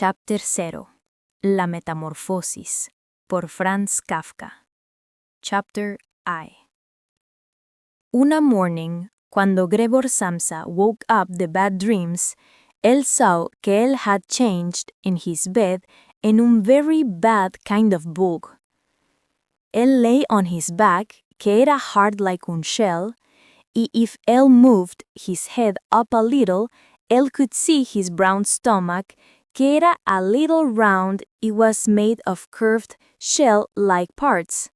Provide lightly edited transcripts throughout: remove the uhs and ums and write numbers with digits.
Chapter 0. La Metamorphosis, por Franz Kafka. Chapter I. Una morning, cuando Gregor Samsa woke up the bad dreams, él saw que él had changed in his bed en un very bad kind of bug. Él lay on his back, que era hard like un shell, y if él moved his head up a little, él could see his brown stomach, que era a little round y was made of curved shell-like parts.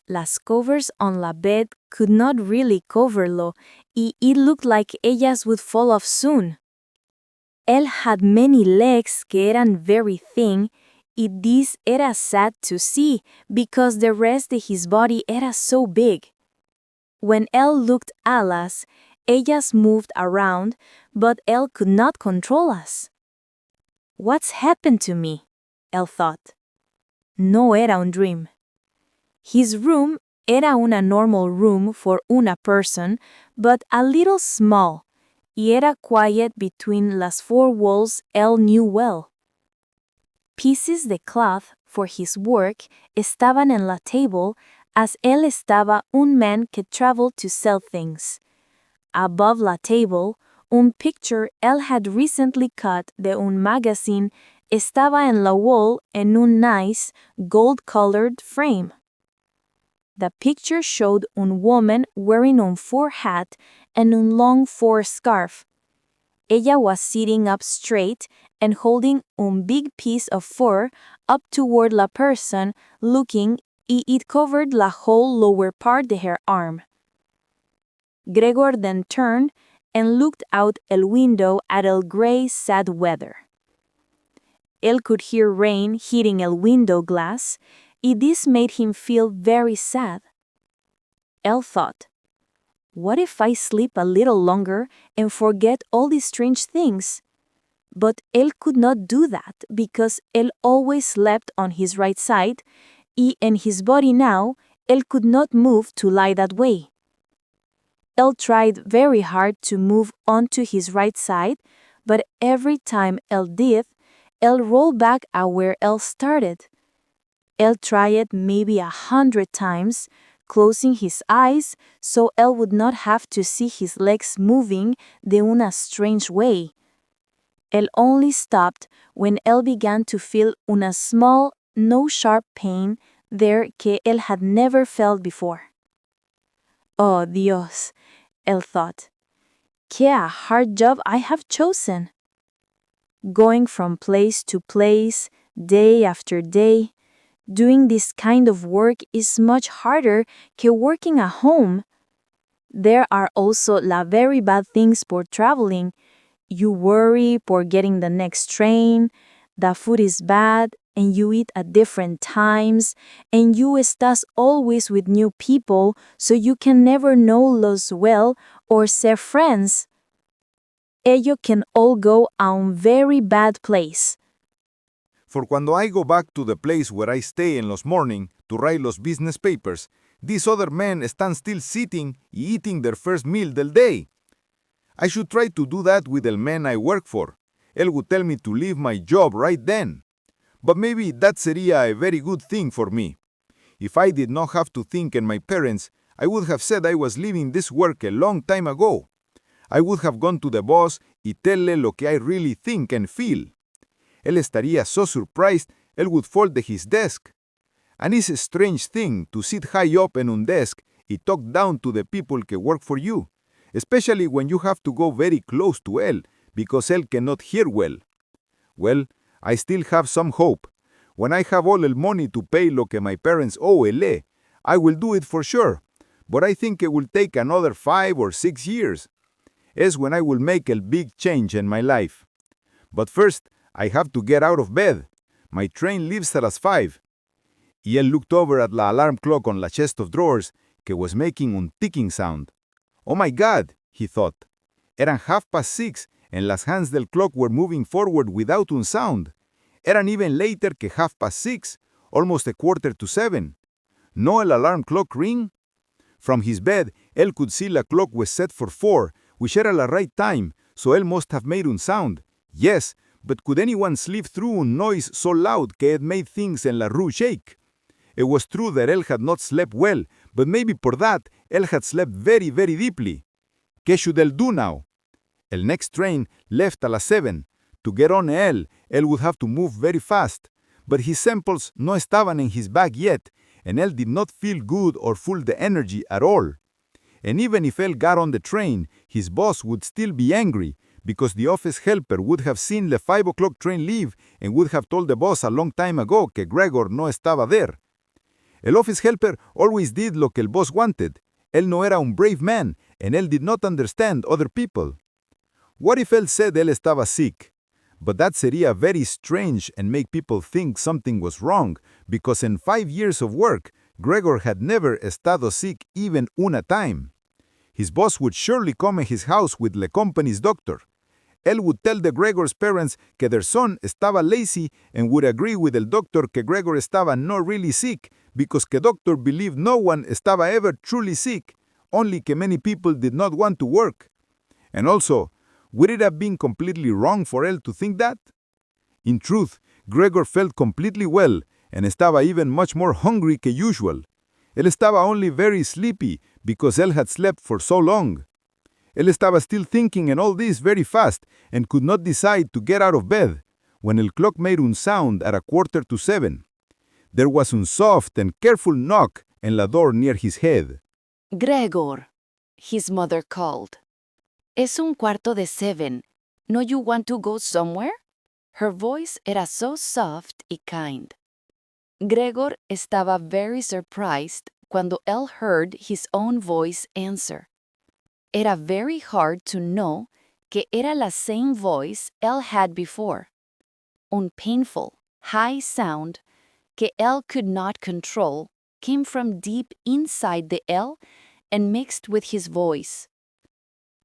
Las covers on la bed could not really coverlo, y it looked like ellas would fall off soon. Él had many legs que eran very thin, y this era sad to see because the rest of his body era so big. When él looked alas, ellas moved around, but él could not control us. What's happened to me? Él thought. No era un dream. His room era una normal room for una person, but a little small, y era quiet between las four walls él knew well. Pieces de cloth for his work estaban en la table, as él estaba un man que traveled to sell things. Above la table, un picture él had recently cut de un magazine estaba en la wall en un nice, gold-colored frame. The picture showed un woman wearing un fur hat and un long fur scarf. Ella was sitting up straight and holding un big piece of fur up toward la person looking, y it covered la whole lower part de her arm. Gregor then turned and looked out el window at el gray, sad weather. Él could hear rain hitting el window glass, y this made him feel very sad. Él thought, what if I sleep a little longer and forget all these strange things? But él could not do that because él always slept on his right side, y in his body now, él could not move to lie that way. Él tried very hard to move onto his right side, but every time él did, él rolled back at where él started. Él tried it maybe 100 times, closing his eyes so él would not have to see his legs moving de una strange way. Él only stopped when él began to feel una small, no sharp pain there que él had never felt before. Oh, Dios, él thought, qué a hard job I have chosen. Going from place to place, day after day, doing this kind of work is much harder que working at home. There are also la very bad things for traveling. You worry for getting the next train, the food is bad, and you eat at different times, and you estás always with new people, so you can never know los well or ser friends. Ello can all go a un very bad place. For cuando I go back to the place where I stay en los morning to write los business papers, these other men están still sitting y eating their first meal del day. I should try to do that with the man I work for. Él would tell me to leave my job right then. But maybe that sería a very good thing for me. If I did not have to think en my parents, I would have said I was leaving this work a long time ago. I would have gone to the boss y telle lo que I really think and feel. Él estaría so surprised, él would fold his desk. And it's a strange thing to sit high up en un desk y talk down to the people que work for you, especially when you have to go very close to él, because él cannot hear well. Well, I still have some hope. When I have all el money to pay lo que my parents owe él, I will do it for sure, but I think it will take another 5 or 6 years. Es when I will make a big change in my life. But first, I have to get out of bed. My train leaves a las 5. Y él looked over at la alarm clock on la chest of drawers, que was making un ticking sound. Oh my God, he thought. Eran 6:30, and las hands del clock were moving forward without un sound. Eran even later que 6:30, almost 6:45. No el alarm clock ring? From his bed, él could see la clock was set for 4, which era la right time, so él must have made un sound. Yes, but could anyone sleep through a noise so loud que it made things en la rue shake? It was true that él had not slept well, but maybe por that, él had slept very, very deeply. ¿Qué should él do now? El next train left a las 7. To get on él would have to move very fast. But his samples no estaban en his bag yet, and él did not feel good or full the energy at all. And even if él got on the train, his boss would still be angry, because the office helper would have seen the 5 o'clock train leave and would have told the boss a long time ago que Gregor no estaba there. El office helper always did lo que el boss wanted. Él no era un brave man, and él did not understand other people. What if él said él estaba sick? But that sería very strange and make people think something was wrong, because in 5 years of work, Gregor had never estado sick even una time. His boss would surely come in his house with the company's doctor. Él would tell the Gregor's parents que their son estaba lazy and would agree with el doctor que Gregor estaba not really sick, because the doctor believed no one estaba ever truly sick, only que many people did not want to work. And also, would it have been completely wrong for él to think that? In truth, Gregor felt completely well and estaba even much more hungry que usual. Él estaba only very sleepy because él had slept for so long. Él estaba still thinking and all this very fast and could not decide to get out of bed when el clock made un sound at 6:45. There was un soft and careful knock en la door near his head. Gregor, his mother called. Es un 6:45. No you want to go somewhere? Her voice era so soft y kind. Gregor estaba very surprised cuando él heard his own voice answer. Era very hard to know que era la same voice él had before. Un painful, high sound que él could not control came from deep inside the él and mixed with his voice.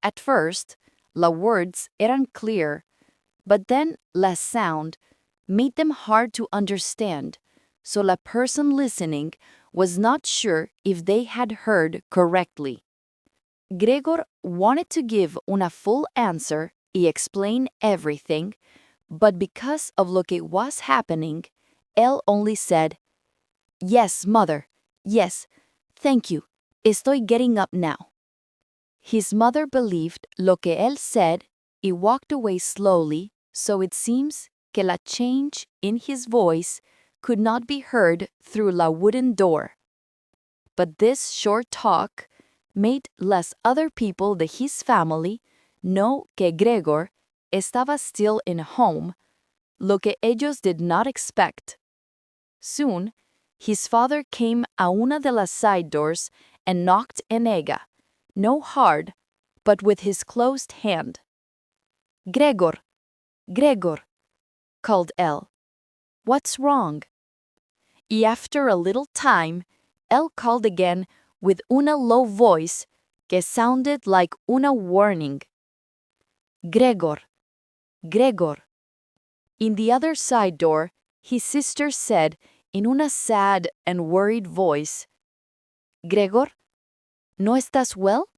At first, la words eran clear, but then la sound made them hard to understand, so la person listening was not sure if they had heard correctly. Gregor wanted to give una full answer y explain everything, but because of lo que was happening, él only said, "Yes, mother, yes, thank you, estoy getting up now." His mother believed lo que él said y walked away slowly, so it seems que la change in his voice could not be heard through la wooden door. But this short talk made less other people de his family know que Gregor estaba still in home, lo que ellos did not expect. Soon, his father came a una de las side doors and knocked en ella, no hard, but with his closed hand. Gregor, Gregor, called él. What's wrong? Y after a little time, él called again with una low voice que sounded like una warning. Gregor, Gregor. In the other side door, his sister said in una sad and worried voice, Gregor, ¿no estás well?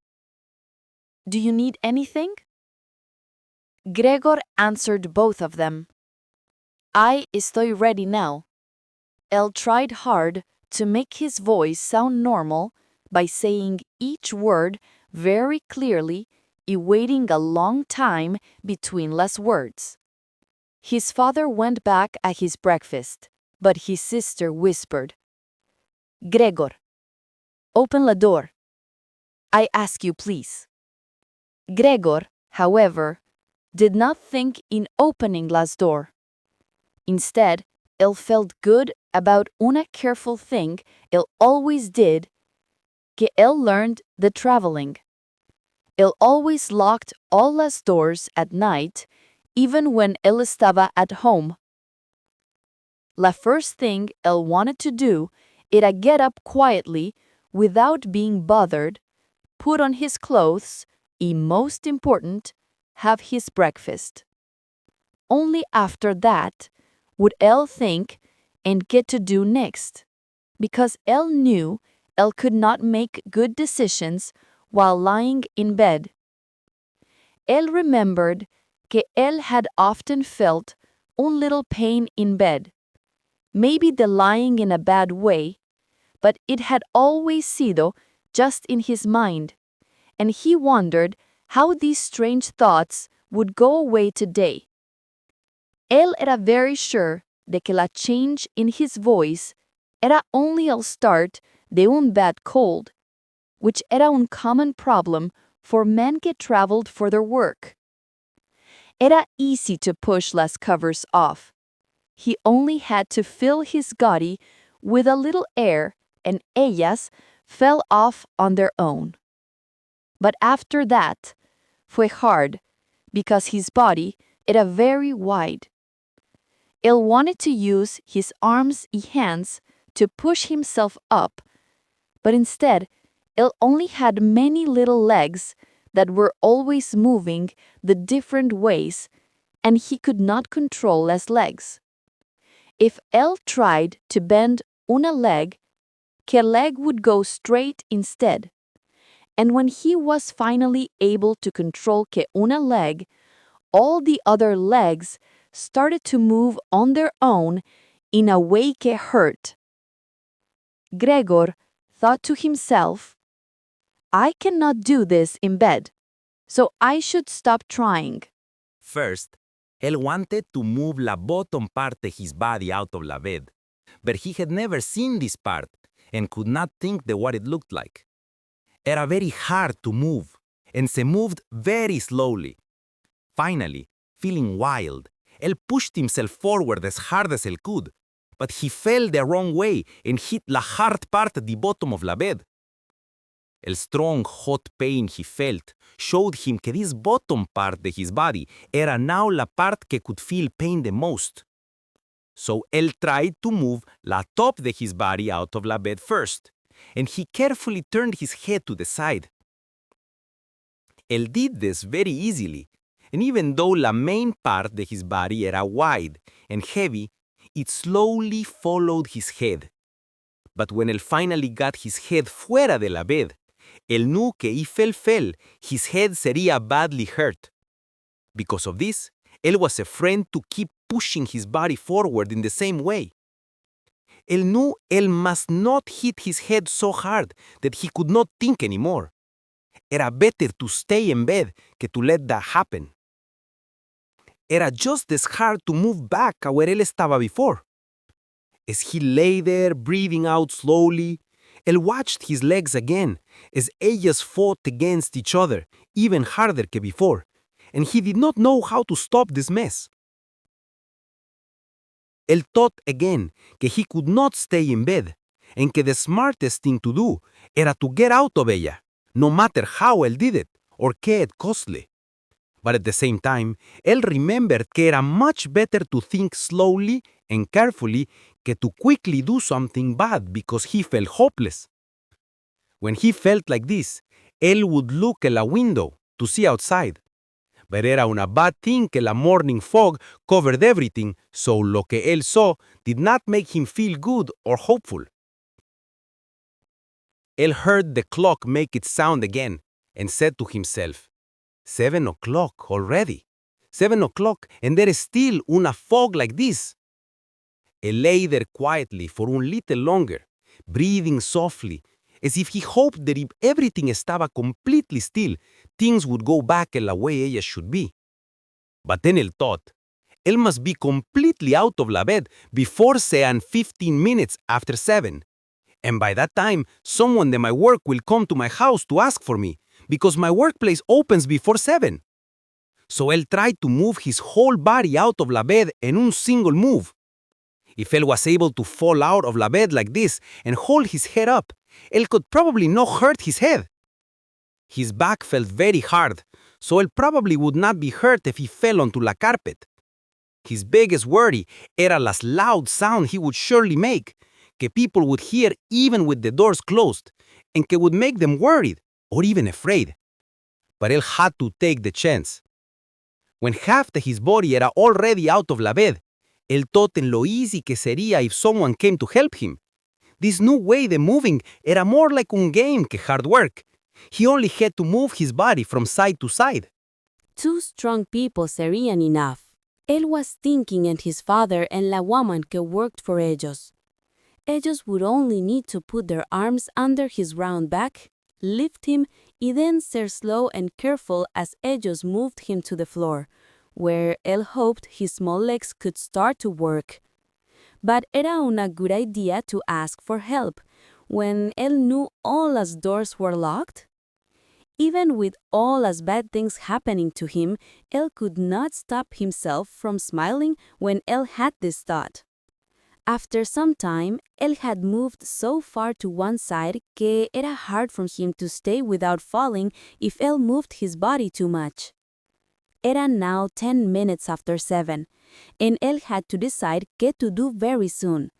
Do you need anything? Gregor answered both of them. I estoy ready now. Él tried hard to make his voice sound normal by saying each word very clearly y waiting a long time between las words. His father went back at his breakfast, but his sister whispered, Gregor, open la door. I ask you, please. Gregor, however, did not think in opening las door. Instead, él felt good about una careful thing él always did, que él learned the traveling. Él always locked all las doors at night, even when él estaba at home. La first thing él wanted to do era get up quietly without being bothered, put on his clothes, y most important, have his breakfast. Only after that would él think and get to do next, because él knew él could not make good decisions while lying in bed. Él remembered que él had often felt un little pain in bed. Maybe the lying in a bad way, but it had always sido just in his mind, and he wondered how these strange thoughts would go away today. Él era very sure de que la change in his voice era only el start de un bad cold, which era un common problem for men que traveled for their work. Era easy to push las covers off. He only had to fill his body with a little air and ellas fell off on their own. But after that, fue hard, because his body era very wide. Él wanted to use his arms y hands to push himself up, but instead, él only had many little legs that were always moving the different ways, and he could not control las legs. If él tried to bend una leg, que leg would go straight instead. And when he was finally able to control que una leg, all the other legs started to move on their own in a way que hurt. Gregor thought to himself, I cannot do this in bed, so I should stop trying. First, él wanted to move la bottom part of his body out of la bed, but he had never seen this part and could not think de what it looked like. Era very hard to move, and se moved very slowly. Finally, feeling wild, él pushed himself forward as hard as él could, but he fell the wrong way and hit la hard part at the bottom of la bed. El strong, hot pain he felt showed him que this bottom part de his body era now la part que could feel pain the most. So él tried to move la top de his body out of la bed first, and he carefully turned his head to the side. Él did this very easily, and even though la main part de his body era wide and heavy, it slowly followed his head. But when él finally got his head fuera de la bed, él knew que if él fell, his head sería badly hurt. Because of this, él was afraid to keep pushing his body forward in the same way. Él knew él must not hit his head so hard that he could not think anymore. Era better to stay in bed que to let that happen. Era just as hard to move back a where él estaba before. As he lay there breathing out slowly, él watched his legs again as ellas fought against each other even harder que before, and he did not know how to stop this mess. Él thought again que he could not stay in bed, and que the smartest thing to do era to get out of ella, no matter how él did it or que it costly. But at the same time, él remembered que era much better to think slowly and carefully que to quickly do something bad because he felt hopeless. When he felt like this, él would look at a window to see outside. But era una bad thing que la morning fog covered everything, so lo que él saw did not make him feel good or hopeful. Él heard the clock make its sound again and said to himself, 7 o'clock already. 7 o'clock and there is still una fog like this. Él lay there quietly for un little longer, breathing softly, as if he hoped that if everything estaba completely still, things would go back in la way ellas should be. But then él thought, él must be completely out of la bed before sean 15 minutes after 7. And by that time, someone de my work will come to my house to ask for me, because my workplace opens before 7. So él tried to move his whole body out of la bed in un single move. If él was able to fall out of la bed like this and hold his head up, él could probably not hurt his head. His back felt very hard, so él probably would not be hurt if he fell onto la carpet. His biggest worry era las loud sound he would surely make, que people would hear even with the doors closed, and que would make them worried or even afraid. But él had to take the chance. When half of his body era already out of la bed, él thought en lo easy que sería if someone came to help him. This new way de moving era more like un game que hard work. He only had to move his body from side to side. Two strong people serían enough. Él was thinking and his father and la woman que worked for ellos. Ellos would only need to put their arms under his round back, lift him, y then ser slow and careful as ellos moved him to the floor, where él hoped his small legs could start to work. But era una good idea to ask for help when él knew all las doors were locked. Even with all las bad things happening to him, él could not stop himself from smiling when él had this thought. After some time, él had moved so far to one side que era hard for him to stay without falling if él moved his body too much. Era now 10 minutes after 7, and él had to decide qué to do very soon.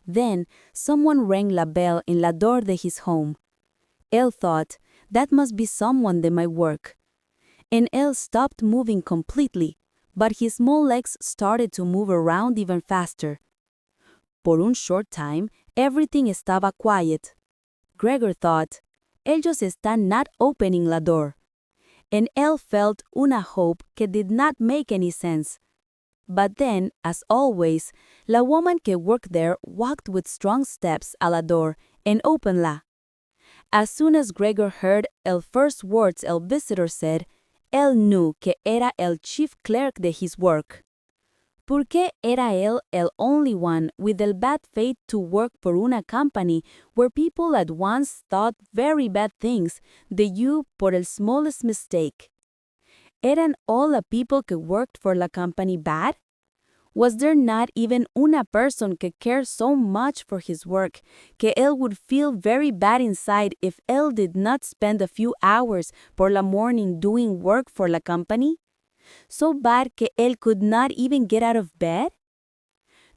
Then, someone rang la bell in la door de his home. Él thought, that must be someone de my work. And él stopped moving completely, but his small legs started to move around even faster. Por un short time, everything estaba quiet. Gregor thought, ellos están not opening la door. And él felt una hope que did not make any sense. But then, as always, la woman que worked there walked with strong steps a la door and opened la. As soon as Gregor heard el first words el visitor said, él knew que era el chief clerk de his work. ¿Por qué era él el only one with el bad fate to work por una company where people at once thought very bad things de you por el smallest mistake? ¿Eran all the people que worked for la company bad? Was there not even una person que cared so much for his work que él would feel very bad inside if él did not spend a few hours por la morning doing work for la company? So bad que él could not even get out of bed?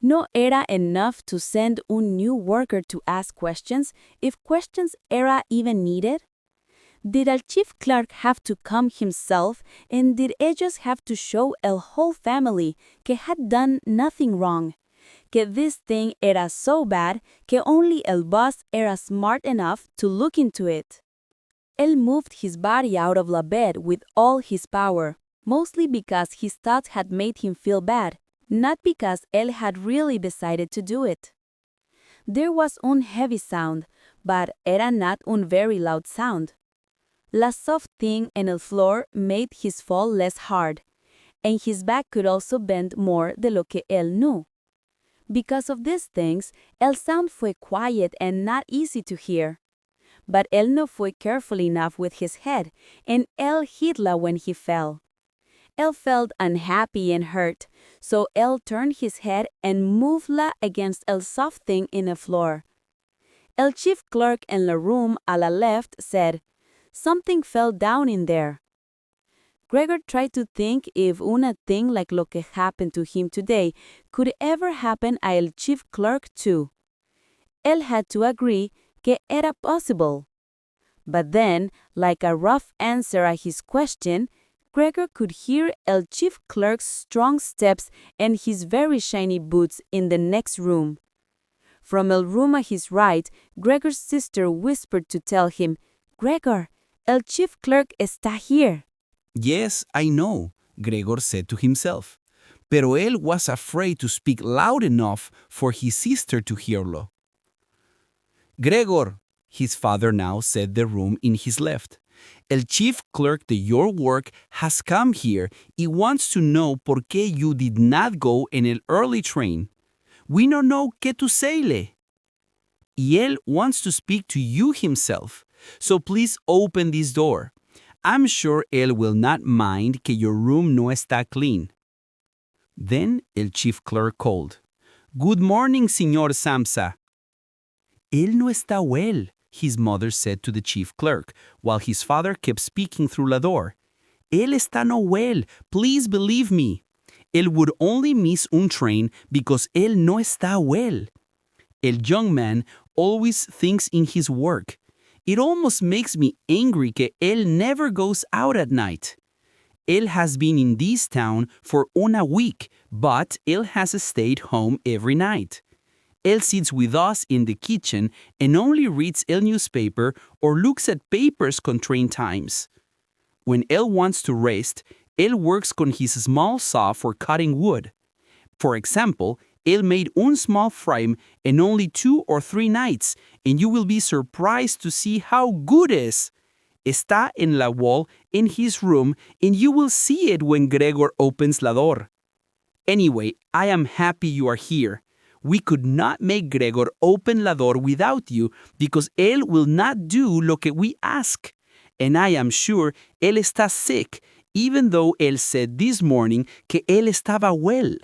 No era enough to send un new worker to ask questions if questions era even needed? Did el chief clerk have to come himself, and did ellos have to show el whole family que had done nothing wrong? Que this thing era so bad que only el boss era smart enough to look into it. Él moved his body out of la bed with all his power, mostly because his thoughts had made him feel bad, not because él had really decided to do it. There was un heavy sound, but era not un very loud sound. La soft thing en el floor made his fall less hard, and his back could also bend more de lo que él knew. Because of these things, el sound fue quiet and not easy to hear. But él no fue careful enough with his head, and él hitla when he fell. Él felt unhappy and hurt, so él turned his head and moved la against el soft thing in the floor. El chief clerk in the room a la left said, something fell down in there. Gregor tried to think if una thing like lo que happened to him today could ever happen a el chief clerk too. Él had to agree que era possible. But then, like a rough answer at his question, Gregor could hear el chief clerk's strong steps and his very shiny boots in the next room. From el room at his right, Gregor's sister whispered to tell him, Gregor, el chief clerk está here. Yes, I know, Gregor said to himself. Pero él was afraid to speak loud enough for his sister to hearlo. Gregor, his father now said the room in his left. El chief clerk de your work has come here y wants to know por qué you did not go en el early train. We don't know qué to sayle. Y él wants to speak to you himself. So please open this door. I'm sure él will not mind que your room no está clean. Then el chief clerk called. Good morning, Señor Samsa. Él no está well, his mother said to the chief clerk, while his father kept speaking through la door. Él está no well, please believe me. Él would only miss un train because él no está well. El young man always thinks in his work. It almost makes me angry que él never goes out at night. Él has been in this town for una week, but él has stayed home every night. Él sits with us in the kitchen and only reads el newspaper or looks at papers con train times. When él wants to rest, él works con his small saw for cutting wood. For example, él made un small frame in only 2 or 3 nights, and you will be surprised to see how good it is. Está en la wall in his room, and you will see it when Gregor opens la door. Anyway, I am happy you are here. We could not make Gregor open la door without you because él will not do lo que we ask. And I am sure él está sick, even though él said this morning que él estaba well.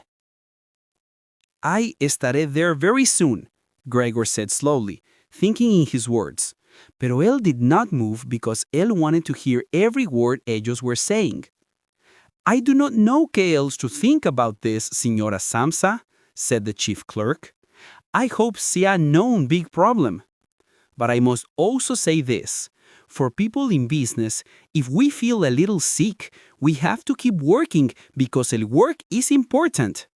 I estaré there very soon, Gregor said slowly, thinking in his words. Pero él did not move because él wanted to hear every word ellos were saying. I do not know qué else to think about this, Señora Samsa, said the chief clerk. I hope sea no big problem. But I must also say this. For people in business, if we feel a little sick, we have to keep working because el work is important.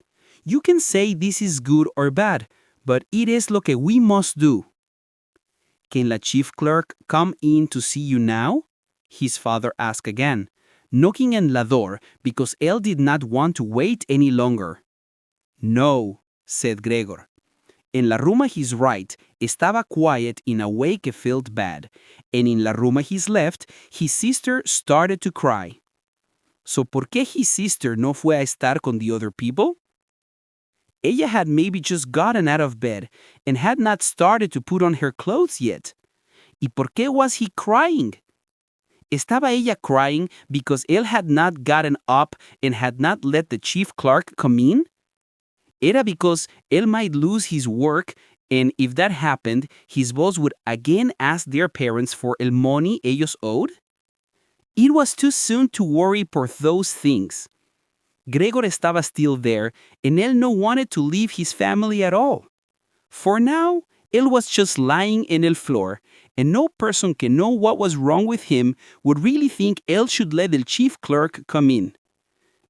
You can say this is good or bad, but it is lo que we must do. Can la chief clerk come in to see you now? His father asked again, knocking on la door because él did not want to wait any longer. No, said Gregor. En la room at his right estaba quiet in a way que felt bad, and in la room at his left, his sister started to cry. So ¿por qué his sister no fue a estar con the other people? Ella had maybe just gotten out of bed and had not started to put on her clothes yet. ¿Y por qué was he crying? ¿Estaba ella crying because él had not gotten up and had not let the chief clerk come in? Era because él might lose his work, and if that happened, his boss would again ask their parents for el money ellos owed? It was too soon to worry por those things. Gregor estaba still there, and él no wanted to leave his family at all. For now, él was just lying in el floor, and no person can know what was wrong with him would really think él should let el chief clerk come in.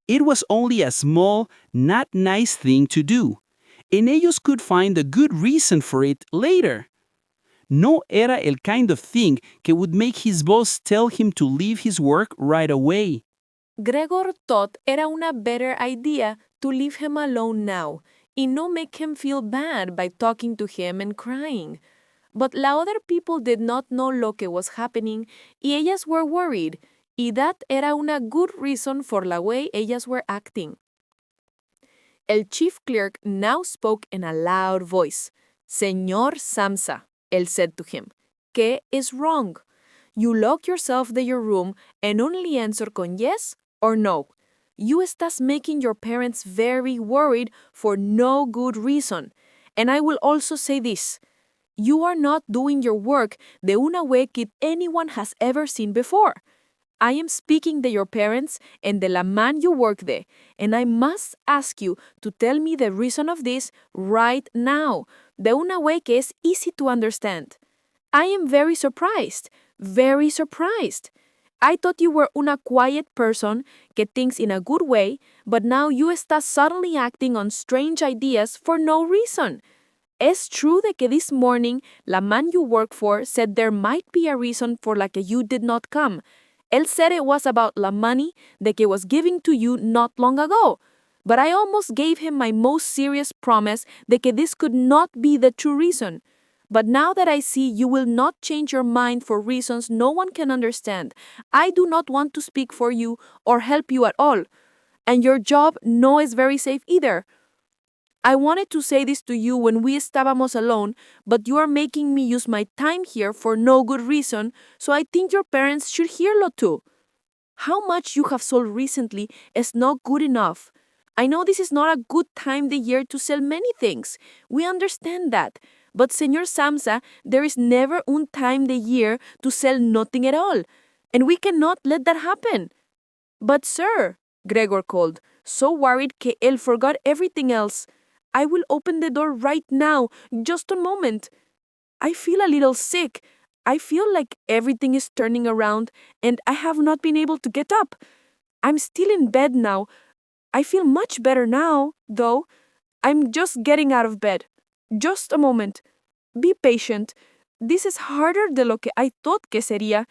It was only a small, not nice thing to do, and ellos could find a good reason for it later. No era el kind of thing que would make his boss tell him to leave his work right away. Gregor thought era una better idea to leave him alone now y no make him feel bad by talking to him and crying. But la other people did not know lo que was happening y ellas were worried, y that era una good reason for la way ellas were acting. El chief clerk now spoke in a loud voice. Señor Samsa, él said to him, ¿qué is wrong? You lock yourself in your room and only answer con yes or no. You estás making your parents very worried for no good reason. And I will also say this. You are not doing your work de una way que anyone has ever seen before. I am speaking de your parents and de la man you work de, and I must ask you to tell me the reason of this right now, de una way que es easy to understand. I am very surprised, very surprised. I thought you were una quiet person que thinks in a good way, but now you estás suddenly acting on strange ideas for no reason. Es true de que this morning la man you work for said there might be a reason for la que you did not come. Él said it was about la money de que was giving to you not long ago. But I almost gave him my most serious promise de que this could not be the true reason. But now that I see you will not change your mind for reasons no one can understand, I do not want to speak for you or help you at all. And your job no is very safe either. I wanted to say this to you when we estábamos alone, but you are making me use my time here for no good reason, so I think your parents should hearlo too. How much you have sold recently is not good enough. I know this is not a good time the year to sell many things. We understand that. But Señor Samsa, there is never un time the year to sell nothing at all. And we cannot let that happen. But sir, Gregor called, so worried que él forgot everything else. I will open the door right now, just a moment. I feel a little sick. I feel like everything is turning around and I have not been able to get up. I'm still in bed now. I feel much better now, though. I'm just getting out of bed. Just a moment. Be patient. This is harder de lo que I thought que sería.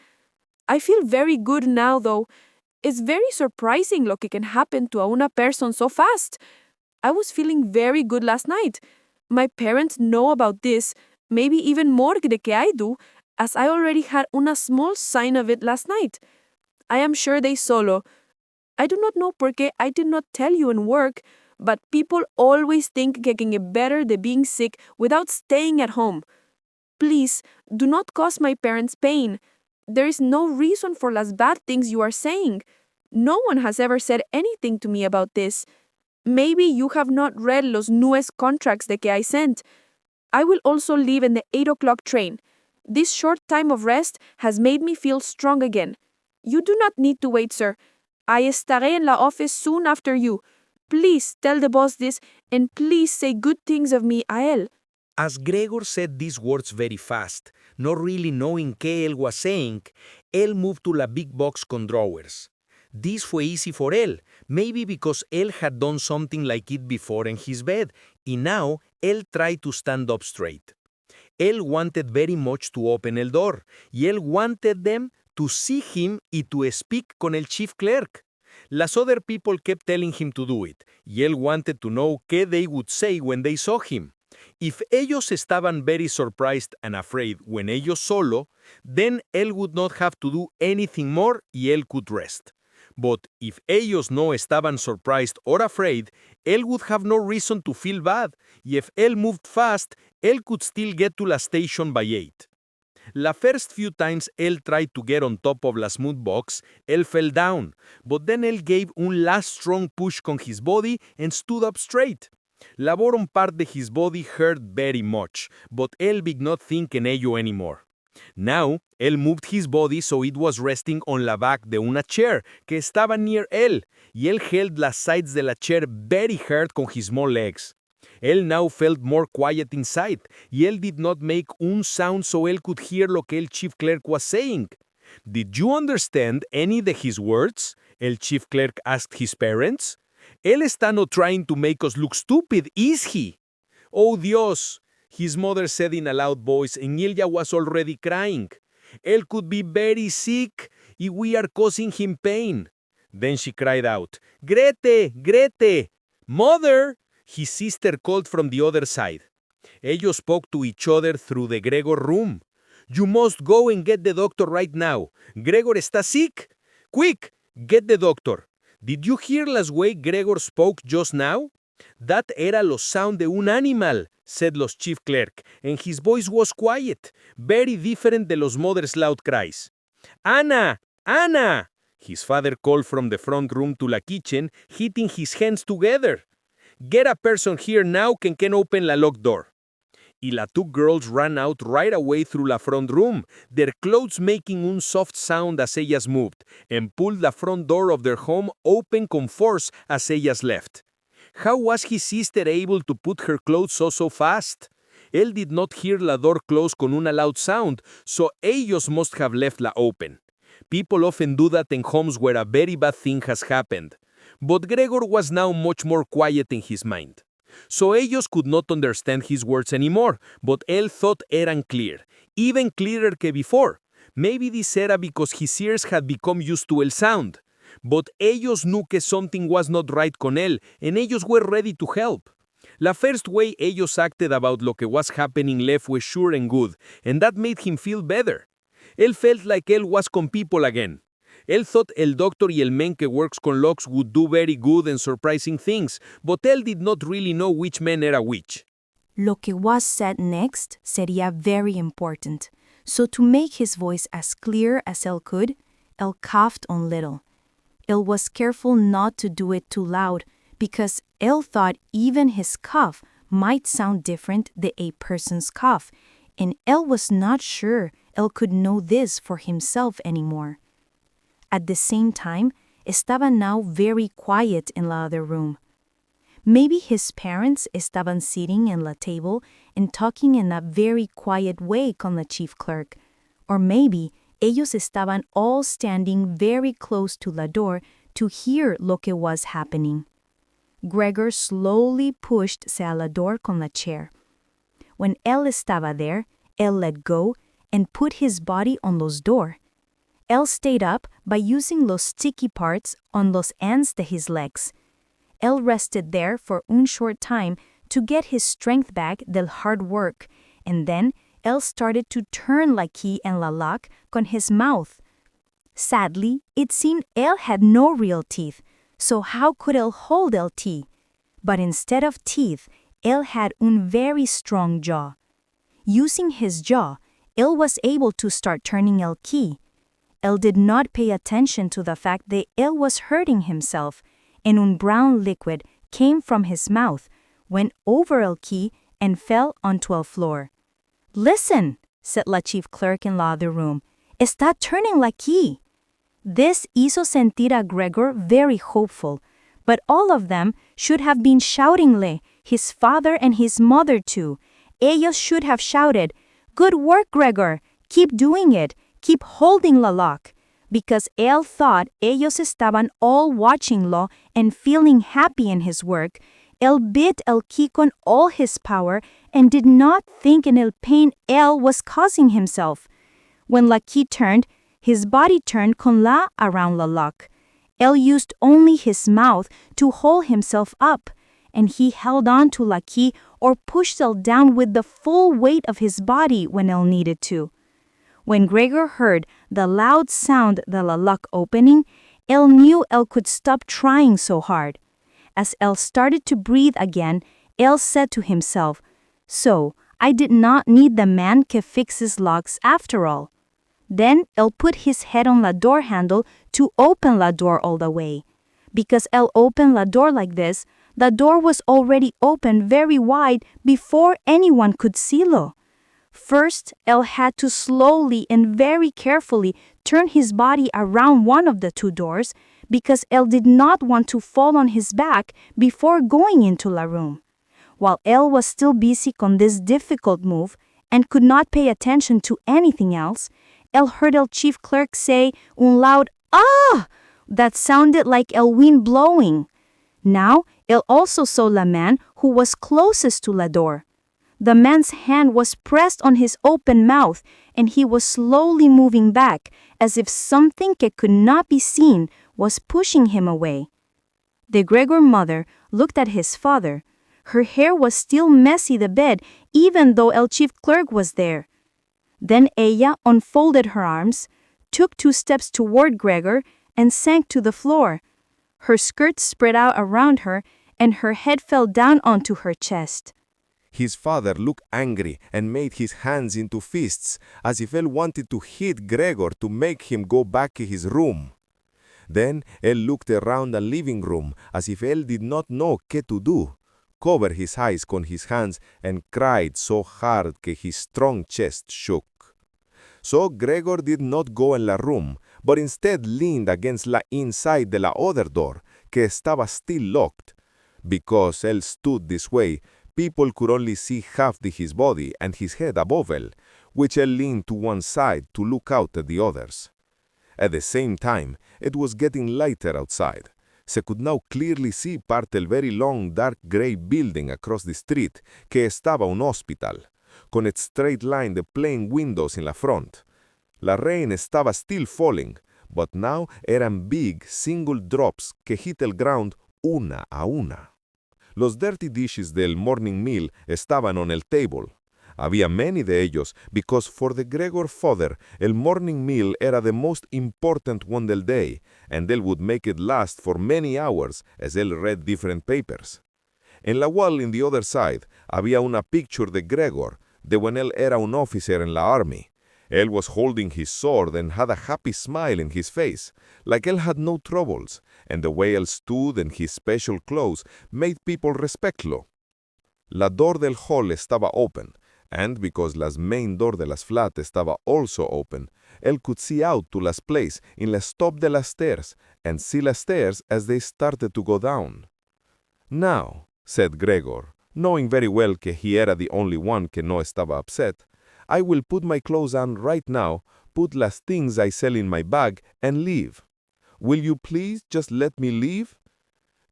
I feel very good now, though. It's very surprising lo que can happen to a una person so fast. I was feeling very good last night. My parents know about this, maybe even more de que I do, as I already had una small sign of it last night. I am sure they solo. I do not know por qué I did not tell you in work, but people always think que can get better de being sick without staying at home. Please, do not cause my parents pain. There is no reason for las bad things you are saying. No one has ever said anything to me about this. Maybe you have not read los nuevos contracts de que I sent. I will also leave in the 8 o'clock train. This short time of rest has made me feel strong again. You do not need to wait, sir. I estaré en la office soon after you. Please tell the boss this, and please say good things of me a él. As Gregor said these words very fast, not really knowing qué él was saying, él moved to la big box con drawers. This fue easy for él, maybe because él had done something like it before in his bed, and now él tried to stand up straight. Él wanted very much to open el door, y él wanted them to see him y to speak con el chief clerk. Las other people kept telling him to do it, y él wanted to know qué they would say when they saw him. If ellos estaban very surprised and afraid when ellos solo, then él would not have to do anything more y él could rest. But if ellos no estaban surprised or afraid, él would have no reason to feel bad, y if él moved fast, él could still get to la station by 8. La first few times él tried to get on top of la smooth box, él fell down, but then él gave un last strong push con his body and stood up straight. La bottom part de his body hurt very much, but él did not think en ello anymore. Now, él moved his body so it was resting on la back de una chair que estaba near él, y él held las sides de la chair very hard con his small legs. Él now felt more quiet inside, y él did not make un sound so él could hear lo que el chief clerk was saying. Did you understand any de his words? El chief clerk asked his parents. Él está not trying to make us look stupid, is he? Oh Dios, his mother said in a loud voice, and Ilya was already crying. Él could be very sick, y we are causing him pain. Then she cried out, Grete, Grete! Mother! His sister called from the other side. Ellos spoke to each other through the Gregor room. You must go and get the doctor right now. Gregor está sick. Quick, get the doctor. Did you hear las way Gregor spoke just now? That era los sound de un animal, said los chief clerk, and his voice was quiet, very different de los mother's loud cries. Ana! Ana! His father called from the front room to la kitchen, hitting his hands together. Get a person here now que can open la locked door. Y la two girls ran out right away through la front room, their clothes making un soft sound as ellas moved, and pulled the front door of their home open con force as ellas left. How was his sister able to put her clothes so fast? Él did not hear la door close con una loud sound, so ellos must have left la open. People often do that in homes where a very bad thing has happened. But Gregor was now much more quiet in his mind. So ellos could not understand his words anymore, but él thought eran clear, even clearer que before. Maybe this era because his ears had become used to el sound. But ellos knew que something was not right con él, and ellos were ready to help. La first way ellos acted about lo que was happening left was sure and good, and that made him feel better. Él felt like él was con people again. Él thought el doctor y el man que works con locks would do very good and surprising things, but él did not really know which man era which. Lo que was said next sería very important, so to make his voice as clear as él could, él coughed un little. Él was careful not to do it too loud, because él thought even his cough might sound different than a person's cough, and él was not sure él could know this for himself anymore. At the same time, estaba now very quiet in the other room. Maybe his parents estaban sitting in la table and talking in a very quiet way con the chief clerk, or maybe ellos estaban all standing very close to la door to hear lo que was happening. Gregor slowly pushed a la door con la chair. When él estaba there, él let go and put his body on los door. él stayed up by using los sticky parts on los ends de his legs. Él rested there for un short time to get his strength back del hard work, and then él started to turn la key and la lock con his mouth. Sadly, it seemed él had no real teeth, so how could él hold el key? But instead of teeth, él had un very strong jaw. Using his jaw, él was able to start turning el key. Él did not pay attention to the fact that él was hurting himself, and un brown liquid came from his mouth, went over el key, and fell onto el floor. "Listen," said la chief clerk in the other room. "Está turning la key." This hizo sentir a Gregor very hopeful, but all of them should have been shoutingly, his father and his mother too. Ellos should have shouted, "Good work, Gregor! Keep doing it! Keep holding la lock!" Because él thought ellos estaban all watching-lo and feeling happy in his work. Él bit el key con all his power and did not think in el pain él was causing himself. When la key turned, his body turned con la around la lock. Él used only his mouth to hold himself up, and he held on to la key or pushed él down with the full weight of his body when él needed to. When Gregor heard the loud sound de la lock opening, él knew él could stop trying so hard. As él started to breathe again, él said to himself, "So, I did not need the man que fixes locks after all." Then él put his head on la door handle to open la door all the way. Because él opened la door like this, the door was already open very wide before anyone could see-lo. First, él had to slowly and very carefully turn his body around one of the two doors because él did not want to fall on his back before going into la room. While él was still busy con this difficult move and could not pay attention to anything else, él heard el chief clerk say un loud "Ah!" that sounded like el wind blowing. Now, él also saw la man who was closest to la door. The man's hand was pressed on his open mouth, and he was slowly moving back, as if something que could not be seen was pushing him away. The Gregor mother looked at his father. Her hair was still messy the bed, even though el chief clerk was there. Then ella unfolded her arms, took 2 steps toward Gregor, and sank to the floor. Her skirts spread out around her, and her head fell down onto her chest. His father looked angry and made his hands into fists, as if él wanted to hit Gregor to make him go back to his room. Then él looked around the living room, as if él did not know qué to do, covered his eyes con his hands, and cried so hard que his strong chest shook. So Gregor did not go in la room, but instead leaned against la inside de la other door, que estaba still locked. Because él stood this way, people could only see half of his body and his head above él, which él leaned to one side to look out at the others. At the same time, it was getting lighter outside. Se could now clearly see part del very long dark gray building across the street, que estaba un hospital, con its straight line de plain windows in la front. La rain estaba still falling, but now eran big single drops que hit el ground una a una. Los dirty dishes del morning meal estaban on el table. Había many de ellos because for the Gregor father, el morning meal era the most important one del day, and él would make it last for many hours as él read different papers. En la wall in the other side, había una picture de Gregor, de when él era un officer en la army. Él was holding his sword and had a happy smile in his face, like él had no troubles, and the way él stood in his special clothes made people respectlo. La door del hall estaba open, and because las main door de las flat estaba also open, él could see out to las place in la top de las stairs and see las stairs as they started to go down. Now, said Gregor, knowing very well que he era the only one que no estaba upset, I will put my clothes on right now, put las things I sell in my bag, and leave. Will you please just let me leave?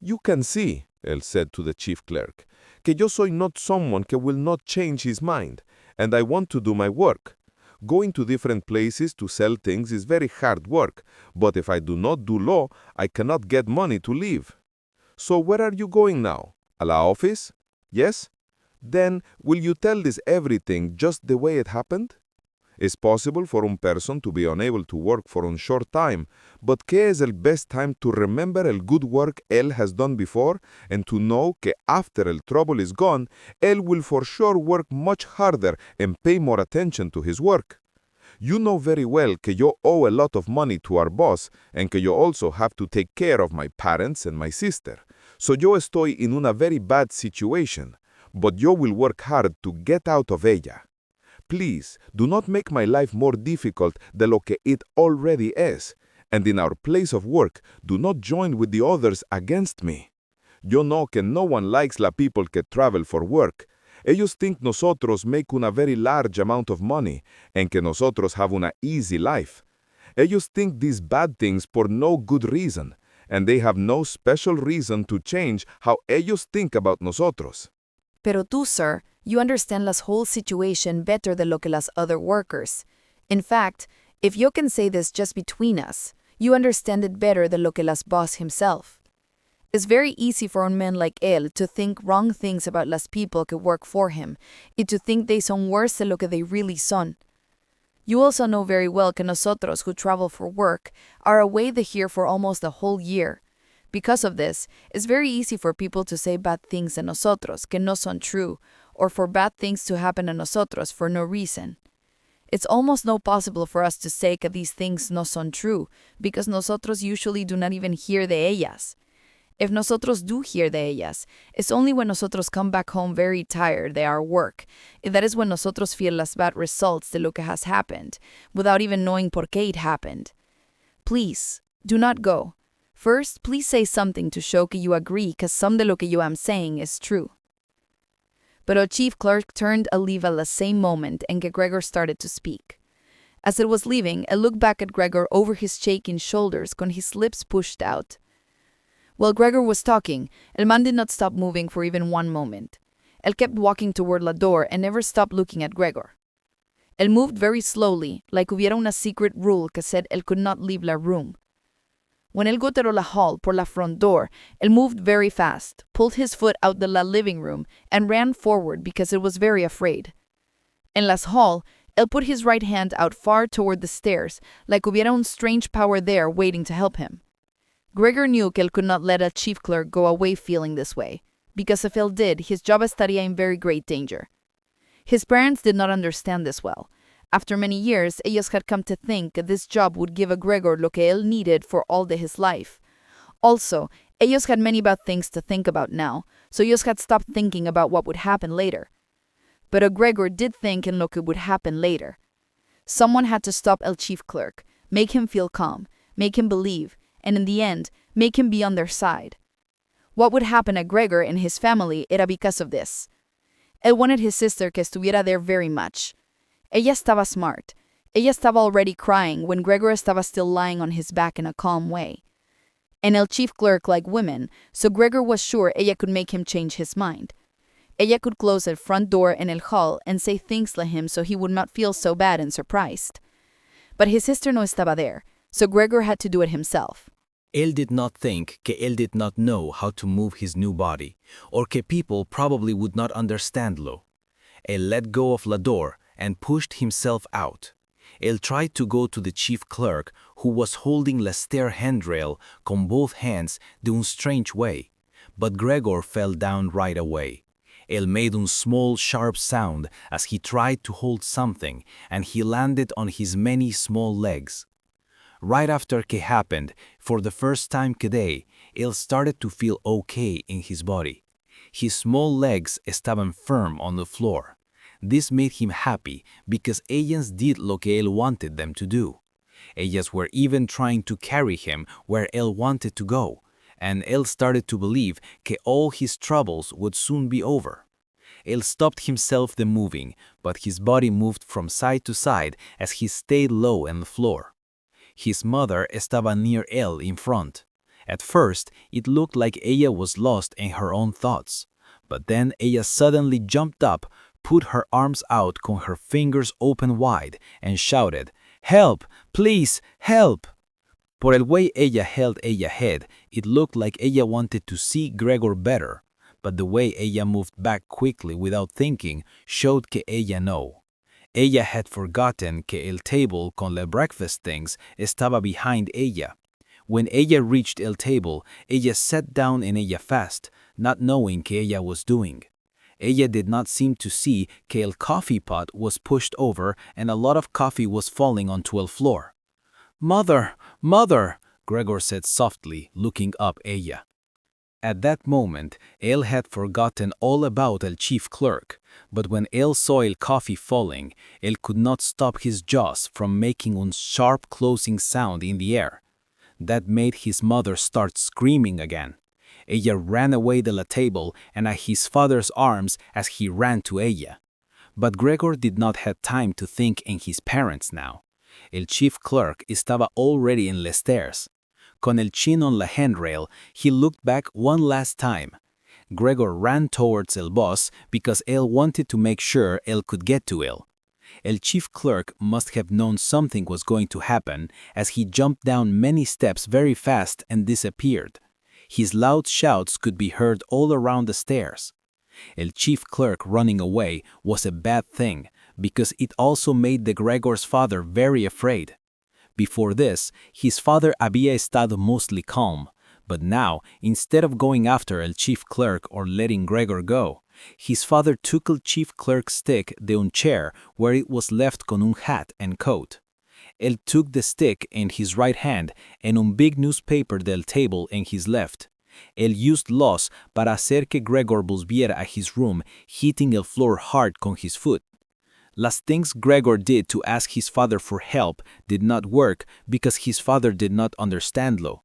You can see, él said to the chief clerk, que yo soy not someone que will not change his mind, and I want to do my work. Going to different places to sell things is very hard work, but if I do not do law, I cannot get money to live. So where are you going now? A la office? Yes? Then, will you tell this everything just the way it happened? Es possible for un person to be unable to work for un short time, but ¿qué es el best time to remember el good work él has done before and to know que after el trouble is gone, él will for sure work much harder and pay more attention to his work? You know very well que yo owe a lot of money to our boss and que yo also have to take care of my parents and my sister. So yo estoy in una very bad situation, but yo will work hard to get out of ella. Please, do not make my life more difficult de lo que it already is, and in our place of work, do not join with the others against me. Yo know que no one likes la people que travel for work. Ellos think nosotros make una very large amount of money, and que nosotros have una easy life. Ellos think these bad things por no good reason, and they have no special reason to change how ellos think about nosotros. Pero tú, sir, you understand las whole situation better than lo que las other workers. In fact, if you can say this just between us, you understand it better than lo que las boss himself. It's very easy for a man like él to think wrong things about las people que work for him, y to think they son worse than lo que they really son. You also know very well que nosotros who travel for work are away the here for almost a whole year. Because of this, it's very easy for people to say bad things a nosotros que no son true, or for bad things to happen a nosotros for no reason. It's almost not possible for us to say que these things no son true, because nosotros usually do not even hear de ellas. If nosotros do hear de ellas, it's only when nosotros come back home very tired de our work, and that is when nosotros feel las bad results de lo que has happened, without even knowing por qué it happened. Please, do not go. First, please say something to show que you agree que some de lo que yo am saying is true. But our chief clerk turned a leave at the same moment and Gregor started to speak. As it was leaving, I looked back at Gregor over his shaking shoulders con his lips pushed out. While Gregor was talking, el man did not stop moving for even one moment. Él kept walking toward la door and never stopped looking at Gregor. Él moved very slowly, like hubiera una secret rule que said él could not leave la room. When él goteró la hall por la front door, él moved very fast, pulled his foot out de la living room, and ran forward because it was very afraid. En las hall, él put his right hand out far toward the stairs, like hubiera un strange power there waiting to help him. Gregor knew que él could not let a chief clerk go away feeling this way, because if él did, his job estaría in very great danger. His parents did not understand this well. After many years, ellos had come to think that this job would give a Gregor lo que él needed for all de his life. Also, ellos had many bad things to think about now, so ellos had stopped thinking about what would happen later. But a Gregor did think in lo que would happen later. Someone had to stop el chief clerk, make him feel calm, make him believe, and in the end, make him be on their side. What would happen a Gregor and his family era because of this. Él wanted his sister que estuviera there very much. Ella estaba smart. Ella estaba already crying when Gregor estaba still lying on his back in a calm way. And el chief clerk liked women, so Gregor was sure ella could make him change his mind. Ella could close the front door in el hall and say things to him so he would not feel so bad and surprised. But his sister no estaba there, so Gregor had to do it himself. Él did not think que él did not know how to move his new body, or que people probably would not understandlo. Él let go of la door and pushed himself out. Él tried to go to the chief clerk, who was holding la stair handrail con both hands de un strange way, but Gregor fell down right away. Él made un small sharp sound as he tried to hold something, and he landed on his many small legs. Right after que happened, for the first time que day, él started to feel okay in his body. His small legs estaban firm on the floor. This made him happy because ellas did lo que él wanted them to do. Ellas were even trying to carry him where él wanted to go, and él started to believe que all his troubles would soon be over. Él stopped himself the moving, but his body moved from side to side as he stayed low on the floor. His mother estaba near él in front. At first, it looked like ella was lost in her own thoughts, but then ella suddenly jumped up, put her arms out con her fingers open wide, and shouted, "Help! Please, help!" Por el way ella held ella head, it looked like ella wanted to see Gregor better, but the way ella moved back quickly without thinking showed que ella no. Ella had forgotten que el table con the breakfast things estaba behind ella. When ella reached el table, ella sat down en ella fast, not knowing que ella was doing. Ella did not seem to see que el coffee pot was pushed over and a lot of coffee was falling onto el floor. "Mother, mother," Gregor said softly, looking up ella. At that moment, él had forgotten all about el chief clerk, but when él saw el coffee falling, él could not stop his jaws from making un sharp closing sound in the air. That made his mother start screaming again. Ella ran away de la table and at his father's arms as he ran to ella. But Gregor did not have time to think in his parents now. El chief clerk estaba already in les stairs. Con el chin on la handrail, he looked back one last time. Gregor ran towards el boss because él wanted to make sure él could get to él. El chief clerk must have known something was going to happen as he jumped down many steps very fast and disappeared. His loud shouts could be heard all around the stairs. El chief clerk running away was a bad thing because it also made the Gregor's father very afraid. Before this, his father había estado mostly calm, but now, instead of going after el chief clerk or letting Gregor go, his father took el chief clerk's stick de un chair where it was left con un hat and coat. Él took the stick in his right hand and un big newspaper del table in his left. Él used los para hacer que Gregor volviera a his room, hitting el floor hard con his foot. Las things Gregor did to ask his father for help did not work because his father did not understandlo.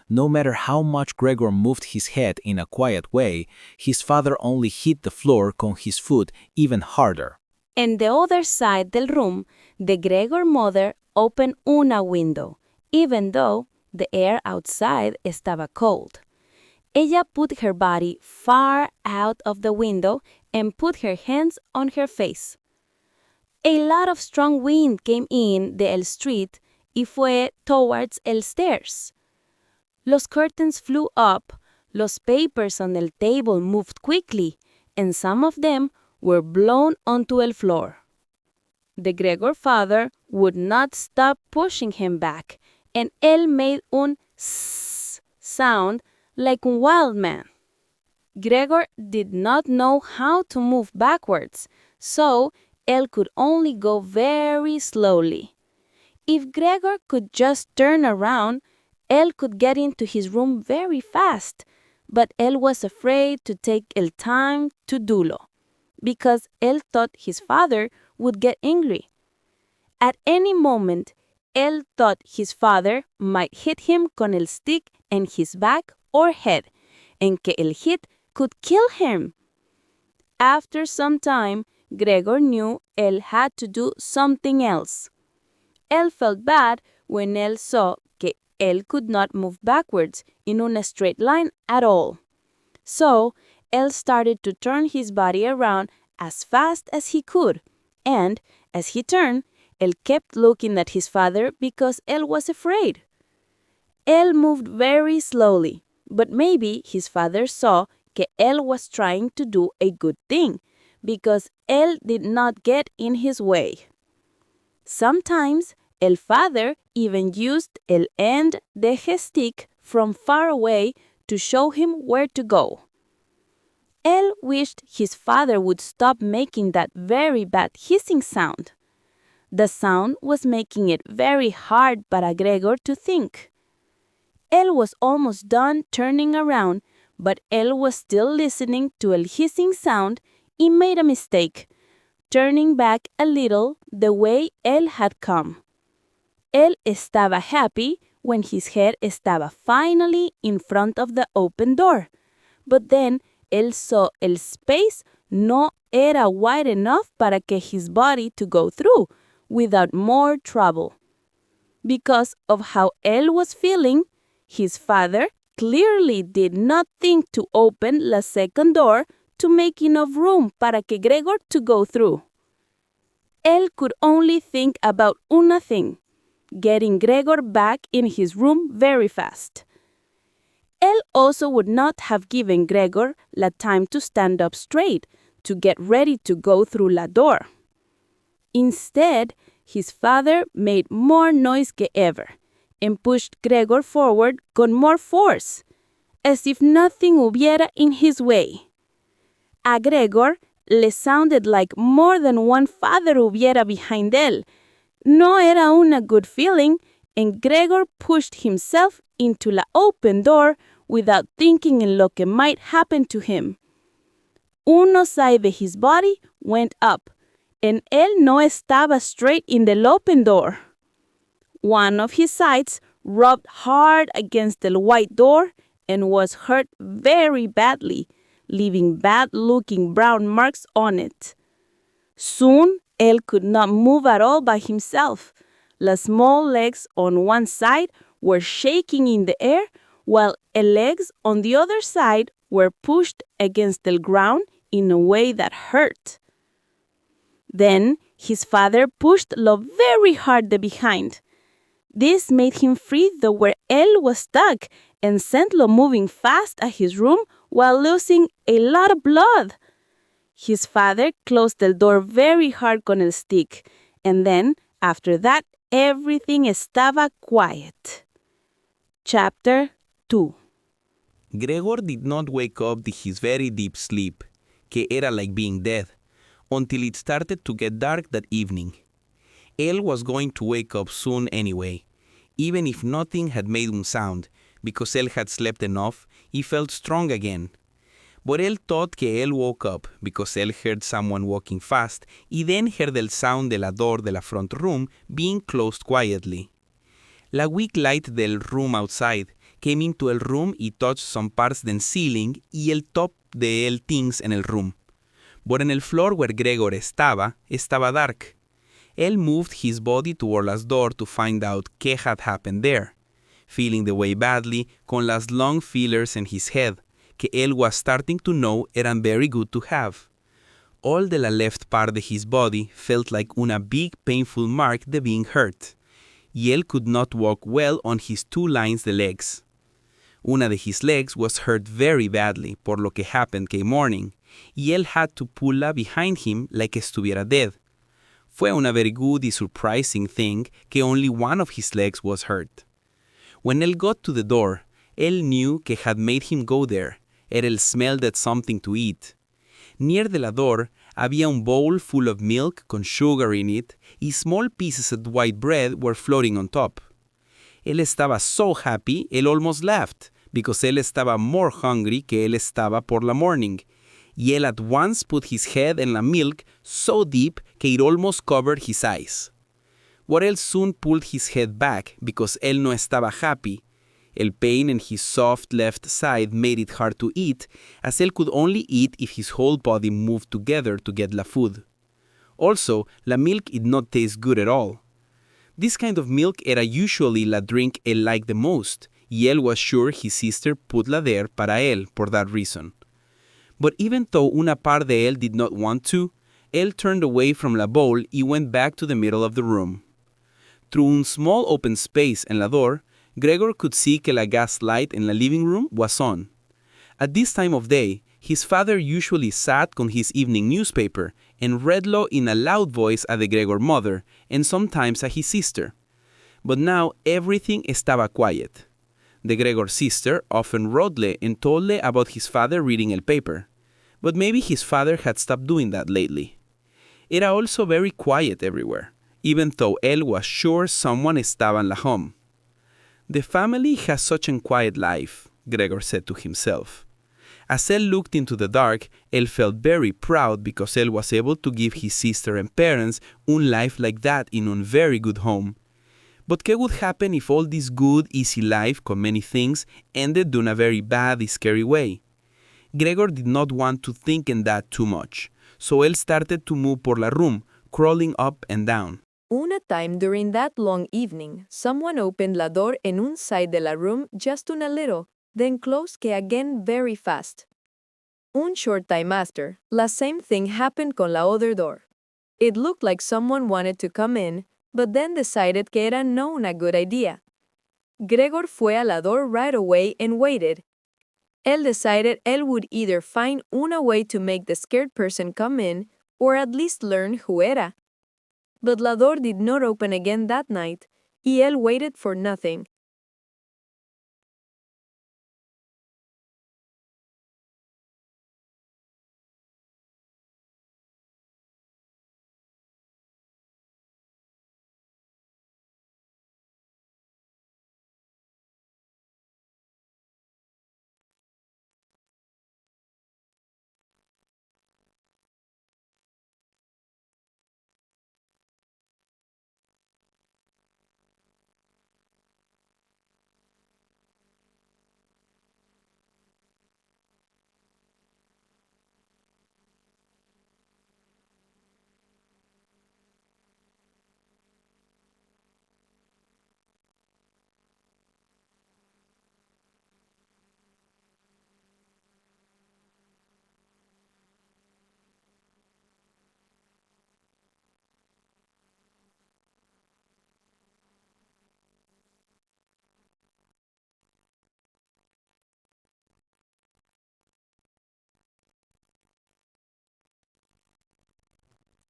No matter how much Gregor moved his head in a quiet way, his father only hit the floor con his foot even harder. En the other side del room, the Gregor mother opened una window, even though the air outside estaba cold. Ella put her body far out of the window and put her hands on her face. A lot of strong wind came in the el street y fue towards el stairs. Los curtains flew up, los papers on el table moved quickly, and some of them were blown onto el floor. The Gregor father would not stop pushing him back, and él made un sss sound like a wild man. Gregor did not know how to move backwards, so él could only go very slowly. If Gregor could just turn around, él could get into his room very fast, but él was afraid to take el time to do-lo, because él thought his father would get angry. At any moment, él thought his father might hit him con el stick in his back or head, and que el hit could kill him. After some time, Gregor knew él had to do something else. Él felt bad when él saw que él could not move backwards in una straight line at all. So, él started to turn his body around as fast as he could, and, as he turned, él kept looking at his father because él was afraid. Él moved very slowly, but maybe his father saw que él was trying to do a good thing, because él did not get in his way. Sometimes, el father even used el end de his stick from far away to show him where to go. Él wished his father would stop making that very bad hissing sound. The sound was making it very hard para Gregor to think. Él was almost done turning around, but él was still listening to el hissing sound y made a mistake, turning back a little the way él had come. Él estaba happy when his head estaba finally in front of the open door, but then él saw el space no era wide enough para que his body to go through without more trouble. Because of how él was feeling, his father clearly did not think to open la second door to make enough room para que Gregor to go through. Él could only think about una thing, getting Gregor back in his room very fast. Él also would not have given Gregor la time to stand up straight, to get ready to go through la door. Instead, his father made more noise que ever and pushed Gregor forward con more force, as if nothing hubiera in his way. A Gregor le sounded like more than one father hubiera behind él. No era una good feeling, and Gregor pushed himself into la open door without thinking in lo que might happen to him. Uno side de his body went up, and él no estaba straight in the open door. One of his sides rubbed hard against the white door and was hurt very badly, leaving bad-looking brown marks on it. Soon, él could not move at all by himself. The small legs on one side were shaking in the air, while the legs on the other side were pushed against the ground in a way that hurt. Then his father pushed lo very hard the behind. This made him free the where él was stuck and sent lo moving fast at his room while losing a lot of blood. His father closed the door very hard con el stick, and then, after that, everything estaba quiet. Chapter 2. Gregor did not wake up de his very deep sleep, que era like being dead, until it started to get dark that evening. Él was going to wake up soon anyway, even if nothing had made him sound, because él had slept enough, he felt strong again. But él thought que él woke up because él heard someone walking fast y then heard el sound de la door de la front room being closed quietly. La weak light del room outside came into el room y touched some parts del ceiling y el top de el things en el room. But en el floor where Gregor estaba dark. Él moved his body toward las door to find out qué had happened there, feeling the way badly con las long feelers in his head, que él was starting to know eran very good to have. All de la left part de his body felt like una big painful mark de being hurt, y él could not walk well on his two lines de legs. Una de his legs was hurt very badly por lo que happened que morning, y él had to pull-la behind him like estuviera dead. Fue una very good y surprising thing que only one of his legs was hurt. When él got to the door, él knew que had made him go there, era el smell that something to eat. Near de la door, había un bowl full of milk con sugar in it, y small pieces of white bread were floating on top. Él estaba so happy, él almost laughed, because él estaba more hungry que él estaba por la morning, y él at once put his head in la milk so deep que it almost covered his eyes. But él soon pulled his head back because él no estaba happy. El pain in his soft left side made it hard to eat, as él could only eat if his whole body moved together to get la food. Also, la milk did not taste good at all. This kind of milk era usually la drink él liked the most, y él was sure his sister put la there para él por that reason. But even though una part de él did not want to, él turned away from la bowl y went back to the middle of the room. Through un small open space en la door, Gregor could see que la gas light in la living room was on. At this time of day, his father usually sat con his evening newspaper and read-lo in a loud voice a the Gregor mother and sometimes a his sister. But now everything estaba quiet. The Gregor sister often wrote-le and told-le about his father reading el paper. But maybe his father had stopped doing that lately. Era also very quiet everywhere, even though él was sure someone estaba en la home. The family has such a quiet life, Gregor said to himself. As él looked into the dark, él felt very proud because él was able to give his sister and parents un life like that in un very good home. But ¿qué would happen if all this good, easy life con many things ended in a very bad, scary way? Gregor did not want to think in that too much, so él started to move por la room, crawling up and down. Una time during that long evening, someone opened la door en un side de la room just a little, then closed que again very fast. Un short time after, la same thing happened con la other door. It looked like someone wanted to come in, but then decided que era no una good idea. Gregor fue a la door right away and waited. Él decided él would either find una way to make the scared person come in or at least learn who era. But la door did not open again that night, y él waited for nothing.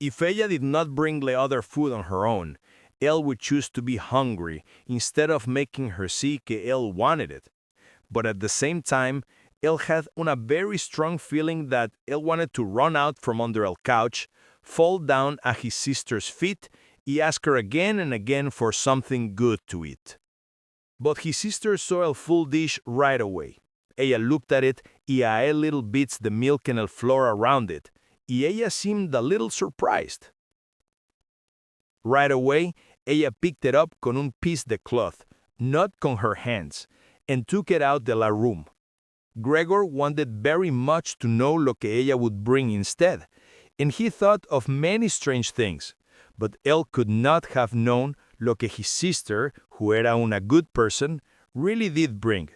If ella did not bring the other food on her own, Elle would choose to be hungry instead of making her see que Elle wanted it. But at the same time, Elle had a very strong feeling that Elle wanted to run out from under El couch, fall down at his sister's feet, y ask her again and again for something good to eat. But his sister saw El full dish right away. Ella looked at it y a él little bits the milk and el flour around it, y ella seemed a little surprised. Right away, ella picked it up con un piece de cloth, not con her hands, and took it out de la room. Gregor wanted very much to know lo que ella would bring instead, and he thought of many strange things, but él could not have known lo que his sister, who era una good person, really did bring.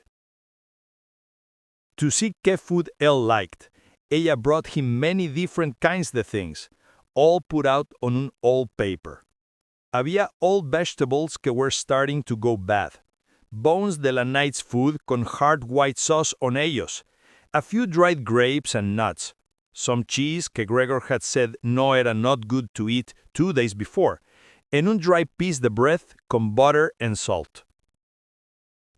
To see qué food él liked, ella brought him many different kinds de things, all put out on un old paper. Había old vegetables que were starting to go bad, bones de la night's food con hard white sauce on ellos, a few dried grapes and nuts, some cheese que Gregor had said no era not good to eat 2 days before, and un dry piece de bread con butter and salt.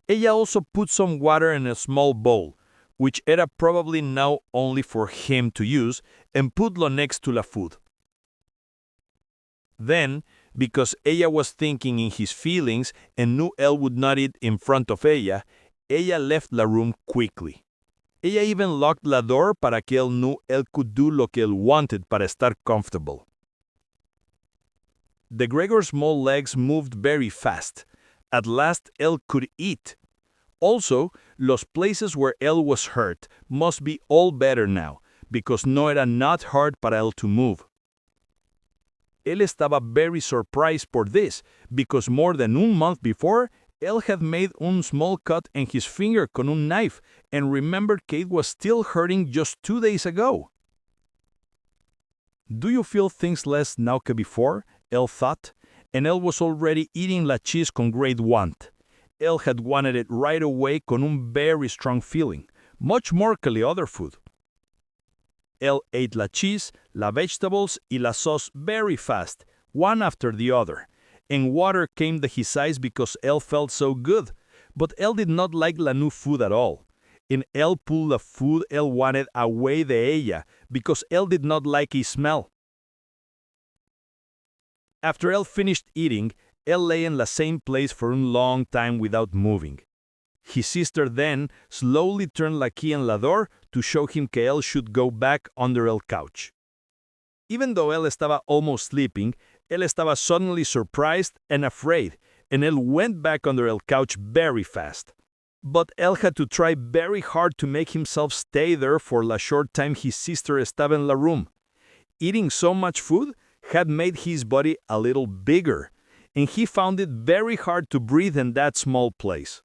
Ella also put some water in a small bowl, which era probably now only for him to use, and put lo next to la food. Then, because ella was thinking in his feelings and knew él would not eat in front of ella left la room quickly. Ella even locked la door para que él knew él could do lo que él wanted para estar comfortable. The Gregor's small legs moved very fast. At last él could eat. Also, los places where él was hurt must be all better now, because no era not hard para él to move. Él estaba very surprised por this, because more than un month before, él had made un small cut in his finger con un knife and remembered que it was still hurting just 2 days ago. Do you feel things less now que before? Él thought, and él was already eating la cheese con great want. Él had wanted it right away con un very strong feeling, much more que the other food. Él ate la cheese, la vegetables, y la sauce very fast, one after the other, and water came to his eyes because él felt so good, but él did not like la new food at all. And él pulled the food él wanted away de ella because él did not like its smell. After él finished eating, él lay in the same place for a long time without moving. His sister then slowly turned la key in la door to show him que él should go back under el couch. Even though él estaba almost sleeping, él estaba suddenly surprised and afraid, and él went back under el couch very fast. But él had to try very hard to make himself stay there for the short time his sister estaba in la room. Eating so much food had made his body a little bigger, and he found it very hard to breathe in that small place.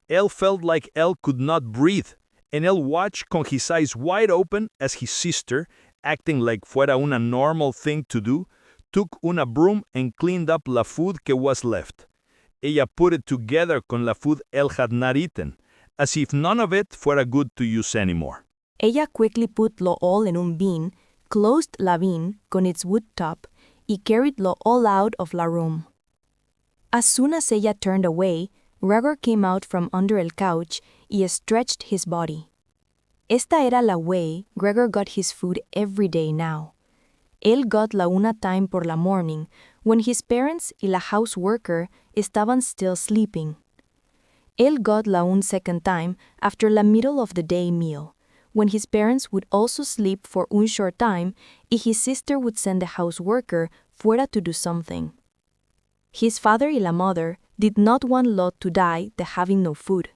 Él felt like él could not breathe, and él watched con his eyes wide open as his sister, acting like fuera una normal thing to do, took una broom and cleaned up la food que was left. Ella put it together con la food él had not eaten, as if none of it fuera good to use anymore. Ella quickly put lo all in un bin, closed la bin con its wood top, y carried lo all out of la room. As soon as ella turned away, Gregor came out from under el couch y stretched his body. Esta era la way Gregor got his food every day now. Él got la una time por la morning, when his parents y la house worker estaban still sleeping. Él got la un second time after la middle of the day meal, when his parents would also sleep for un short time y his sister would send the house worker fuera to do something. His father y la mother did not want Lot to die de having no food,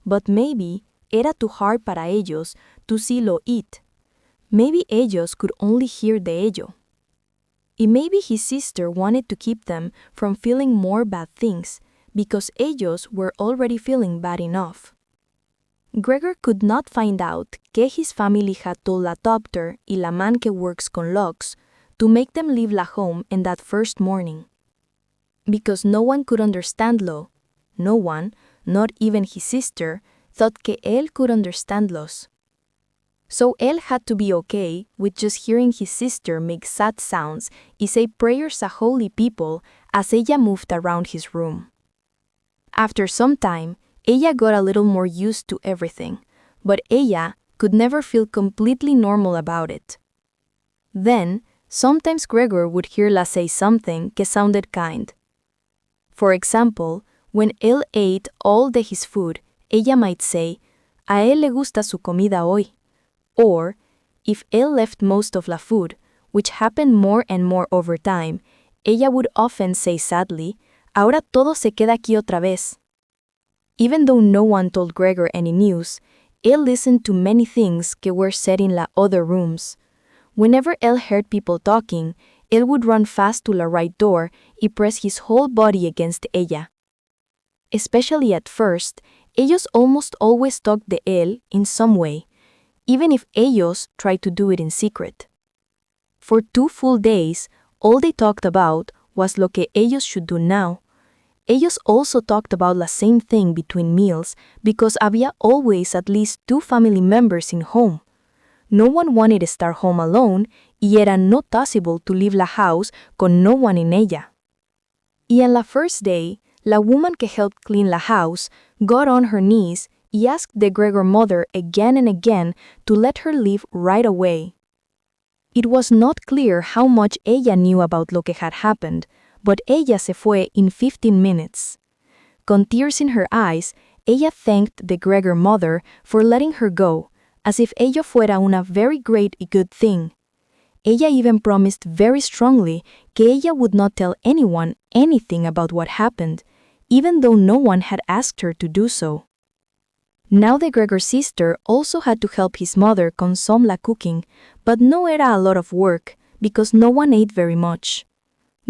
but maybe era too hard para ellos to see lo eat. Maybe ellos could only hear de ello. Y maybe his sister wanted to keep them from feeling more bad things, because ellos were already feeling bad enough. Gregor could not find out que his family had told la doctor y la man que works con logs to make them leave la home in that first morning. Because no one could understand lo, no one, not even his sister, thought que él could understand-los. So él had to be okay with just hearing his sister make sad sounds y say prayers a holy people as ella moved around his room. After some time, ella got a little more used to everything, but ella could never feel completely normal about it. Then, sometimes Gregor would hear la say something que sounded kind. For example, when él ate all de his food, ella might say, "A él le gusta su comida hoy." Or, if él left most of la food, which happened more and more over time, ella would often say sadly, "Ahora todo se queda aquí otra vez." Even though no one told Gregor any news, él listened to many things que were said in la other rooms. Whenever él heard people talking, él would run fast to la right door y press his whole body against ella. Especially at first, ellos almost always talked de él in some way, even if ellos tried to do it in secret. For 2 full days, all they talked about was lo que ellos should do now. Ellos also talked about la same thing between meals because había always at least 2 family members in home. No one wanted to stay home alone y era not possible to leave la house con no one in ella. Y en la first day, la woman que helped clean la house got on her knees y asked the Gregor mother again and again to let her leave right away. It was not clear how much ella knew about lo que had happened, but ella se fue in 15 minutes. Con tears in her eyes, ella thanked the Gregor mother for letting her go, as if ello fuera una very great y good thing. Ella even promised very strongly que ella would not tell anyone anything about what happened, even though no one had asked her to do so. Now the Gregor sister also had to help his mother con some la cooking, but no era a lot of work, because no one ate very much.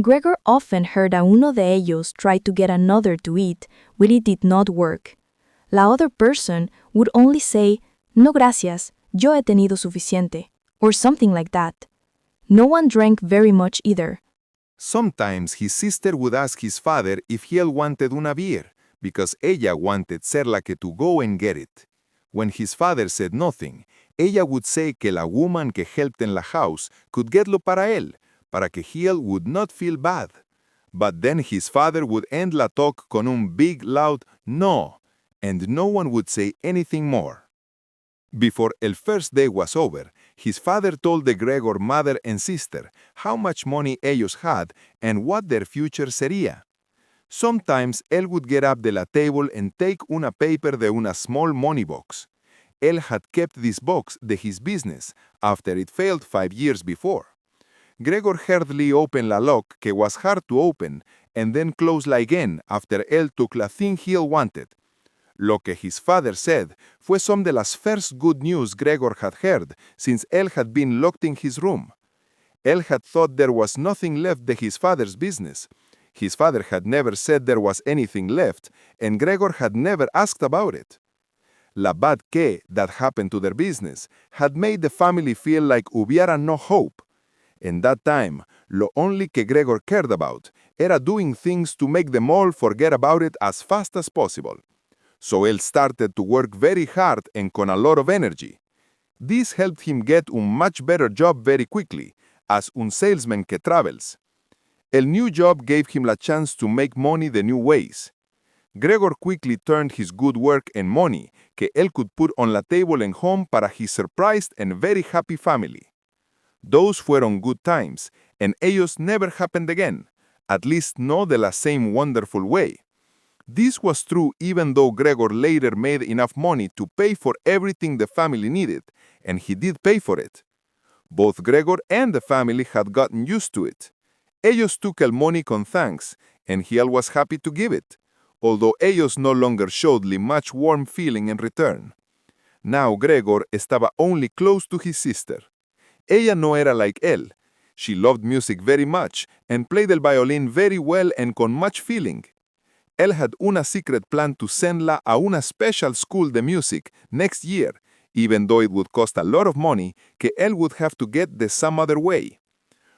Gregor often heard a uno de ellos try to get another to eat, but it did not work. La other person would only say, "No gracias, yo he tenido suficiente," or something like that. No one drank very much either. Sometimes his sister would ask his father if he wanted una beer, because ella wanted ser la que to go and get it. When his father said nothing, ella would say que la woman que helped in la house could getlo para él, para que he would not feel bad. But then his father would end la talk con un big loud no, and no one would say anything more. Before el first day was over, his father told the Gregor mother and sister how much money ellos had and what their future sería. Sometimes él would get up de la table and take una paper de una small money box. Él had kept this box de his business after it failed 5 years before. Gregor hurriedly opened la lock que was hard to open and then closed la again after él took la thing he wanted. Lo que his father said fue some de las first good news Gregor had heard since él had been locked in his room. Él had thought there was nothing left de his father's business. His father had never said there was anything left, and Gregor had never asked about it. la bad que that happened to their business had made the family feel like hubiera no hope. In that time, lo only que Gregor cared about era doing things to make them all forget about it as fast as possible. So él started to work very hard and con a lot of energy. This helped him get a much better job very quickly, as un salesman que travels. El new job gave him la chance to make money the new ways. Gregor quickly turned his good work and money que él could put on la table en home para his surprised and very happy family. Those fueron good times, and ellos never happened again, at least no de la same wonderful way. This was true even though Gregor later made enough money to pay for everything the family needed, and he did pay for it. Both Gregor and the family had gotten used to it. Ellos took el money con thanks, and he was happy to give it, although ellos no longer showed much warm feeling in return. Now Gregor estaba only close to his sister. Ella no era like él. She loved music very much and played el violin very well and con much feeling. Él had una secret plan to sendla a una special school de music next year, even though it would cost a lot of money que él would have to get the some other way.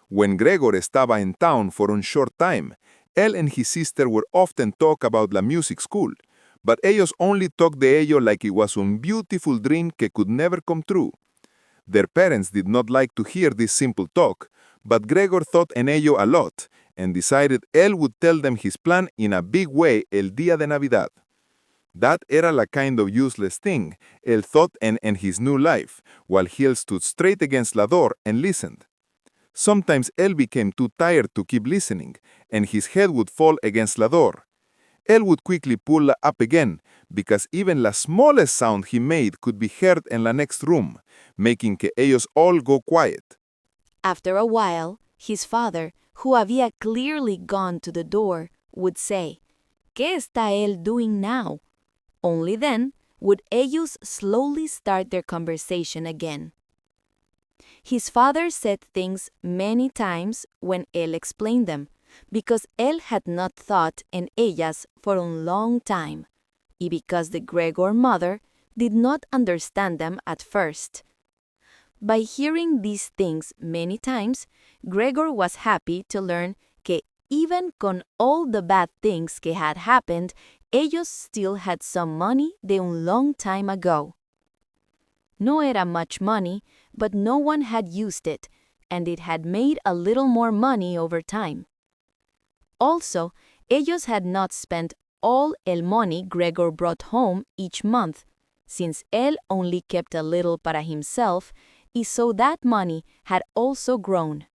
When Gregor estaba in town for a short time, él and his sister would often talk about la music school, but ellos only talked de ello like it was un beautiful dream que could never come true. Their parents did not like to hear this simple talk, but Gregor thought en ello a lot, and decided él would tell them his plan in a big way el día de Navidad. That era la kind of useless thing él thought en his new life, while he stood straight against la door and listened. Sometimes él became too tired to keep listening, and his head would fall against la door. Él would quickly pull la up again, because even la smallest sound he made could be heard in la next room, making que ellos all go quiet. After a while, his father, who había clearly gone to the door, would say, ¿Qué está él doing now? Only then would ellos slowly start their conversation again. His father said things many times when él explained them, because él had not thought en ellas for a long time, y because the Gregor mother did not understand them at first. By hearing these things many times, Gregor was happy to learn que even con all the bad things que had happened, ellos still had some money de un long time ago. No era much money, but no one had used it, and it had made a little more money over time. Also, ellos had not spent all el money Gregor brought home each month, since él only kept a little para himself, y so that money had also grown.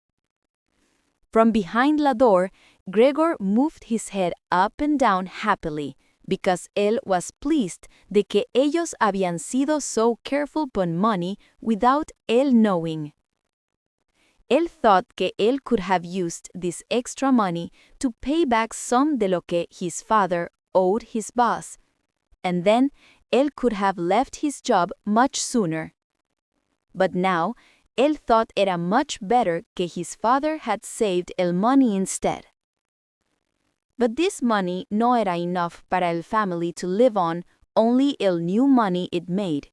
From behind la door, Gregor moved his head up and down happily, because él was pleased de que ellos habían sido so careful con money without él knowing. Él thought que él could have used this extra money to pay back some de lo que his father owed his boss, and then él could have left his job much sooner. But now, él thought era much better que his father had saved el money instead. But this money no era enough para el family to live on only el new money it made.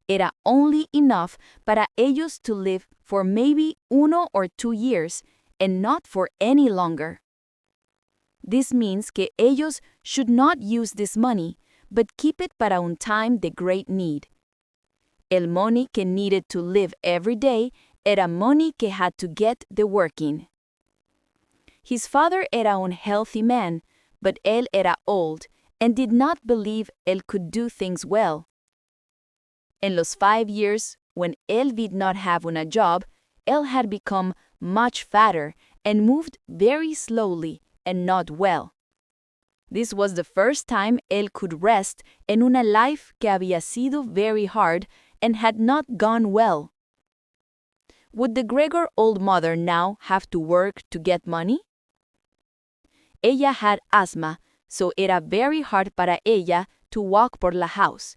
Era only enough para ellos to live for maybe 1 or 2 years, and not for any longer. This means que ellos should not use this money, but keep it para un time de great need. El money que needed to live every day era money que had to get de working. His father era un healthy man, but él era old and did not believe él could do things well. En los 5 years, when él did not have una job, él had become much fatter and moved very slowly and not well. This was the first time él could rest en una life que había sido very hard and had not gone well. Would the Gregor old mother now have to work to get money? Ella had asthma, so era very hard para ella to walk por la house.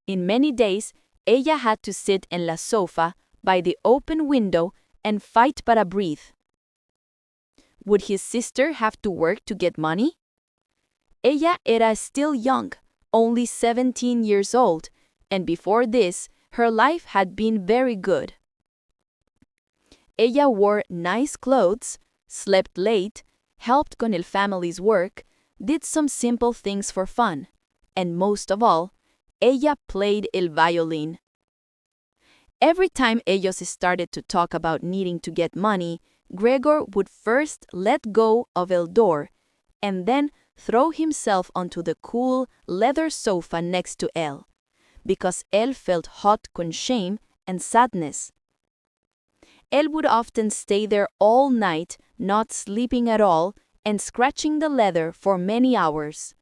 In many days, ella had to sit en la sofa by the open window and fight para breathe. Would his sister have to work to get money? Ella era still young, only 17 years old, and before this, her life had been very good. Ella wore nice clothes, slept late, helped con el family's work, did some simple things for fun, and most of all, ella played el violin. Every time ellos started to talk about needing to get money, Gregor would first let go of el door and then throw himself onto the cool leather sofa next to él, because él felt hot con shame and sadness. Él would often stay there all night, not sleeping at all, and scratching the leather for many hours.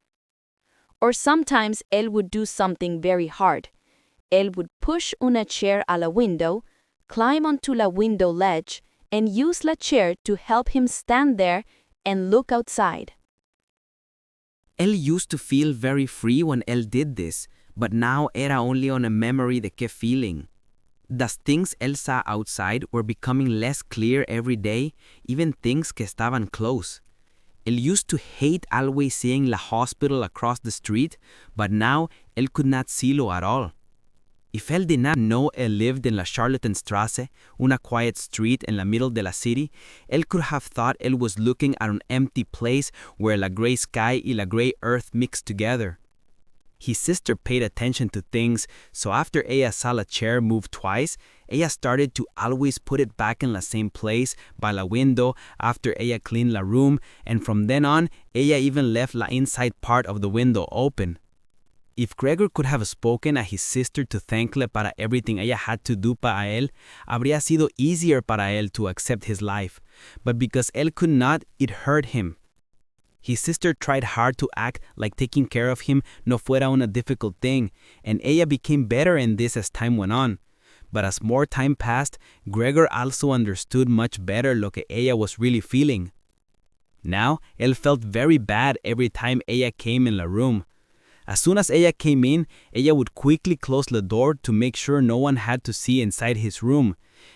Or sometimes él would do something very hard. Él would push una chair a la window, climb onto la window ledge, and use la chair to help him stand there and look outside. Él used to feel very free when él did this, but now era only on a memory de qué feeling. The things él saw outside were becoming less clear every day, even things que estaban close. Él used to hate always seeing la hospital across the street, but now él could not see-lo at all. If él did not know él lived in la Charlottenstrasse, una quiet street in the middle de la city, él could have thought él was looking at an empty place where la gray sky y la gray earth mixed together. His sister paid attention to things, so after ella saw la chair move twice, ella started to always put it back in the same place by la window after ella cleaned la room, and from then on, ella even left la inside part of the window open. If Gregor could have spoken a his sister to thankle para everything ella had to do para él, habría sido easier para él to accept his life, but because él could not, it hurt him. His sister tried hard to act like taking care of him no fuera una difficult thing, and ella became better in this as time went on. But as more time passed, Gregor also understood much better lo que ella was really feeling. Now, él felt very bad every time ella came in la room. As soon as ella came in, ella would quickly close the door to make sure no one had to see inside his room.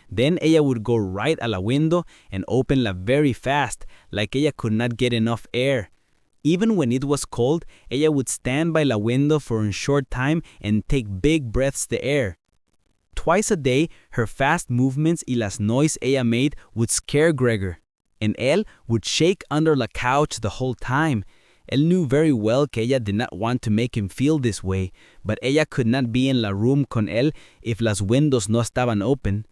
Then ella would go right a la window and open la very fast, like ella could not get enough air. Even when it was cold, ella would stand by la window for a short time and take big breaths of air. Twice a day, her fast movements y las noise ella made would scare Gregor, and él would shake under la couch the whole time. Él knew very well que ella did not want to make him feel this way, but ella could not be in la room con él if las windows no estaban open.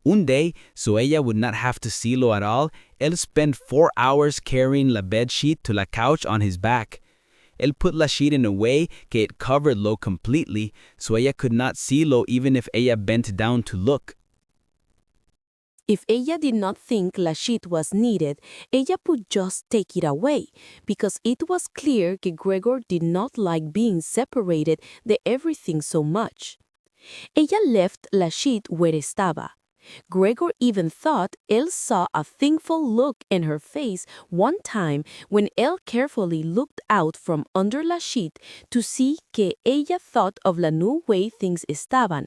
Un day, so ella would not have to see-lo at all, él spent 4 hours carrying la bed sheet to la couch on his back. Él put la sheet in a way que it covered lo completely, so ella could not see-lo even if ella bent down to look. If ella did not think la sheet was needed, ella would just take it away, because it was clear que Gregor did not like being separated de everything so much. Ella left la sheet where estaba. Gregor even thought él saw a thankful look in her face one time when él carefully looked out from under la sheet to see que ella thought of la new way things estaban.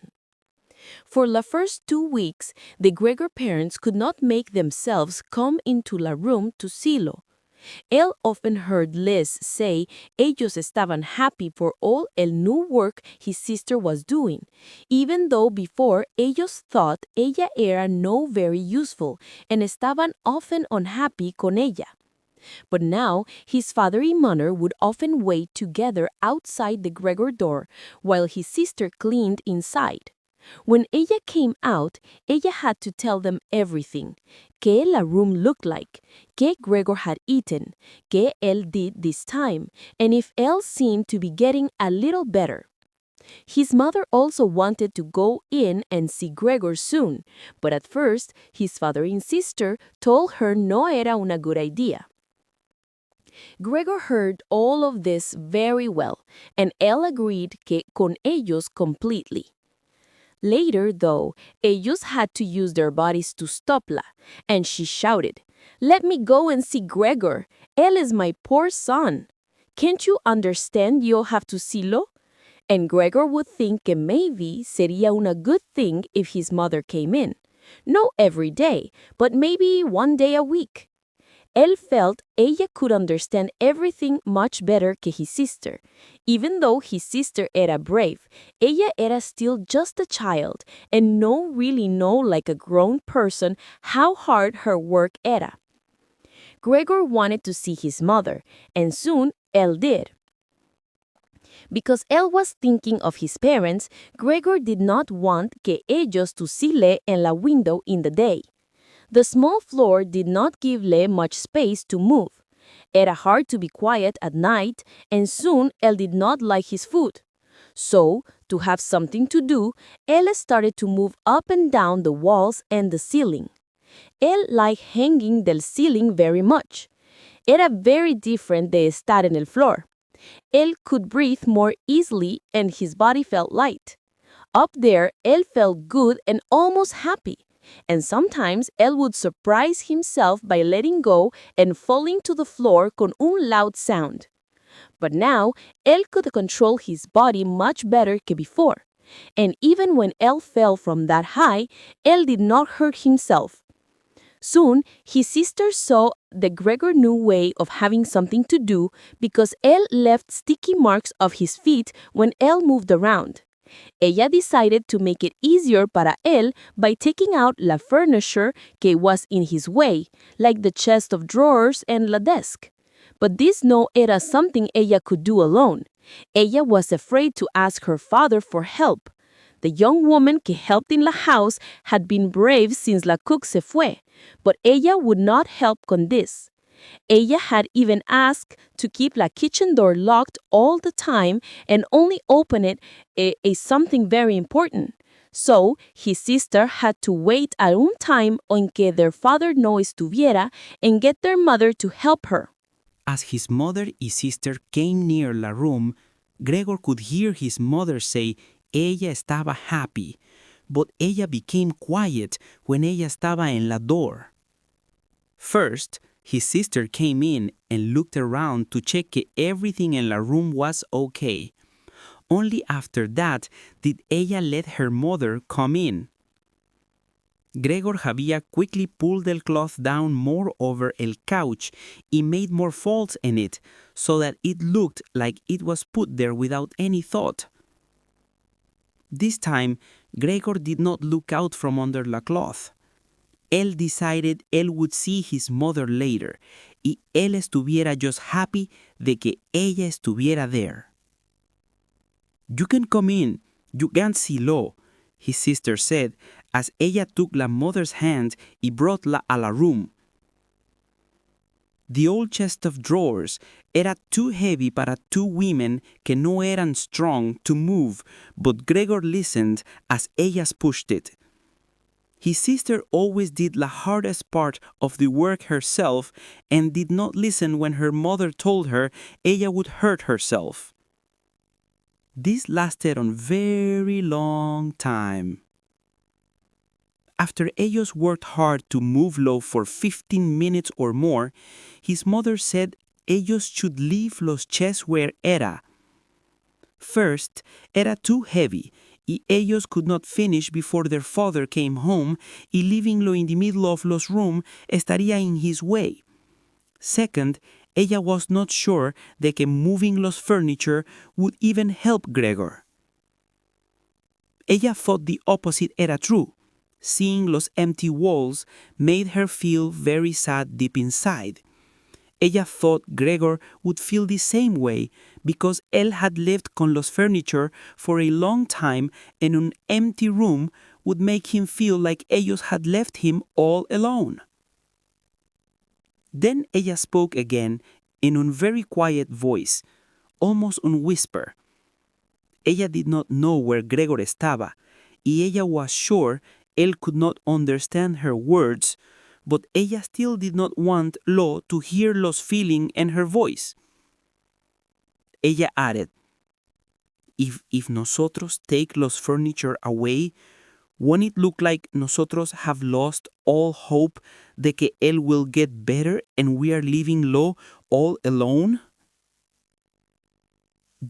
For the first 2 weeks, the Gregor parents could not make themselves come into la room to see-lo. Él often heard Liz say ellos estaban happy for all el new work his sister was doing, even though before ellos thought ella era no very useful and estaban often unhappy con ella. But now, his father y mother would often wait together outside the Gregor door while his sister cleaned inside. When ella came out, ella had to tell them everything. Que la room looked like, que Gregor had eaten, que él did this time, and if él seemed to be getting a little better. His mother also wanted to go in and see Gregor soon, but at first, his father and sister told her no era una good idea. Gregor heard all of this very well, and él agreed que con ellos completely. Later, though, ellos had to use their bodies to stop la, and she shouted, "Let me go and see Gregor. Él is my poor son. Can't you understand you'll have to see-lo?" And Gregor would think que maybe sería una good thing if his mother came in. No every day, but maybe 1 day a week. él felt ella could understand everything much better que his sister. Even though his sister era brave, ella era still just a child and no really know like a grown person how hard her work era. Gregor wanted to see his mother, and soon él did. Because él was thinking of his parents, Gregor did not want que ellos to see Le en la window in the day. The small floor did not give Le much space to move. Era hard to be quiet at night, and soon él did not like his food. So, to have something to do, él started to move up and down the walls and the ceiling. Él liked hanging del ceiling very much. Era very different de estar en el floor. Él could breathe more easily and his body felt light. Up there, él felt good and almost happy. And sometimes él would surprise himself by letting go and falling to the floor con un loud sound. But now, él could control his body much better que before. And even when él fell from that high, él did not hurt himself. Soon, his sister saw the Gregor new way of having something to do because él left sticky marks of his feet when él moved around. Ella decided to make it easier para él by taking out la furniture que was in his way, like the chest of drawers and la desk. But this no era something ella could do alone. Ella was afraid to ask her father for help. The young woman que helped in la house had been brave since la cook se fue, but ella would not help con this. Ella had even asked to keep la kitchen door locked all the time and only open it is something very important. So, his sister had to wait a un time en que their father no estuviera and get their mother to help her. As his mother y sister came near la room, Gregor could hear his mother say ella estaba happy, but ella became quiet when ella estaba en la door. First, his sister came in and looked around to check que everything in la room was okay. Only after that did ella let her mother come in. Gregor había quickly pulled el cloth down more over el couch y made more folds in it so that it looked like it was put there without any thought. This time, Gregor did not look out from under la cloth. Él decided él would see his mother later y él estuviera just happy de que ella estuviera there. You can come in, you can't see Lo, his sister said as ella took la mother's hand y brought la a la room. The old chest of drawers era too heavy para two women que no eran strong to move, but Gregor listened as ellas pushed it. His sister always did the hardest part of the work herself and did not listen when her mother told her ella would hurt herself. This lasted a very long time. After ellos worked hard to move Lo for 15 minutes or more, his mother said ellos should leave los chests where era. First, era too heavy, y ellos could not finish before their father came home, y leaving-lo in the middle of los room estaría in his way. Second, ella was not sure de que moving los furniture would even help Gregor. Ella thought the opposite era true. Seeing los empty walls made her feel very sad deep inside. Ella thought Gregor would feel the same way because él had lived con los furniture for a long time and an empty room would make him feel like ellos had left him all alone. Then ella spoke again in a very quiet voice, almost a whisper. Ella did not know where Gregor estaba, y ella was sure él could not understand her words, but ella still did not want Lo to hear los feeling in her voice. Ella added, if nosotros take los furniture away, won't it look like nosotros have lost all hope de que él will get better and we are leaving Lo all alone?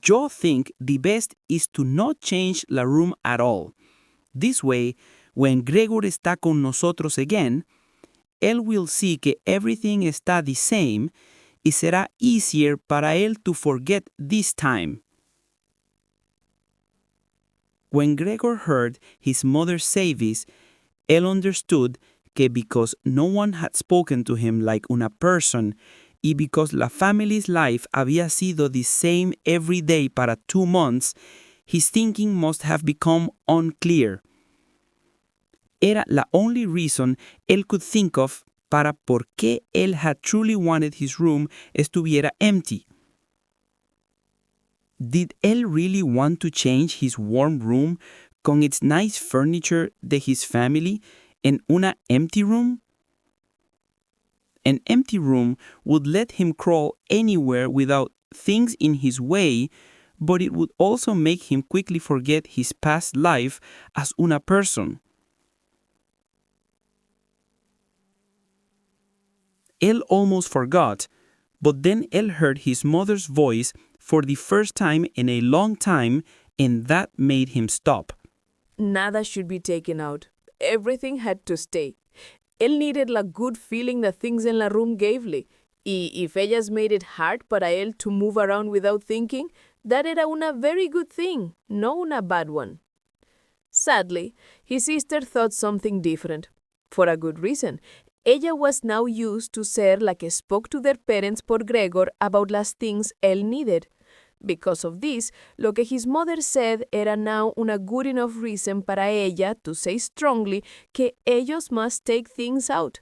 Yo think the best is to not change la room at all. This way, when Gregor está con nosotros again, él will see que everything está the same y será easier para él to forget this time. When Gregor heard his mother say this, él understood que because no one had spoken to him like una person y because la family's life había sido the same every day para 2 months, his thinking must have become unclear. Era la only reason él could think of para por qué él had truly wanted his room estuviera empty. Did él really want to change his warm room con its nice furniture de his family en una empty room? An empty room would let him crawl anywhere without things in his way, but it would also make him quickly forget his past life as una person. Él almost forgot, but then él heard his mother's voice for the first time in a long time, and that made him stop. Nada should be taken out. Everything had to stay. Él needed la good feeling the things in la room gavele. Y if ellas made it hard para él to move around without thinking, that era una very good thing, no una bad one. Sadly, his sister thought something different. For a good reason. Ella was now used to ser la que spoke to their parents por Gregor about las things él needed. Because of this, lo que his mother said era now una good enough reason para ella to say strongly que ellos must take things out.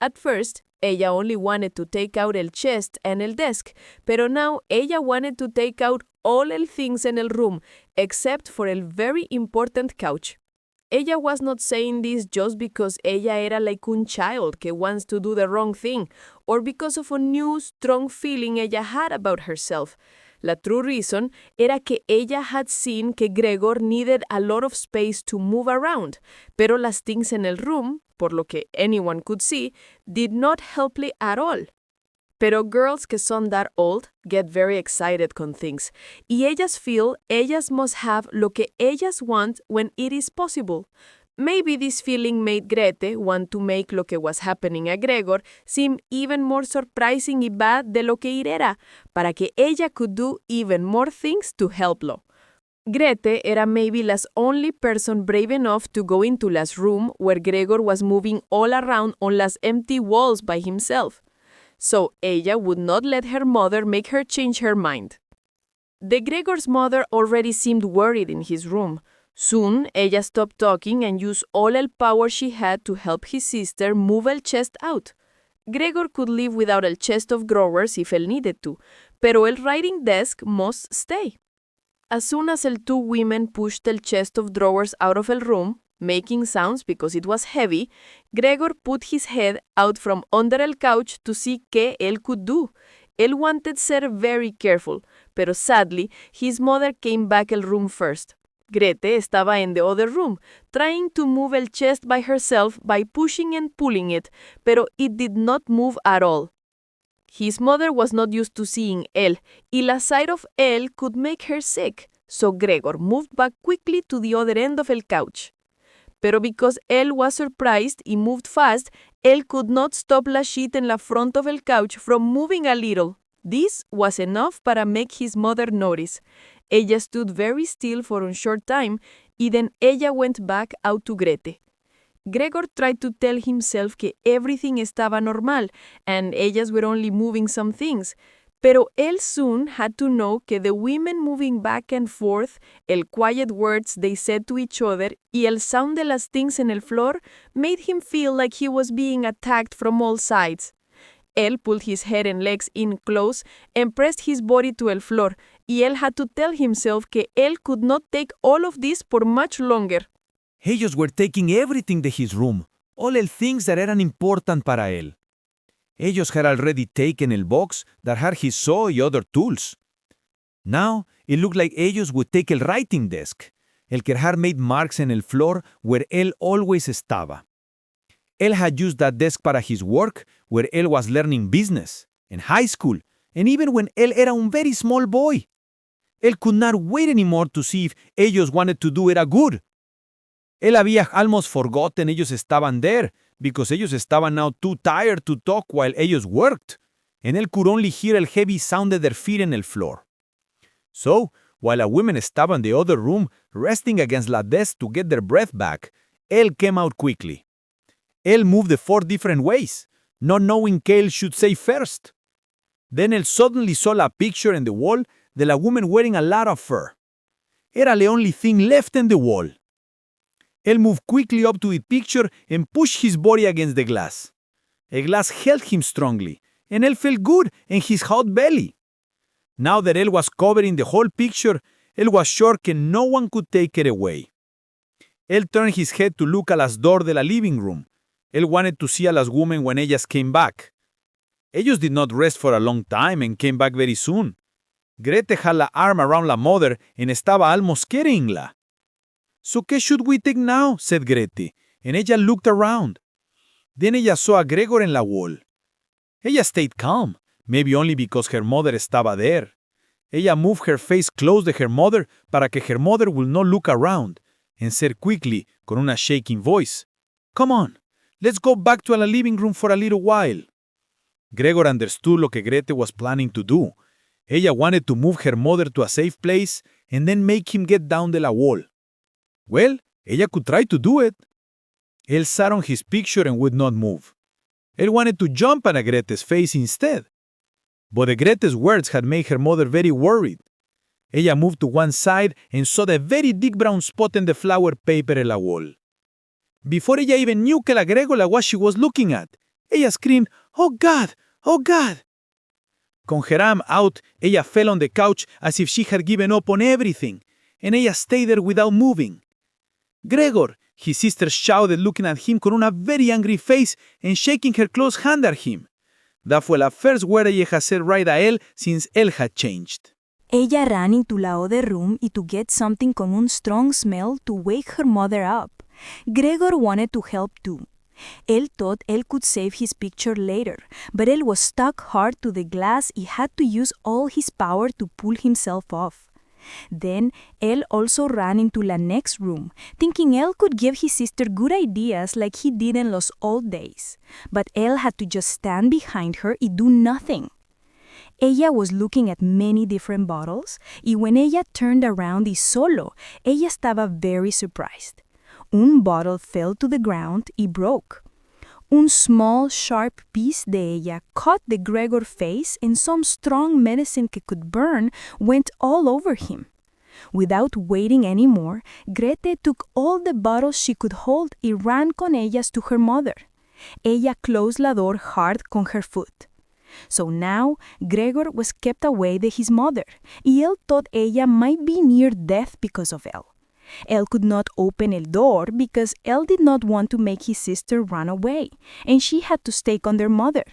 At first, ella only wanted to take out el chest and el desk, pero now ella wanted to take out all el things en el room, except for el very important couch. Ella was not saying this just because ella era like un child que wants to do the wrong thing, or because of a new, strong feeling ella had about herself. La true reason era que ella had seen que Gregor needed a lot of space to move around, pero las things en el room, por lo que anyone could see, did not helply at all. Pero girls que son that old get very excited con things, y ellas feel ellas must have lo que ellas want when it is possible. Maybe this feeling made Grete want to make lo que was happening a Gregor seem even more surprising y bad de lo que it era, para que ella could do even more things to helplo. Grete era maybe las only person brave enough to go into las room where Gregor was moving all around on las empty walls by himself. So ella would not let her mother make her change her mind. The Gregor's mother already seemed worried in his room. Soon, ella stopped talking and used all el power she had to help his sister move el chest out. Gregor could live without el chest of drawers if él needed to, pero el writing desk must stay. As soon as el 2 women pushed el chest of drawers out of el room, making sounds because it was heavy, Gregor put his head out from under el couch to see qué él could do. Él wanted ser very careful, pero sadly, his mother came back el room first. Grete estaba in the other room, trying to move el chest by herself by pushing and pulling it, pero it did not move at all. His mother was not used to seeing él, y la sight of él could make her sick, so Gregor moved back quickly to the other end of el couch. Pero because él was surprised y moved fast, él could not stop la sheet en la front of el couch from moving a little. This was enough para make his mother notice. Ella stood very still for a short time, y then ella went back out to Grete. Gregor tried to tell himself que everything estaba normal, and ellas were only moving some things. Pero él soon had to know que the women moving back and forth, el quiet words they said to each other, y el sound de las things en el floor made him feel like he was being attacked from all sides. Él pulled his head and legs in close and pressed his body to el floor, y él had to tell himself que él could not take all of this por much longer. Ellos were taking everything de his room, all the things that eran important para él. Ellos had already taken el box that had his saw y other tools. Now, it looked like ellos would take el writing desk, el que had made marks en el floor where él always estaba. Él had used that desk para his work, where él was learning business, in high school, and even when él era un very small boy. Él could not wait anymore to see if ellos wanted to do it a good. Él había almost forgotten ellos estaban there, because ellos estaban now too tired to talk while ellos worked, and él could only hear el heavy sound de their feet en el floor. So, while a woman estaba in the other room resting against la desk to get their breath back, él came out quickly. Él moved the 4 different ways, not knowing qué él should say first. Then él suddenly saw la picture in the wall de la woman wearing a lot of fur. Era the only thing left in the wall. Él moved quickly up to the picture and pushed his body against the glass. The glass held him strongly, and él felt good in his hot belly. Now that él was covering the whole picture, él was sure que no one could take it away. Él turned his head to look a las door de la living room. Él wanted to see a las women when ellas came back. Ellos did not rest for a long time and came back very soon. Grete had la arm around la mother and estaba almost carryingla. So ¿qué should we take now? Said Grete, and ella looked around. Then ella saw a Gregor en la wall. Ella stayed calm, maybe only because her mother estaba there. Ella moved her face close to her mother para que her mother would not look around, and said quickly, con una shaking voice, "Come on, let's go back to the living room for a little while." Gregor understood lo que Grete was planning to do. Ella wanted to move her mother to a safe place and then make him get down de la wall. Well, ella could try to do it. Él sat on his picture and would not move. Él wanted to jump at Grete's face instead. But Grete's words had made her mother very worried. Ella moved to one side and saw the very big brown spot in the flower paper en la wall. Before ella even knew que la Gregola what she was looking at, ella screamed, "Oh God! Oh God!" Con her arm out, ella fell on the couch as if she had given up on everything, and ella stayed there without moving. "Gregor!" his sister shouted, looking at him con una very angry face and shaking her closed hand at him. That fue la first word ella had said right a él since él had changed. Ella ran into la other room y to get something con un strong smell to wake her mother up. Gregor wanted to help too. Él thought él could save his picture later, but él was stuck hard to the glass y had to use all his power to pull himself off. Then él also ran into la next room, thinking él could give his sister good ideas like he did in los old days. But él had to just stand behind her y do nothing. Ella was looking at many different bottles, y when ella turned around y solo, ella estaba very surprised. Un bottle fell to the ground y broke. Un small, sharp piece de ella caught the Gregor face and some strong medicine que could burn went all over him. Without waiting any more, Grete took all the bottles she could hold y ran con ellas to her mother. Ella closed la door hard con her foot. So now, Gregor was kept away de his mother, y él thought ella might be near death because of él. Él could not open el door because él did not want to make his sister run away, and she had to stay con their mother.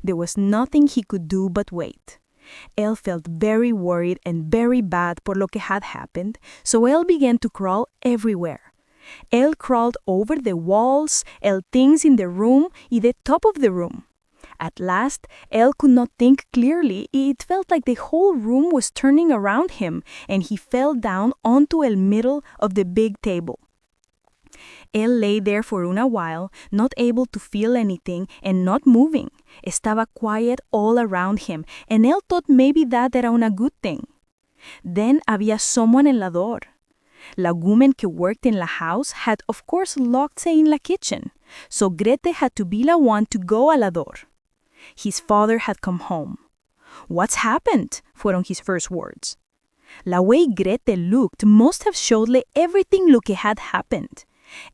There was nothing he could do but wait. Él felt very worried and very bad por lo que had happened, so él began to crawl everywhere. Él crawled over the walls, el things in the room, y the top of the room. At last, él could not think clearly. It felt like the whole room was turning around him, and he fell down onto el middle of the big table. Él lay there for a while, not able to feel anything and not moving. Estaba quiet all around him, and él thought maybe that era una good thing. Then había someone en la door. La woman que worked in la house had of course locked se in la kitchen, so Grete had to be la one to go a la door. His father had come home. "What's happened?" fueron his first words. La way Grete looked must have showedle everything lo que had happened.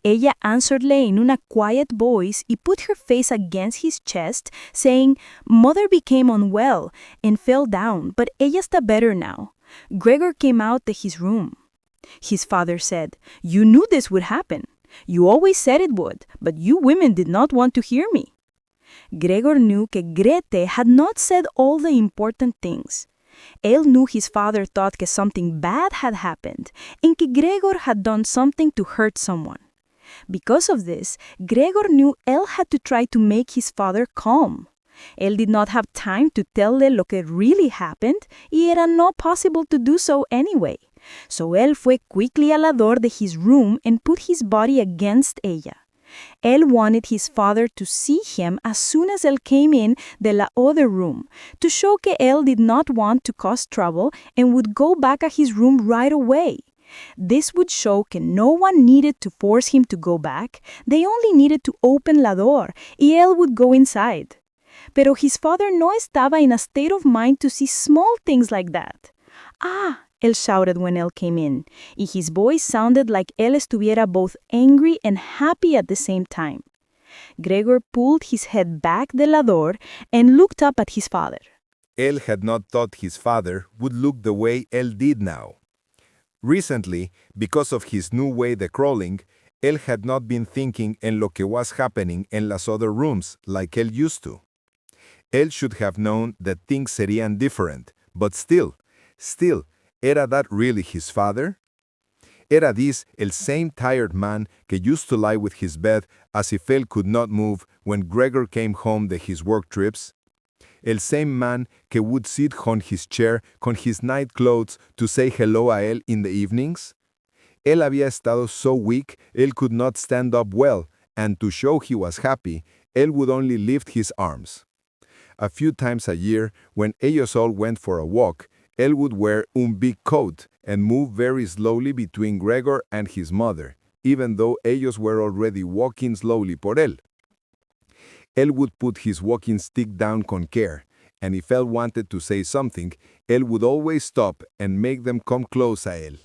Ella answeredle in una quiet voice y put her face against his chest, saying, "Mother became unwell and fell down, but ella está better now. Gregor came out to his room." His father said, "You knew this would happen. You always said it would, but you women did not want to hear me." Gregor knew que Grete had not said all the important things. Él knew his father thought que something bad had happened, and que Gregor had done something to hurt someone. Because of this, Gregor knew él had to try to make his father calm. Él did not have time to tell lo que really happened, y era not possible to do so anyway. So él fue quickly a la door de his room and put his body against ella. Él wanted his father to see him as soon as él came in de la other room, to show que él did not want to cause trouble and would go back at his room right away. This would show que no one needed to force him to go back, they only needed to open la door, y él would go inside. Pero his father no estaba in a state of mind to see small things like that. Ah, él shouted when él came in, y his voice sounded like él estuviera both angry and happy at the same time. Gregor pulled his head back de la door and looked up at his father. Él had not thought his father would look the way él did now. Recently, because of his new way de crawling, él had not been thinking en lo que was happening en las other rooms like él used to. Él should have known that things serían different, but still, ¿era that really his father? Era this el same tired man que used to lie with his bed as if él could not move when Gregor came home de his work trips? El same man que would sit on his chair con his night clothes to say hello a él in the evenings? Él había estado so weak, él could not stand up well, and to show he was happy, él would only lift his arms. A few times a year, when ellos all went for a walk, él would wear un big coat and move very slowly between Gregor and his mother, even though ellos were already walking slowly por él. Él would put his walking stick down con care, and if él wanted to say something, él would always stop and make them come close a él.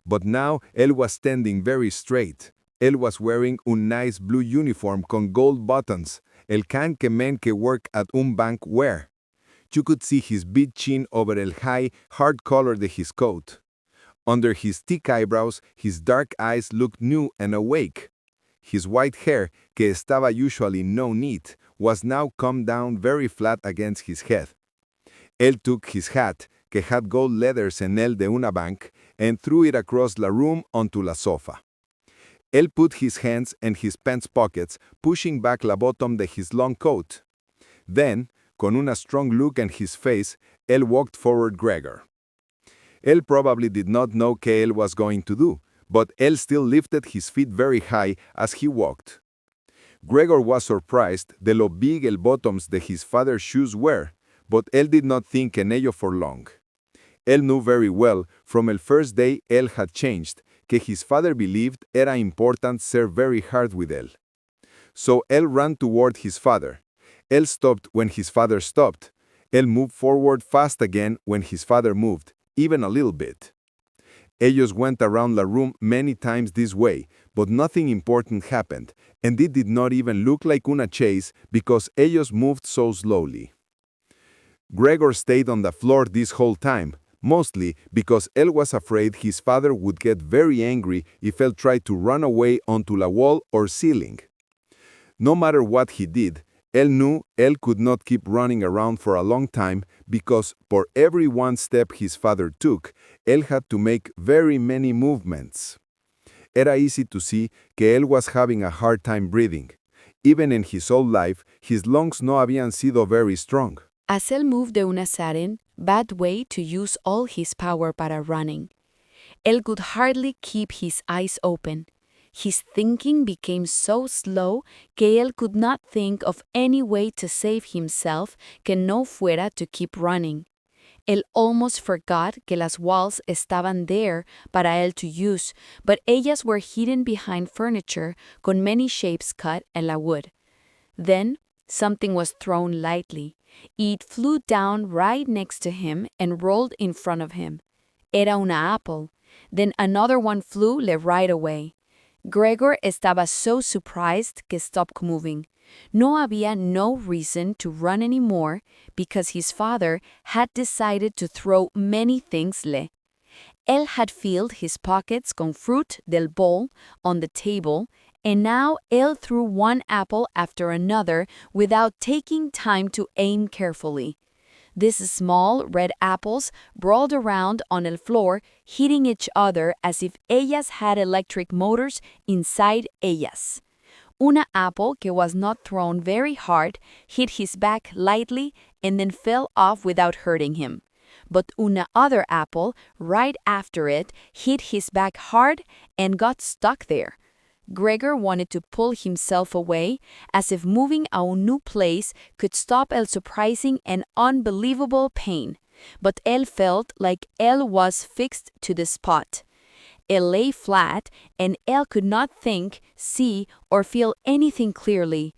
But now él was standing very straight. Él was wearing un nice blue uniform con gold buttons, el can que men que work at un bank wear. You could see his big chin over el high, hard collar de his coat. Under his thick eyebrows, his dark eyes looked new and awake. His white hair, que estaba usually no neat, was now come down very flat against his head. Él took his hat, que had gold letters en él de una bank, and threw it across la room onto la sofa. Él put his hands in his pants pockets, pushing back la bottom de his long coat. Then, con una strong look in his face, él walked forward Gregor. Él probably did not know qué él was going to do, but él still lifted his feet very high as he walked. Gregor was surprised de lo big el bottoms de his father's shoes were, but él did not think en ello for long. Él knew very well, from el first day él had changed, que his father believed era important ser very hard with él. So él ran toward his father. Él stopped when his father stopped. Él moved forward fast again when his father moved, even a little bit. Ellos went around la room many times this way, but nothing important happened, and it did not even look like una chase because ellos moved so slowly. Gregor stayed on the floor this whole time, mostly because él was afraid his father would get very angry if él tried to run away onto la wall or ceiling. No matter what he did, él knew él could not keep running around for a long time because por every one step his father took, él had to make very many movements. Era easy to see que él was having a hard time breathing. Even in his old life, his lungs no habían sido very strong. As él moved de una sudden, bad way to use all his power para running. Él could hardly keep his eyes open. His thinking became so slow que él could not think of any way to save himself que no fuera to keep running. Él almost forgot que las walls estaban there para él to use, but ellas were hidden behind furniture con many shapes cut en la wood. Then, something was thrown lightly. It flew down right next to him and rolled in front of him. Era una apple. Then another one flew right away. Gregor estaba so surprised que stopped moving. No había no reason to run anymore because his father had decided to throw many things le. Él had filled his pockets con fruit del bowl on the table, and now él threw one apple after another without taking time to aim carefully. These small red apples rolled around on el floor, hitting each other as if ellas had electric motors inside ellas. Una apple que was not thrown very hard hit his back lightly and then fell off without hurting him. But una other apple, right after it, hit his back hard and got stuck there. Gregor wanted to pull himself away, as if moving a new place could stop el surprising and unbelievable pain. But él felt like él was fixed to the spot. Él lay flat, and él could not think, see, or feel anything clearly.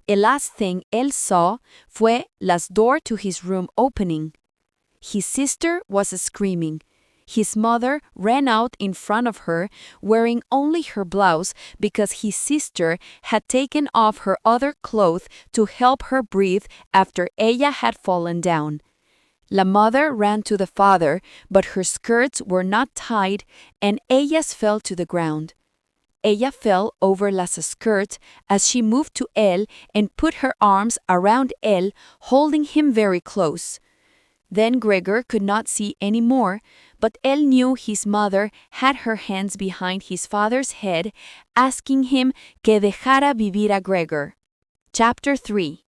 The last thing él saw fue las door to his room opening. His sister was screaming. His mother ran out in front of her, wearing only her blouse because his sister had taken off her other clothes to help her breathe after ella had fallen down. La mother ran to the father, but her skirts were not tied, and ellas fell to the ground. Ella fell over las skirts as she moved to él and put her arms around él, holding him very close. Then Gregor could not see any more, but él knew his mother had her hands behind his father's head, asking him que dejara vivir a Gregor. Chapter 3.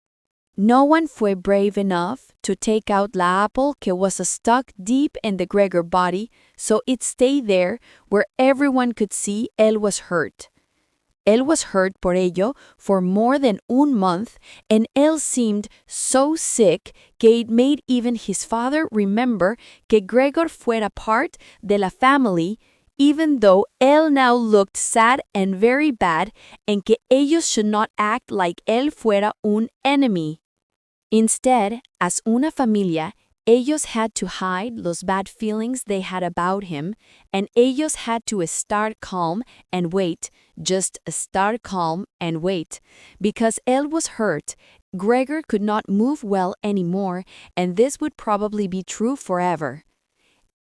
No one fue brave enough to take out la apple que was stuck deep in the Gregor body, so it stayed there where everyone could see él was hurt. Él was hurt por ello for more than un month, and él seemed so sick que it made even his father remember que Gregor fuera part de la family, even though él now looked sad and very bad, and que ellos should not act like él fuera un enemy. Instead, as una familia, ellos had to hide los bad feelings they had about him, and ellos had to start calm and wait, just start calm and wait. Because él was hurt, Gregor could not move well anymore, and this would probably be true forever.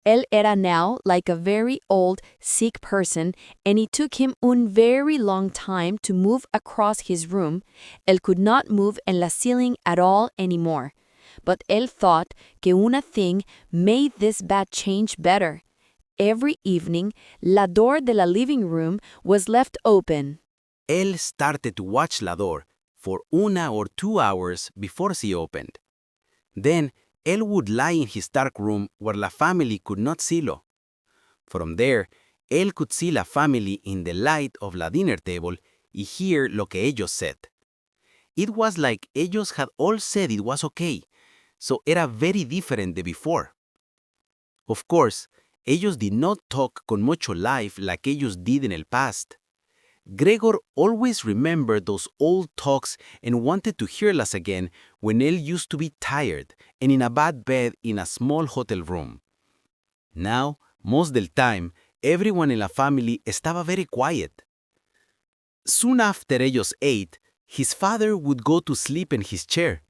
Él era now like a very old, sick person, and it took him un very long time to move across his room. Él could not move en la ceiling at all anymore. But él thought que una thing made this bad change better. Every evening, la door de la living room was left open. Él started to watch la door for 1 or 2 hours before she opened. Then, él would lie in his dark room where la family could not see lo. From there, él could see la family in the light of la dinner table y hear lo que ellos said. It was like ellos had all said it was okay, so era very different de before. Of course, ellos did not talk con mucho life like ellos did in el past. Gregor always remembered those old talks and wanted to hearlas again when él used to be tired and in a bad bed in a small hotel room. Now, most del time, everyone in la family estaba very quiet. Soon after ellos ate, his father would go to sleep in his chair.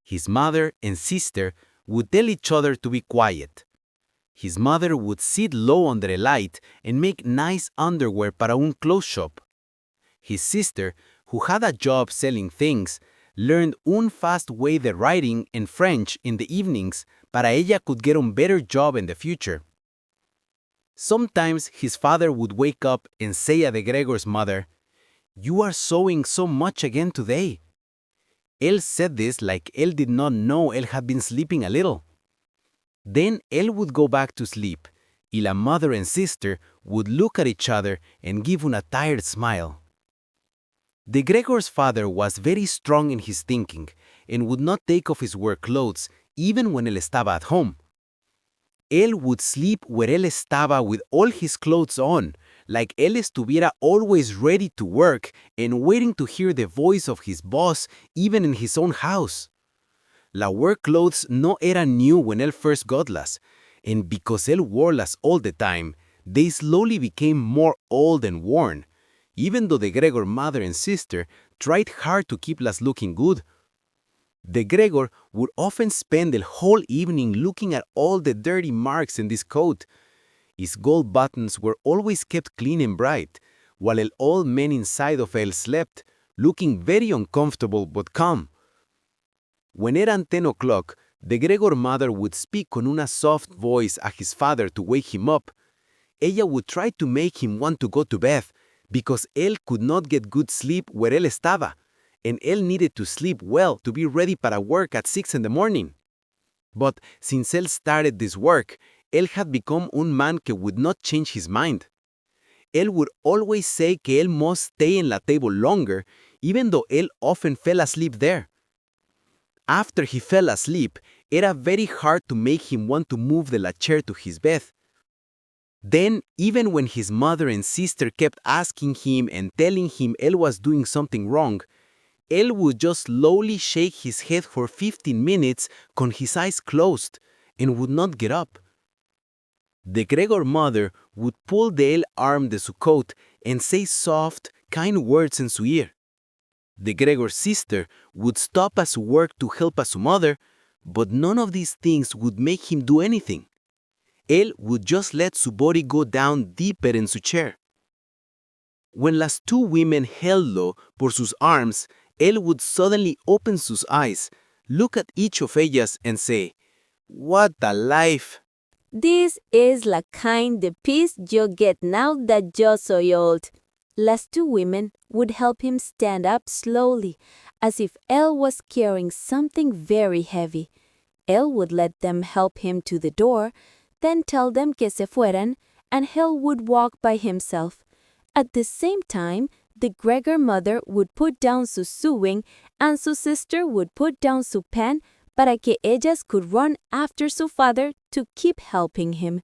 His mother and sister would tell each other to be quiet. His mother would sit low under a light and make nice underwear para un clothes shop. His sister, who had a job selling things, learned un fast way de writing and French in the evenings para ella could get un better job in the future. Sometimes his father would wake up and say de Gregor's mother, "You are sewing so much again today." Él said this like él did not know él had been sleeping a little. Then él would go back to sleep, y la mother and sister would look at each other and give una tired smile. The Gregor's father was very strong in his thinking and would not take off his work clothes even when él estaba at home. Él would sleep where él estaba with all his clothes on, like él estuviera always ready to work and waiting to hear the voice of his boss even in his own house. La work clothes no eran new when él first gotlas, and because él worelas all the time, they slowly became more old and worn, even though the Gregor mother and sister tried hard to keep las looking good. The Gregor would often spend the whole evening looking at all the dirty marks in this coat. His gold buttons were always kept clean and bright, while el old man inside of él slept, looking very uncomfortable but calm. When eran 10 o'clock, the Gregor mother would speak con una soft voice a his father to wake him up. Ella would try to make him want to go to bed, because él could not get good sleep where él estaba, and él needed to sleep well to be ready para work at 6 in the morning. But since él started this work, él had become un man que would not change his mind. él would always say que él must stay in la table longer, even though él often fell asleep there. After he fell asleep, era very hard to make him want to move the la chair to his bed. Then, even when his mother and sister kept asking him and telling him él was doing something wrong, él would just slowly shake his head for 15 minutes con his eyes closed and would not get up. The Gregor mother would pull the él arm de su coat and say soft, kind words in su ear. The Gregor sister would stop at su work to help a su mother, but none of these things would make him do anything. Él would just let su body go down deeper in su chair. When las two women held por sus arms, él would suddenly open sus eyes, look at each of ellas and say, "What a life!" This is la kind de peace yo get now that yo soy old. Las two women would help him stand up slowly, as if él was carrying something very heavy. Él would let them help him to the door, then tell them que se fueran, and él would walk by himself. At the same time, the Gregor mother would put down su sewing, and su sister would put down su pen para que ellas could run after su father to keep helping him.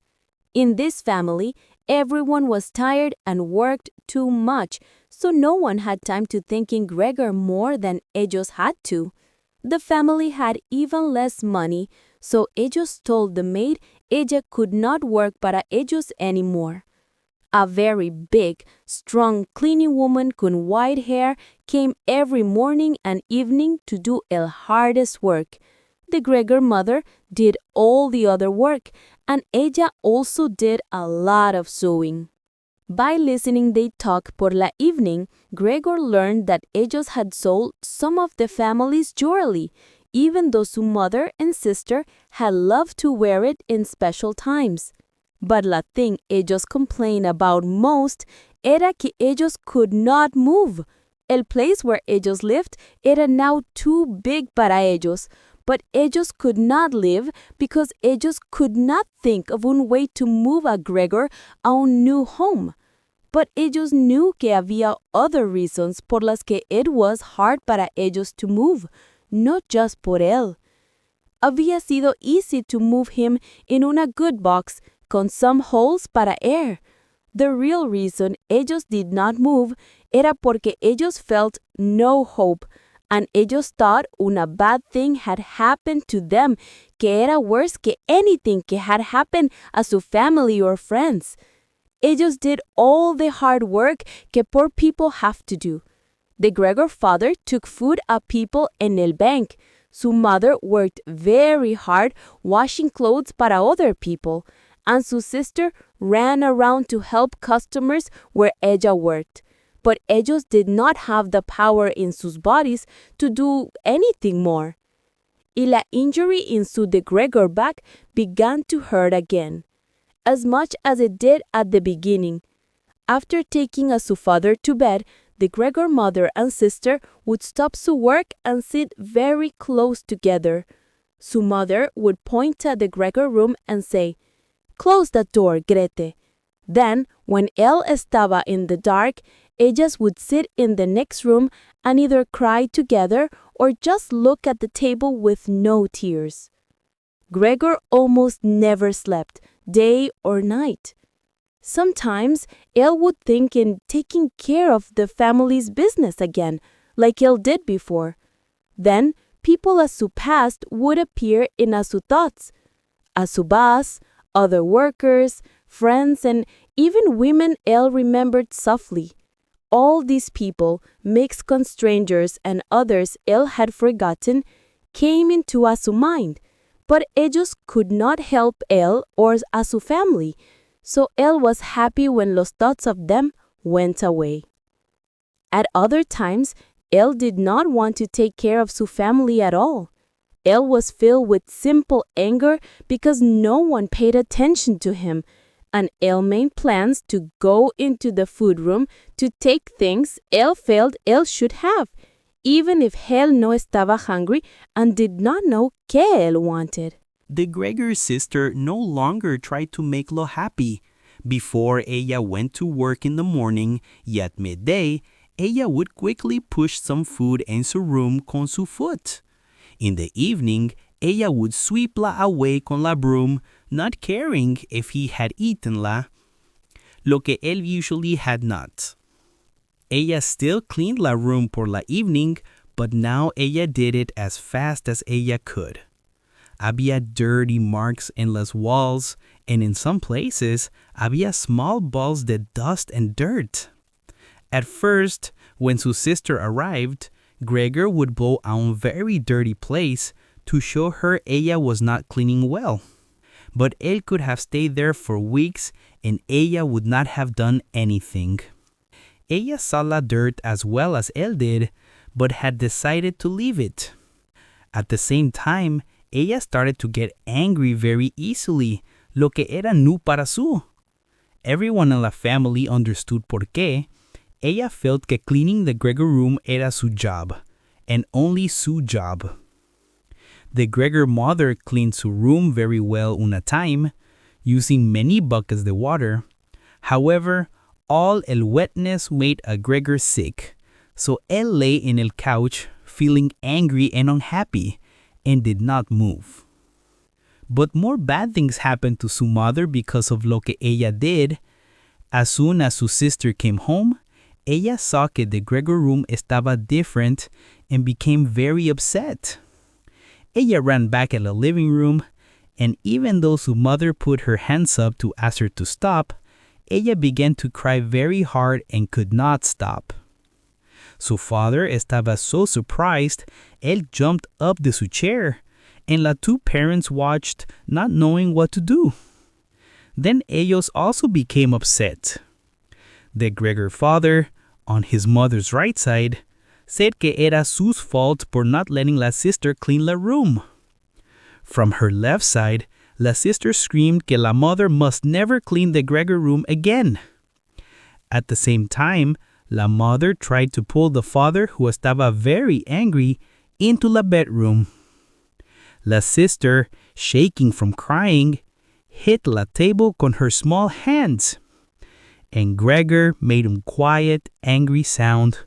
In this family, everyone was tired and worked too much, so no one had time to think in Gregor more than ellos had to. The family had even less money, so ellos told the maid ella could not work para ellos anymore. A very big, strong cleaning woman with white hair came every morning and evening to do el hardest work. The Gregor mother did all the other work, and ella also did a lot of sewing. By listening they talk por la evening, Gregor learned that ellos had sold some of the family's jewelry, even though su mother and sister had loved to wear it in special times. But la thing ellos complained about most era que ellos could not move. El place where ellos lived era now too big para ellos, but ellos could not live because ellos could not think of un way to move a Gregor a un new home. But ellos knew que había other reasons por las que it was hard para ellos to move, not just por él. Había sido easy to move him in una good box con some holes para air. The real reason ellos did not move era porque ellos felt no hope, and ellos thought una bad thing had happened to them, que era worse que anything que had happened a su family or friends. Ellos did all the hard work que poor people have to do. The Gregor father took food a people en el bank. Su mother worked very hard washing clothes para other people, and su sister ran around to help customers where ella worked. But ellos did not have the power in sus bodies to do anything more. Y la injury in su de Gregor back began to hurt again, as much as it did at the beginning. After taking a su father to bed, the Gregor mother and sister would stop su work and sit very close together. Su mother would point at the Gregor room and say, "Close that door, Grete." Then, when él estaba in the dark, ellas would sit in the next room and either cry together or just look at the table with no tears. Gregor almost never slept, day or night. Sometimes, él would think in taking care of the family's business again, like él did before. Then, people as su past would appear in a su thoughts. A su boss, other workers, friends, and even women él remembered softly. All these people, mixed con strangers and others él had forgotten, came into a su mind, but ellos could not help él or a su family, so él was happy when los thoughts of them went away. At other times, él did not want to take care of su family at all. Él was filled with simple anger because no one paid attention to him, and él made plans to go into the food room to take things él felt él should have, even if él no estaba hungry and did not know qué él wanted. The Gregor sister no longer tried to make Lo happy, Before ella went to work in the morning y at midday, ella would quickly push some food en su room con su foot. In the evening, ella would sweepla away con la broom, not caring if he had eatenla, lo que él usually had not. Ella still cleaned la room por la evening, but now ella did it as fast as ella could. Había dirty marks en las walls, and in some places, había small balls de dust and dirt. At first, when su sister arrived, Gregor would blow a un very dirty place to show her ella was not cleaning well. But él could have stayed there for weeks and ella would not have done anything. Ella saw la dirt as well as él did, but had decided to leave it. At the same time, ella started to get angry very easily, lo que era nu para su. Everyone in la family understood por qué. Ella felt que cleaning the Gregor room era su job, and only su job. The Gregor mother cleaned su room very well una time, using many buckets de water. However, all el wetness made a Gregor sick, so él lay in el couch feeling angry and unhappy, and did not move. But more bad things happened to su mother because of lo que ella did. As soon as su sister came home, ella saw que the Gregor room estaba different and became very upset. Ella ran back at the living room, and even though su mother put her hands up to ask her to stop, ella began to cry very hard and could not stop. Su father estaba so surprised, él jumped up de su chair, and la two parents watched, not knowing what to do. Then ellos also became upset. The Gregor father, on his mother's right side, said que era su's fault por not letting la sister clean la room. From her left side, la sister screamed que la mother must never clean the Gregor room again. At the same time, la mother tried to pull the father, who estaba very angry, into la bedroom. La sister, shaking from crying, hit la table con her small hands. And Gregor made a quiet, angry sound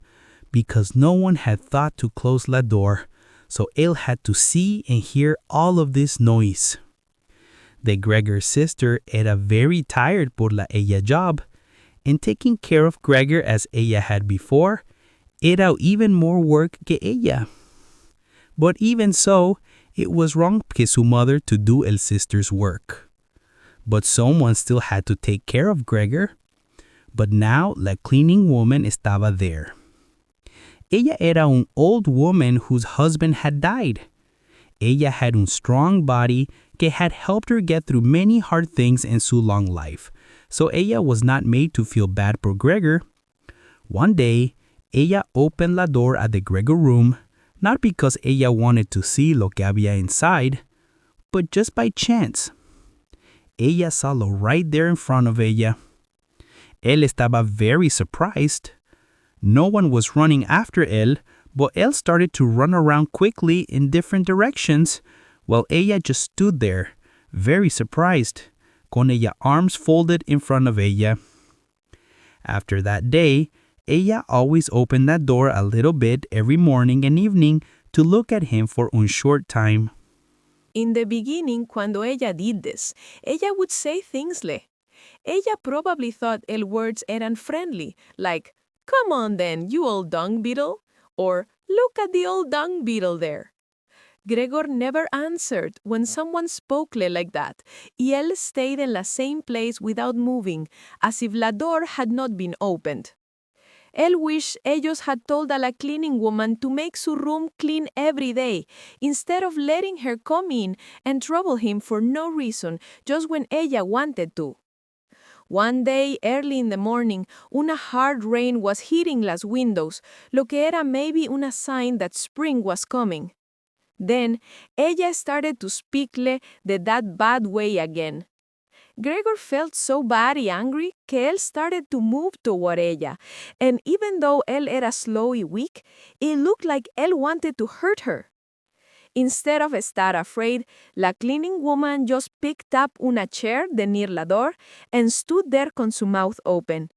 because no one had thought to close la door, so él had to see and hear all of this noise. The Gregor sister era very tired por la ella job, and taking care of Gregor as ella had before, era even more work que ella. But even so, it was wrong que su mother to do el sister's work. But someone still had to take care of Gregor. But now la cleaning woman estaba there. Ella era an old woman whose husband had died. Ella had a strong body que had helped her get through many hard things in su long life, so ella was not made to feel bad for Gregor. One day, ella opened la door at the Gregor room, not because ella wanted to see lo que había inside, but just by chance. Ella saw lo right there in front of ella. Él estaba very surprised. No one was running after él, but él started to run around quickly in different directions, while ella just stood there, very surprised, con ella arms folded in front of ella. After that day, ella always opened that door a little bit every morning and evening to look at him for a short time. In the beginning, cuando ella did this, ella would say things Ella probably thought el words eran friendly, like, "Come on then, you old dung beetle," or "Look at the old dung beetle there." Gregor never answered when someone spoke like that, y él stayed in the same place without moving, as if la door had not been opened. Él wished ellos had told a la cleaning woman to make su room clean every day, instead of letting her come in and trouble him for no reason, just when ella wanted to. One day, early in the morning, una hard rain was hitting las windows, lo que era maybe una sign that spring was coming. Then, ella started to speakle that bad way again. Gregor felt so bad y angry que él started to move toward ella, and even though él era slow y weak, it looked like él wanted to hurt her. Instead of estar afraid, la cleaning woman just picked up una chair de near la door and stood there con su mouth open.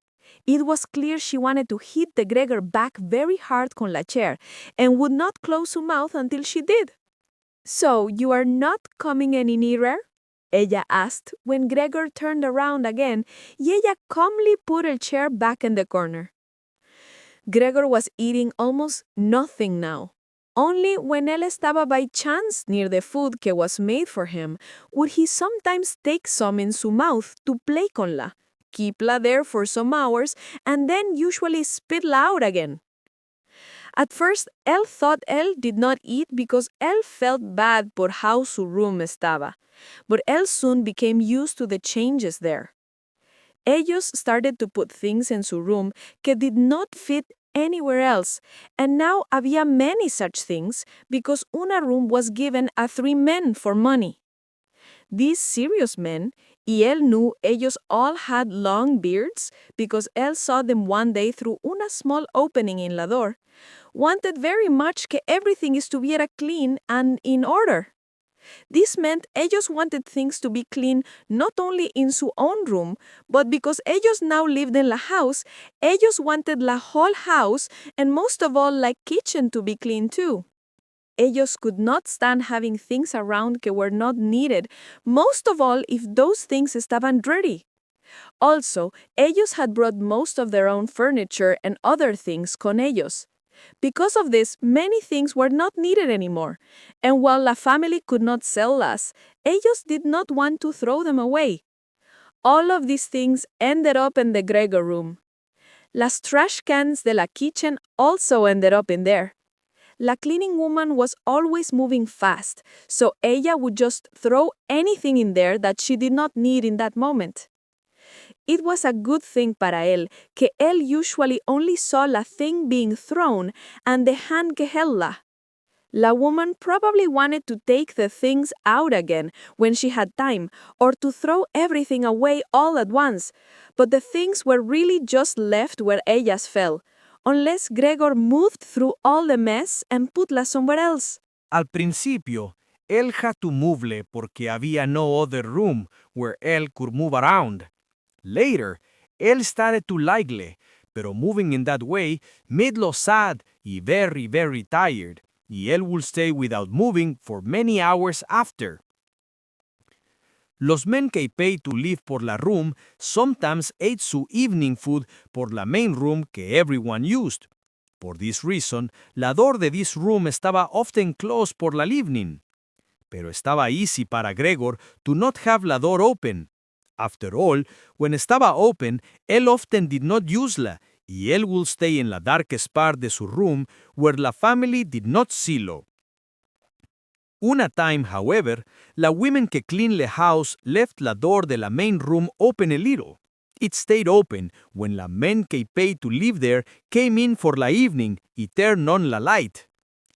It was clear she wanted to hit the Gregor back very hard con la chair and would not close su mouth until she did. "So, you are not coming any nearer?" ella asked when Gregor turned around again y ella calmly put el chair back in the corner. Gregor was eating almost nothing now. Only when él estaba by chance near the food que was made for him would he sometimes take some in su mouth to play con la, keep la there for some hours, and then usually spit la out again. At first, él thought él did not eat because él felt bad por how su room estaba, but él soon became used to the changes there. Ellos started to put things in su room que did not fit anywhere else, and now había many such things because una room was given a 3 men for money. These serious men, y él knew ellos all had long beards because él saw them one day through una small opening in la door, wanted very much que everything estuviera clean and in order. This meant ellos wanted things to be clean not only in su own room, but because ellos now lived in la house, ellos wanted la whole house and most of all la kitchen to be clean too. Ellos could not stand having things around que were not needed, most of all if those things estaban dirty. Also, ellos had brought most of their own furniture and other things con ellos. Because of this, many things were not needed anymore, and while la family could not sell las, ellos did not want to throw them away. All of these things ended up in the Gregor room. Las trash cans de la kitchen also ended up in there. La cleaning woman was always moving fast, so ella would just throw anything in there that she did not need in that moment. It was a good thing para él que él usually only saw la thing being thrown and the hand que held la. La woman probably wanted to take the things out again when she had time or to throw everything away all at once, but the things were really just left where ellas fell, unless Gregor moved through all the mess and put la somewhere else. Al principio, él had to move'le porque había no other room where él could move around. Later, él started to like-le, pero moving in that way made lo sad y very, very tired, y él would stay without moving for many hours after. Los men que paid to live por la room sometimes ate su evening food por la main room que everyone used. Por this reason, la door de this room estaba often closed por la evening. Pero estaba easy para Gregor to not have la door open. After all, when estaba open, él often did not use la, y él would stay in la darkest part de su room where la family did not see lo. Una time, however, la women que clean the house left la door de la main room open a little. It stayed open when la men que paid to live there came in for la evening y turned on la light.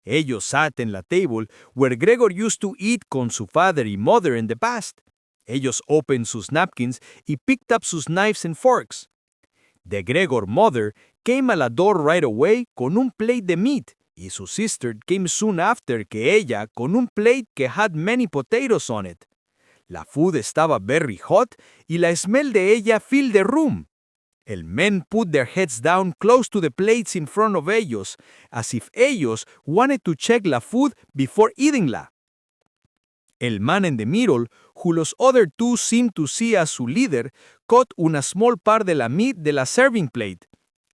Ellos sat en la table where Gregor used to eat con su father y mother in the past. Ellos opened sus napkins y picked up sus knives and forks. The Gregor mother came a la door right away con un plate de meat, y su sister came soon after que ella con un plate que had many potatoes on it. La food estaba very hot y la smell de ella filled the room. El men put their heads down close to the plates in front of ellos, as if ellos wanted to check la food before eating la. El man in the middle, who los other two seemed to see as su líder, caught una small part de la meat de la serving plate.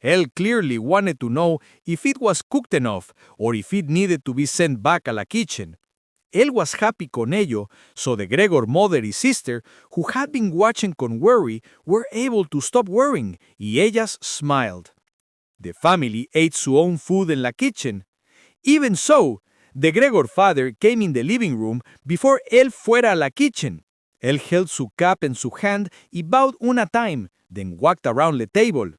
Él clearly wanted to know if it was cooked enough or if it needed to be sent back a la kitchen. Él was happy con ello, so the Gregor mother y sister, who had been watching con worry, were able to stop worrying, y ellas smiled. The family ate su own food in la kitchen. Even so, the Gregor father came in the living room before él fuera a la kitchen. Él held su cup in su hand y bowed una time, then walked around the table.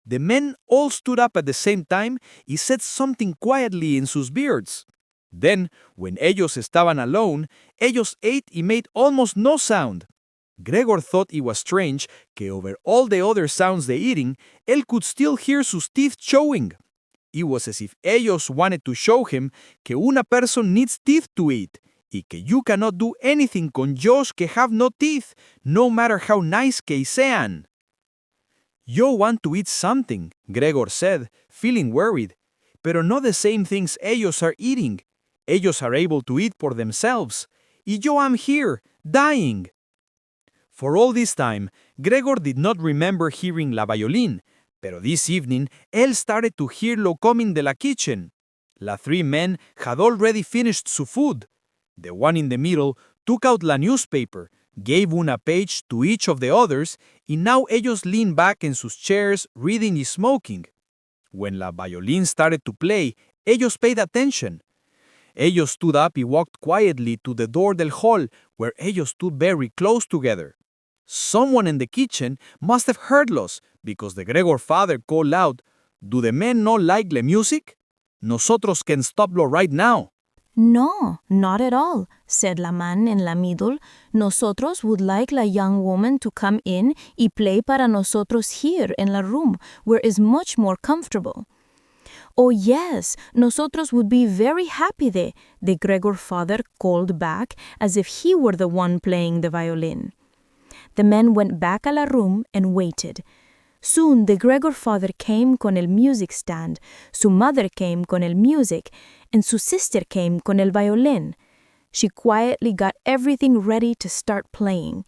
The men all stood up at the same time y said something quietly in sus beards. Then, when ellos estaban alone, ellos ate y made almost no sound. Gregor thought it was strange que over all the other sounds de eating, él could still hear sus teeth chewing. It was as if ellos wanted to show him que una person needs teeth to eat, y que you cannot do anything con yos que have no teeth, no matter how nice que sean. Yo want to eat something, Gregor said, feeling worried, pero no the same things ellos are eating. Ellos are able to eat por themselves, y yo am here, dying. For all this time, Gregor did not remember hearing la violin, pero this evening, él started to hear lo coming de la kitchen. La three men had already finished su food. The one in the middle took out la newspaper, gave una page to each of the others, y now ellos leaned back in sus chairs reading y smoking. When la violin started to play, ellos paid attention. Ellos stood up y walked quietly to the door del hall, where ellos stood very close together. Someone in the kitchen must have heard los, because the Gregor father called out, "Do the men not like the music? Nosotros can stop lo right now." No, not at all, said la man en la middle. Nosotros would like la young woman to come in y play para nosotros here en la room, where is much more comfortable. Oh yes, nosotros would be very happy there, the Gregor father called back, as if he were the one playing the violin. The men went back a la room and waited. Soon the Gregor father came con el music stand, su mother came con el music, and su sister came con el violin. She quietly got everything ready to start playing.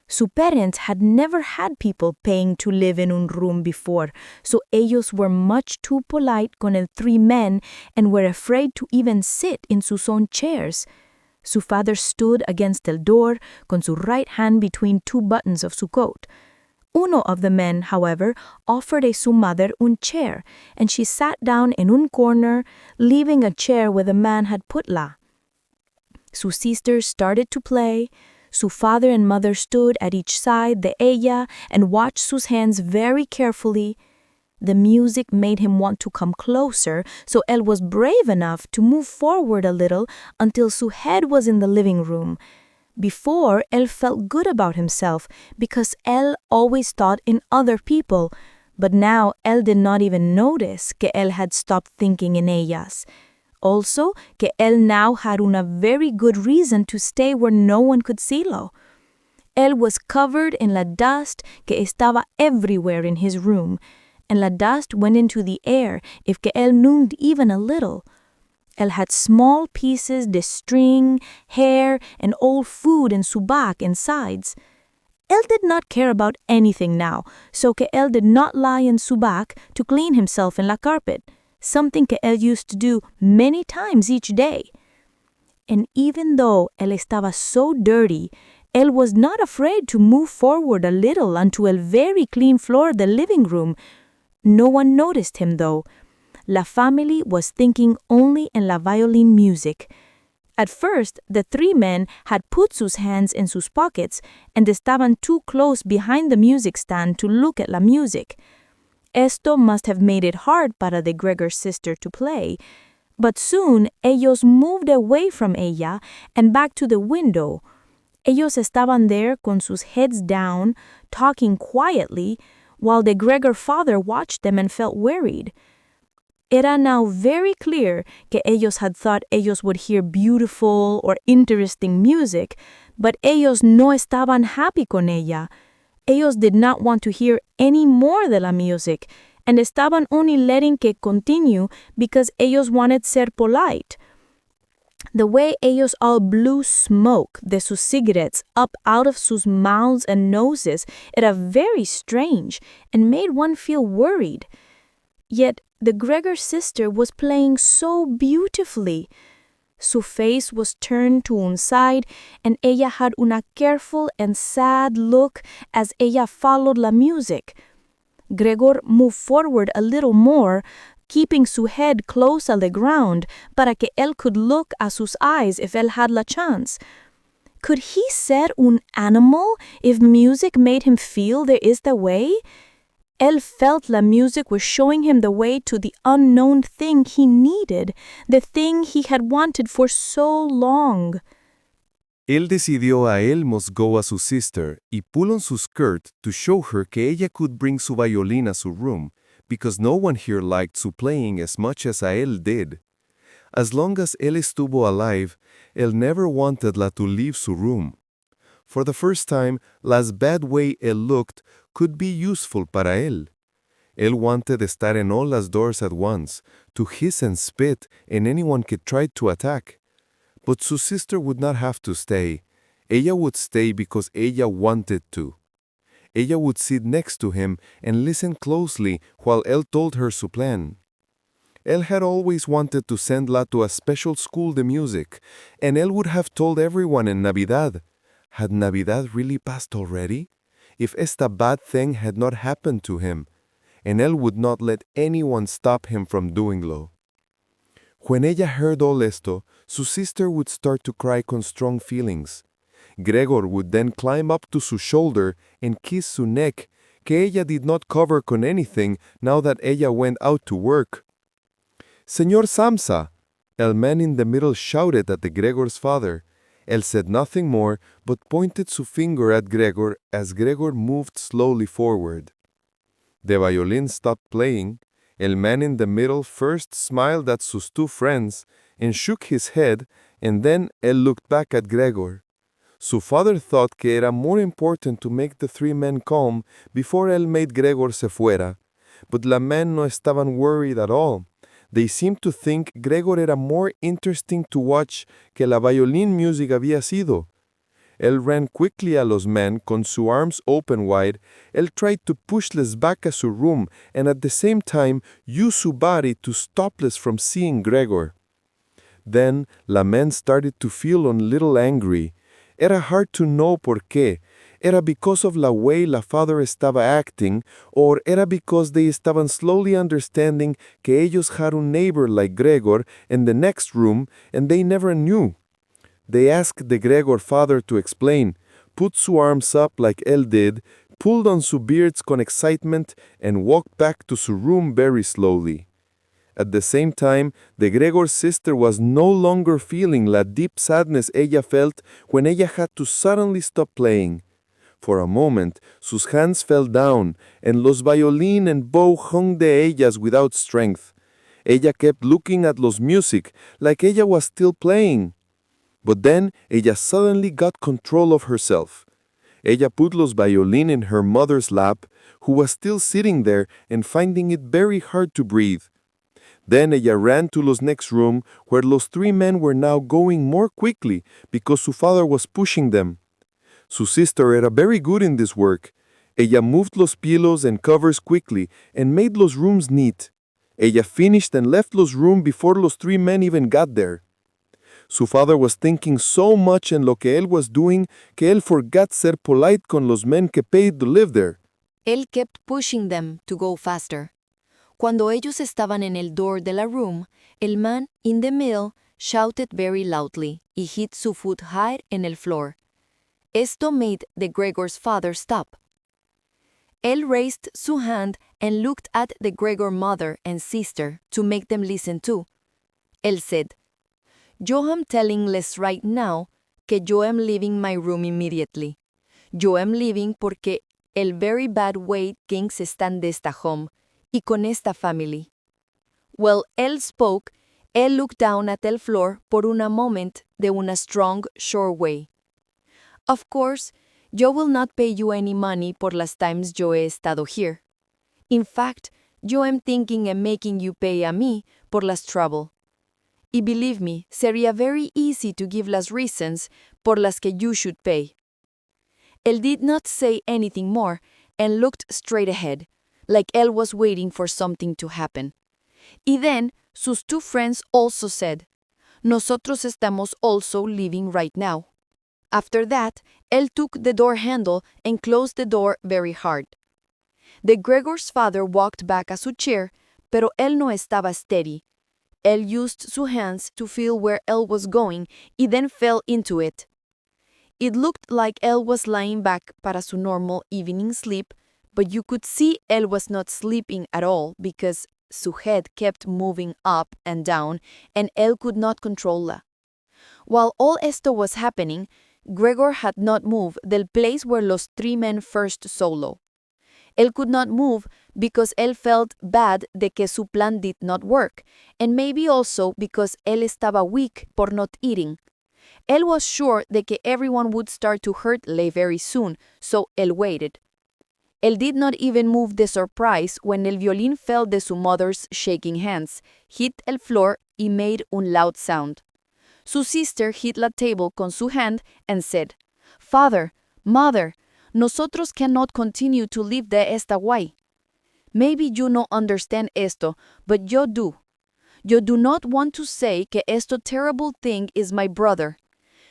Su parents had never had people paying to live in un room before, so ellos were much too polite con el three men and were afraid to even sit in sus own chairs. Su father stood against el door con su right hand between two buttons of su coat. Uno of the men, however, offered a su mother un chair, and she sat down in un corner, leaving a chair where the man had put la. Su sisters started to play. Su father and mother stood at each side de ella and watched sus hands very carefully. The music made him want to come closer, so él was brave enough to move forward a little until su head was in the living room. Before, él felt good about himself because él always thought in other people, but now él did not even notice que él had stopped thinking in ellas. Also, que él now had una very good reason to stay where no one could see lo. Él was covered in la dust que estaba everywhere in his room, and la dust went into the air if que él moved even a little. Él had small pieces de string, hair, and old food in su back and sides. Él did not care about anything now, so que él did not lie in su back to clean himself in la carpet, something que él used to do many times each day. And even though él estaba so dirty, él was not afraid to move forward a little onto el very clean floor of the living room. No one noticed him, though. La family was thinking only in la violin music. At first, the three men had put sus hands in sus pockets and estaban too close behind the music stand to look at la music. Esto must have made it hard para the Gregor sister to play, but soon ellos moved away from ella and back to the window. Ellos estaban there con sus heads down, talking quietly, while the Gregor father watched them and felt worried. Era now very clear que ellos had thought ellos would hear beautiful or interesting music, but ellos no estaban happy con ella. Ellos did not want to hear any more de la music, and estaban only letting que continue because ellos wanted ser polite. The way ellos all blew smoke de sus cigarettes up out of sus mouths and noses era very strange and made one feel worried. Yet the Gregor sister was playing so beautifully. Su face was turned to un side, and ella had una careful and sad look as ella followed la music. Gregor moved forward a little more, keeping su head close a the ground para que él could look a sus eyes if él had la chance. Could he ser un animal if music made him feel there is the way? Él felt la music was showing him the way to the unknown thing he needed, the thing he had wanted for so long. Él decidió a él must go a su sister y pull on su skirt to show her que ella could bring su violin a su room, because no one here liked su playing as much as a él did. As long as él estuvo alive, él never wanted la to leave su room. For the first time, las bad way él looked could be useful para él. Él wanted estar en all las doors at once, to hiss and spit in anyone que tried to attack. But su sister would not have to stay. Ella would stay because ella wanted to. Ella would sit next to him and listen closely while él told her su plan. Él had always wanted to send la to a special school de music, and él would have told everyone in Navidad. Had Navidad really passed already? If esta bad thing had not happened to him, and él would not let anyone stop him from doinglo. When ella heard all esto, su sister would start to cry con strong feelings. Gregor would then climb up to su shoulder and kiss su neck, que ella did not cover con anything now that ella went out to work. Señor Samsa, el man in the middle shouted at the Gregor's father. Él said nothing more, but pointed su finger at Gregor as Gregor moved slowly forward. The violin stopped playing. El man in the middle first smiled at sus two friends and shook his head, and then él looked back at Gregor. Su father thought que era more important to make the three men calm before él made Gregor se fuera. But la men no estaban worried at all. They seemed to think Gregor era more interesting to watch que la violin music había sido. Él ran quickly a los men con su arms open wide. Él tried to pushles back a su room and at the same time use su body to stoples from seeing Gregor. Then la men started to feel a little angry. Era hard to know por qué. Era because of la way la father estaba acting, or era because they estaban slowly understanding que ellos had un neighbor like Gregor in the next room and they never knew. They asked the Gregor father to explain, put su arms up like él did, pulled on su beards con excitement, and walked back to su room very slowly. At the same time, the Gregor's sister was no longer feeling la deep sadness ella felt when ella had to suddenly stop playing. For a moment, sus hands fell down, and los violin and bow hung de ellas without strength. Ella kept looking at los music, like ella was still playing. But then, ella suddenly got control of herself. Ella put los violin in her mother's lap, who was still sitting there and finding it very hard to breathe. Then ella ran to los next room, where los three men were now going more quickly because su father was pushing them. Su sister era very good in this work. Ella moved los pillows and covers quickly and made los rooms neat. Ella finished and left los room before los three men even got there. Su father was thinking so much en lo que él was doing que él forgot ser polite con los men que paid to live there. Él kept pushing them to go faster. Cuando ellos estaban en el door de la room, el man in the middle shouted very loudly y hit su foot high en el floor. Esto made the Gregor's father stop. Él raised su hand and looked at the Gregor mother and sister to make them listen too. Él said, Yo am telling les right now que yo am leaving my room immediately. Yo am leaving porque el very bad way things están de esta home y con esta family. Well, él spoke, él looked down at el floor por una moment de una strong, sure way. Of course, yo will not pay you any money por las times yo he estado here. In fact, yo am thinking of making you pay a mí por las trouble. Y believe me, sería very easy to give las reasons por las que you should pay. Él did not say anything more and looked straight ahead, like él was waiting for something to happen. Y then, sus two friends also said, Nosotros estamos also leaving right now. After that, él took the door handle and closed the door very hard. The Gregor's father walked back a su chair, pero él no estaba steady. Él used su hands to feel where él was going y then fell into it. It looked like él was lying back para su normal evening sleep, but you could see él was not sleeping at all because su head kept moving up and down and él could not controlla. While all esto was happening, Gregor had not moved del place where los three men first solo. Él could not move because él felt bad de que su plan did not work, and maybe also because él estaba weak por not eating. Él was sure de que everyone would start to hurt Lay very soon, so él waited. Él did not even move de surprise when el violín fell de su mother's shaking hands, hit el floor y made un loud sound. Su sister hit la table con su hand and said, "Father, Mother, nosotros cannot continue to live de esta way. Maybe you no understand esto, but yo do. Yo do not want to say que esto terrible thing is my brother.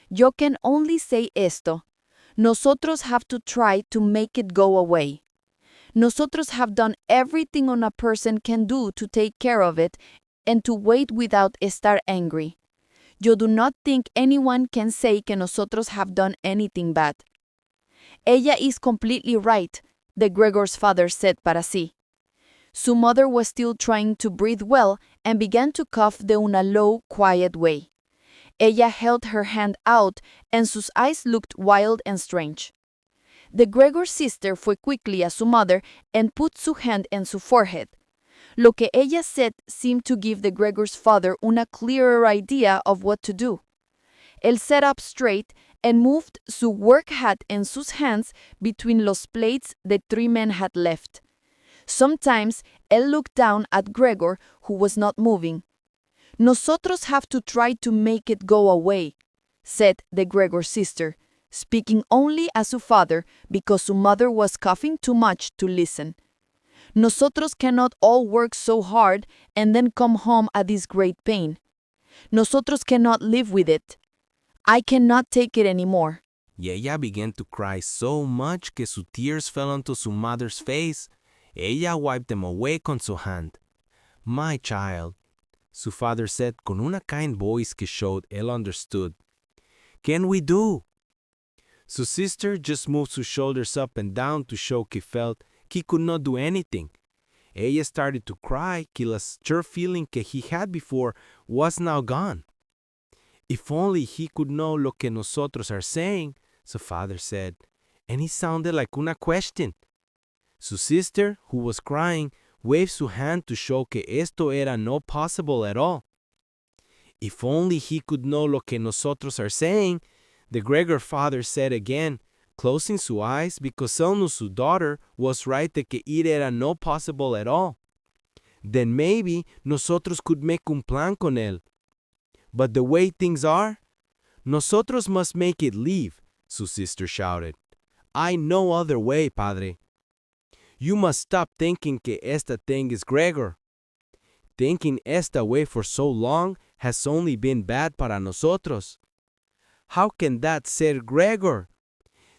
Yo can only say esto. Nosotros have to try to make it go away. Nosotros have done everything a person can do to take care of it and to wait without estar angry. Yo do not think anyone can say que nosotros have done anything bad." Ella is completely right, the Gregor's father said para sí. Su mother was still trying to breathe well and began to cough de una low, quiet way. Ella held her hand out and sus eyes looked wild and strange. The Gregor sister fue quickly a su mother and put su hand en su forehead. Lo que ella said seemed to give the Gregor's father una clearer idea of what to do. Él sat up straight and moved su work hat en sus hands between los plates the three men had left. Sometimes él looked down at Gregor, who was not moving. "Nosotros have to try to make it go away," said the Gregor sister, speaking only as su father because su mother was coughing too much to listen. "Nosotros cannot all work so hard and then come home at this great pain. Nosotros cannot live with it. I cannot take it anymore." Y ella began to cry so much que sus tears fell onto su mother's face. Ella wiped them away con su hand. "My child," su father said con una kind voice que showed él understood. "Can we do?" Su sister just moved sus shoulders up and down to show que felt he could not do anything. Ella started to cry que la sure feeling que he had before was now gone. "If only he could know lo que nosotros are saying," su father said, and he sounded like una question. Su sister, who was crying, waved su hand to show que esto era no possible at all. "If only he could know lo que nosotros are saying," the Gregor father said again, closing su eyes because él knew su daughter was right de que it era no possible at all. "Then maybe nosotros could make un plan con él. But the way things are, nosotros must make it leave," su sister shouted. "I no other way, padre. You must stop thinking que esta thing is Gregor. Thinking esta way for so long has only been bad para nosotros. How can that ser Gregor?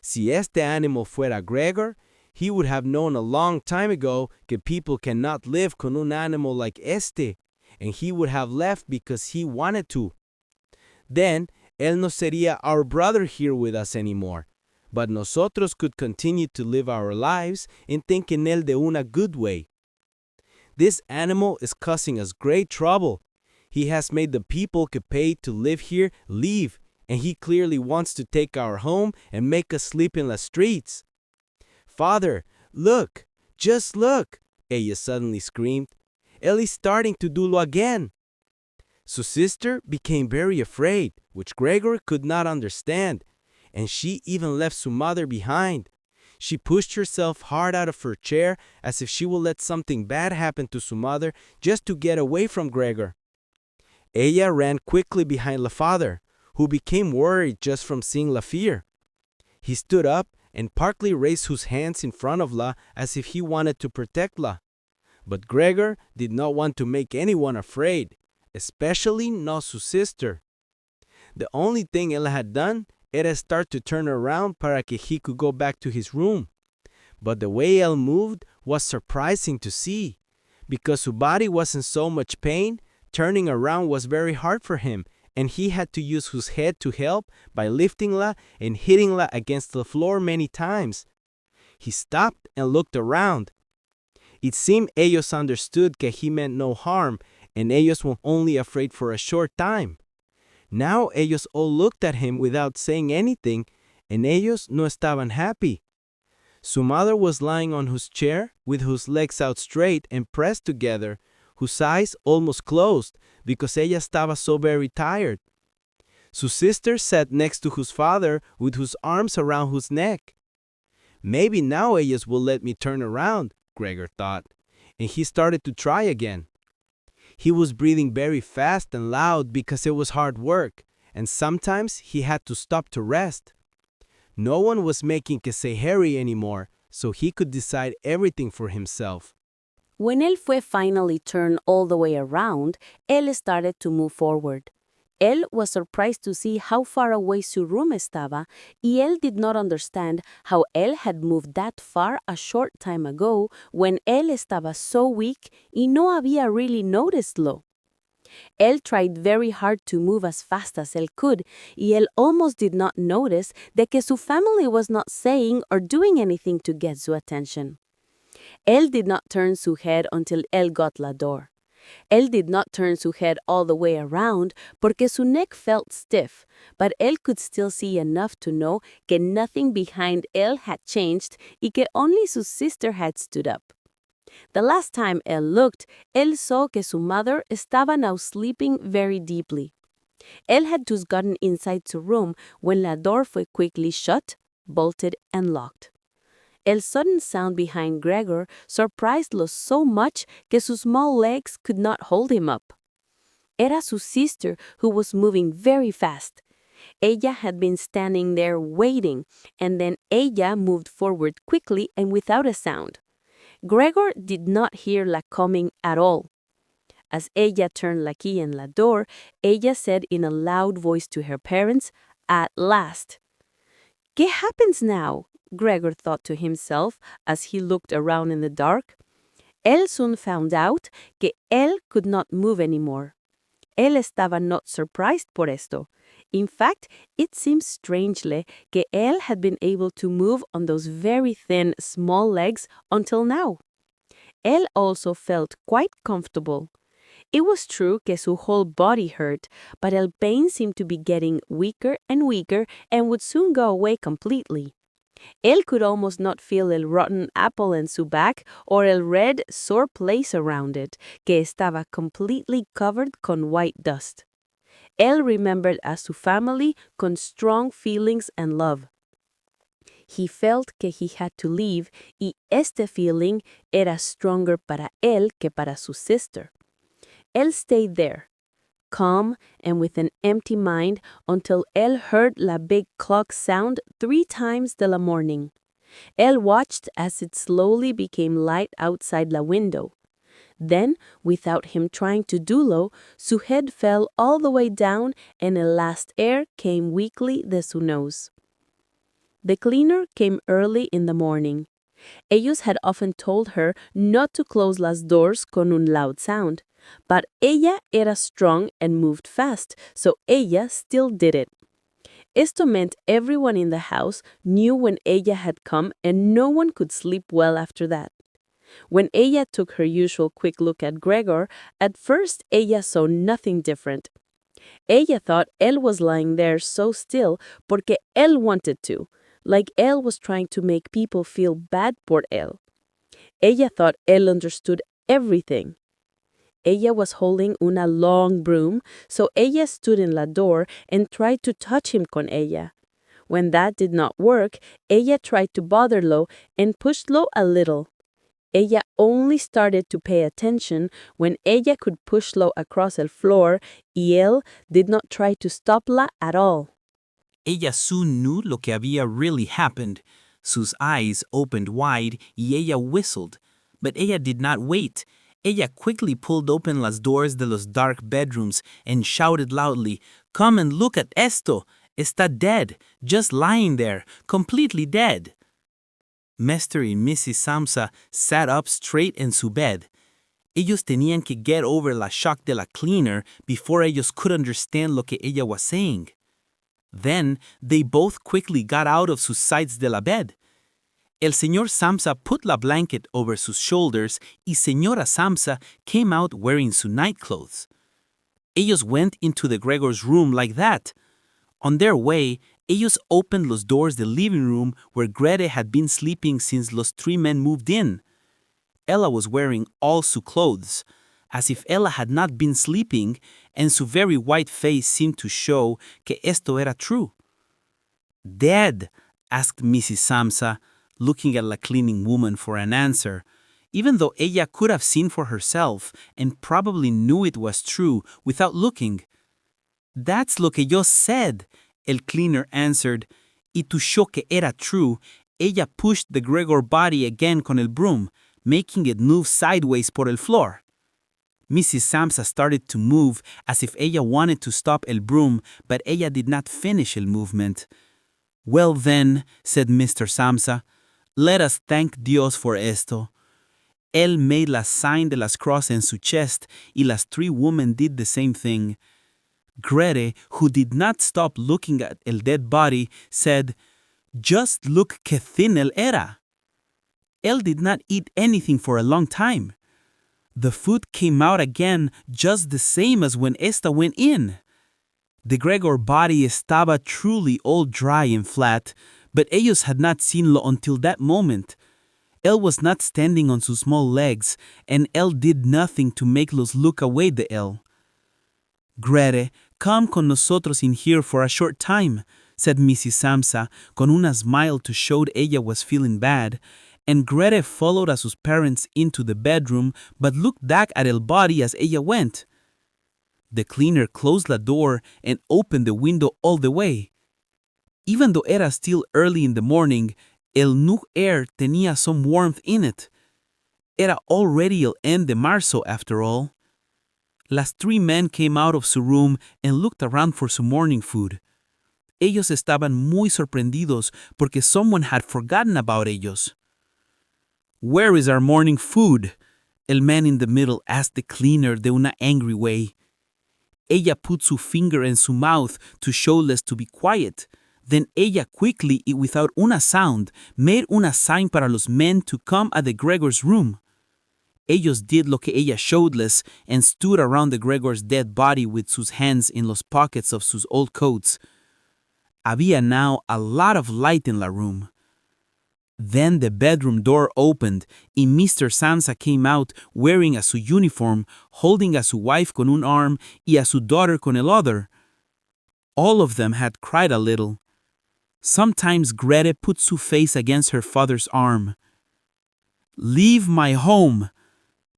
Si este animal fuera Gregor, he would have known a long time ago que people cannot live con un animal like este, and he would have left because he wanted to. Then, él no sería our brother here with us anymore, but nosotros could continue to live our lives and think en él de una good way. This animal is causing us great trouble. He has made the people que pay to live here leave, and he clearly wants to take our home and make us sleep in the streets." "Father, look, just look," ella suddenly screamed. "Él is starting to do lo again." Su sister became very afraid, which Gregor could not understand, and she even left su mother behind. She pushed herself hard out of her chair as if she would let something bad happen to su mother just to get away from Gregor. Ella ran quickly behind la father, who became worried just from seeing la fear. He stood up and partly raised his hands in front of la as if he wanted to protect la. But Gregor did not want to make anyone afraid, especially not su sister. The only thing él had done era start to turn around para que he could go back to his room. But the way él moved was surprising to see. Because su body was in so much pain, turning around was very hard for him, and he had to use his head to help by lifting la and hitting la against the floor many times. He stopped and looked around. It seemed ellos understood que he meant no harm, and ellos were only afraid for a short time. Now ellos all looked at him without saying anything, and ellos no estaban happy. Su mother was lying on his chair, with his legs out straight and pressed together, whose eyes almost closed because ella estaba so very tired. Su sister sat next to his father with his arms around his neck. Maybe now ellas will let me turn around, Gregor thought, and he started to try again. He was breathing very fast and loud because it was hard work, and sometimes he had to stop to rest. No one was making que se hurry anymore, so he could decide everything for himself. When él fue finally turned all the way around, él started to move forward. Él was surprised to see how far away su room estaba, y él did not understand how él had moved that far a short time ago when él estaba so weak y no había really noticedlo. Él tried very hard to move as fast as él could, y él almost did not notice de que su family was not saying or doing anything to get su attention. Él did not turn su head until él got la door. Él did not turn su head all the way around porque su neck felt stiff, but él could still see enough to know que nothing behind él had changed y que only su sister had stood up. The last time él looked, él saw que su mother estaba now sleeping very deeply. Él had just gotten inside su room when la door fue quickly shut, bolted, and locked. El sudden sound behind Gregor surprised-lo so much que sus small legs could not hold him up. Era su sister who was moving very fast. Ella had been standing there waiting, and then ella moved forward quickly and without a sound. Gregor did not hear la coming at all. As ella turned la key in la door, ella said in a loud voice to her parents, "At last." ¿Qué happens now? Gregor thought to himself as he looked around in the dark. Él soon found out que él could not move anymore. Él estaba not surprised por esto. In fact, it seemed strangely que él had been able to move on those very thin, small legs until now. Él also felt quite comfortable. It was true que su whole body hurt, but el pain seemed to be getting weaker and weaker and would soon go away completely. Él could almost not feel el rotten apple en su back or el red, sore place around it, que estaba completely covered con white dust. Él remembered a su family con strong feelings and love. He felt que he had to leave, y este feeling era stronger para él que para su sister. Él stayed there, calm and with an empty mind until él heard la big clock sound 3 times de la morning. Él watched as it slowly became light outside la window. Then, without him trying to do-lo, su head fell all the way down and el last air came weakly de su nose. The cleaner came early in the morning. Ellos had often told her not to close las doors con un loud sound, but ella era strong and moved fast, so ella still did it. Esto meant everyone in the house knew when ella had come and no one could sleep well after that. When ella took her usual quick look at Gregor, at first ella saw nothing different. Ella thought él was lying there so still porque él wanted to, like él was trying to make people feel bad por él. Ella thought él understood everything. Ella was holding una long broom, so ella stood in la door and tried to touch him con ella. When that did not work, ella tried to bother-lo and pushed-lo a little. Ella only started to pay attention when ella could push-lo across el floor y él did not try to stop-la at all. Ella soon knew lo que había really happened. Sus eyes opened wide y ella whistled. But ella did not wait. Ella quickly pulled open las doors de los dark bedrooms and shouted loudly, "Come and look at esto! Está dead, just lying there, completely dead." Mr. y Mrs. Samsa sat up straight in su bed. Ellos tenían que get over la shock de la cleaner before ellos could understand lo que ella was saying. Then, they both quickly got out of sus sides de la bed. El señor Samsa put la blanket over sus shoulders y señora Samsa came out wearing su night clothes. Ellos went into the Gregor's room like that. On their way, ellos opened los doors del living room where Grete had been sleeping since los three men moved in. Ella was wearing all su clothes, as if Ella had not been sleeping, and su very white face seemed to show que esto era true. "Dead?" asked Mrs. Samsa, looking at la cleaning woman for an answer, even though ella could have seen for herself and probably knew it was true without looking. "That's lo que yo said," el cleaner answered, y to show que era true, ella pushed the Gregor body again con el broom, making it move sideways por el floor. Mrs. Samsa started to move as if ella wanted to stop el broom, but ella did not finish el movement. "Well then," said Mr. Samsa, "let us thank Dios for esto." Él made la sign de las cross en su chest, y las three women did the same thing. Grete, who did not stop looking at el dead body, said, "Just look que thin él era." Él did not eat anything for a long time. The food came out again just the same as when esta went in. The Gregor body estaba truly all dry and flat, but ellos had not seen lo until that moment. Él was not standing on sus small legs, and él did nothing to make los look away de él. "Grete, come con nosotros in here for a short time," said Mrs. Samsa, con una smile to show ella was feeling bad, and Grete followed a sus parents into the bedroom but looked back at el body as ella went. The cleaner closed the door and opened the window all the way. Even though era still early in the morning, el new air tenía some warmth in it. Era already el end de marzo after all. Las three men came out of su room and looked around for some morning food. Ellos estaban muy sorprendidos porque someone had forgotten about ellos. "Where is our morning food?" El man in the middle asked the cleaner de una angry way. Ella put su finger in su mouth to show les to be quiet. Then ella quickly y without una sound made una sign para los men to come at the Gregor's room. Ellos did lo que ella showed les and stood around the Gregor's dead body with sus hands in los pockets of sus old coats. Había now a lot of light in la room. Then the bedroom door opened y Mr. Samsa came out wearing a su uniform, holding a su wife con un arm y a su daughter con el other. All of them had cried a little. Sometimes Grete put su face against her father's arm. "Leave my home.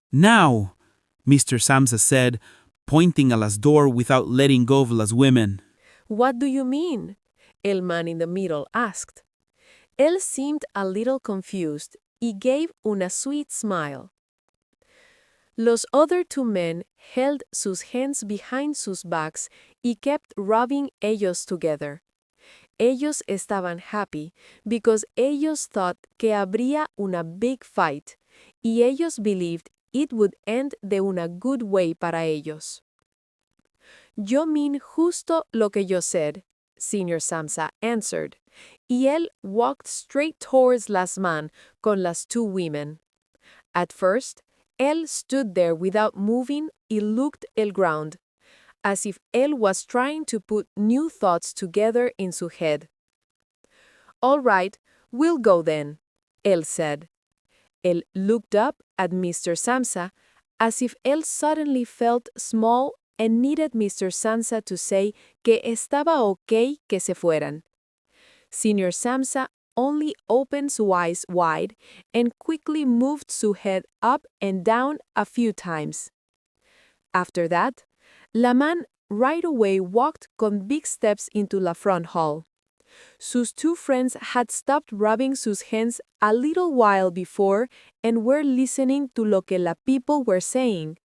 Now," Mr. Samsa said, pointing a las door without letting go of las women. What do you mean? El man in the middle asked. Él seemed a little confused y gave una sweet smile. Los other two men held sus hands behind sus backs y kept rubbing ellos together. Ellos estaban happy because ellos thought que habría una big fight y ellos believed it would end de una good way para ellos. Yo mean justo lo que yo said, Senior Samsa answered, y él walked straight towards las man con las two women. At first, él stood there without moving y looked el ground, as if él was trying to put new thoughts together in su head. All right, we'll go then, él said. Él looked up at Mr. Samsa as if él suddenly felt small and needed Mr. Samsa to say que estaba okay que se fueran. Senior Samsa only opened su eyes wide and quickly moved su head up and down a few times. After that, la man right away walked con big steps into la front hall. Sus two friends had stopped rubbing sus hands a little while before and were listening to lo que la people were saying.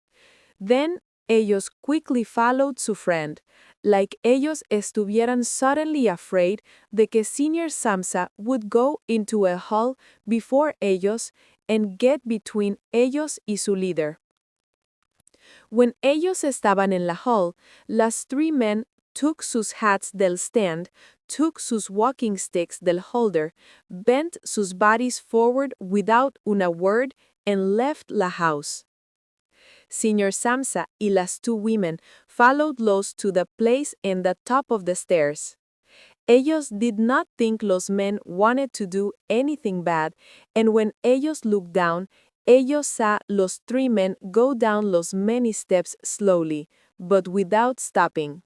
Then ellos quickly followed su friend, like ellos estuvieran suddenly afraid de que Senior Samsa would go into a hall before ellos and get between ellos y su líder. When ellos estaban en la hall, las three men took sus hats del stand, took sus walking sticks del holder, bent sus bodies forward without una word, and left la house. Senior Samsa y las two women followed los to the place in the top of the stairs. Ellos did not think los men wanted to do anything bad, and when ellos looked down, ellos saw los 3 men go down los many steps slowly, but without stopping.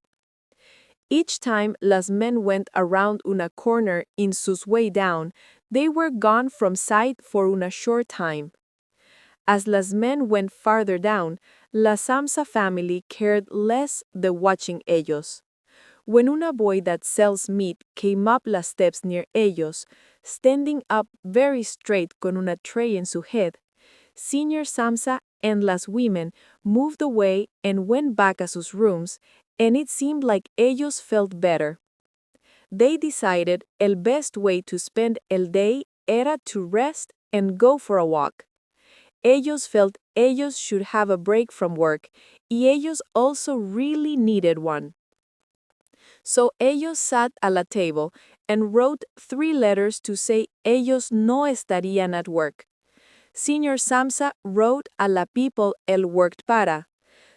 Each time las men went around una corner in sus way down, they were gone from sight for una short time. As las men went farther down, la Samsa family cared less the watching ellos. When una boy that sells meat came up las steps near ellos, standing up very straight con una tray en su head, Senior Samsa and las women moved away and went back a sus rooms, and it seemed like ellos felt better. They decided el best way to spend el day era to rest and go for a walk. Ellos felt ellos should have a break from work, y ellos also really needed one. So ellos sat a la table and wrote 3 letters to say ellos no estarían at work. Senior Samsa wrote a la people él worked para.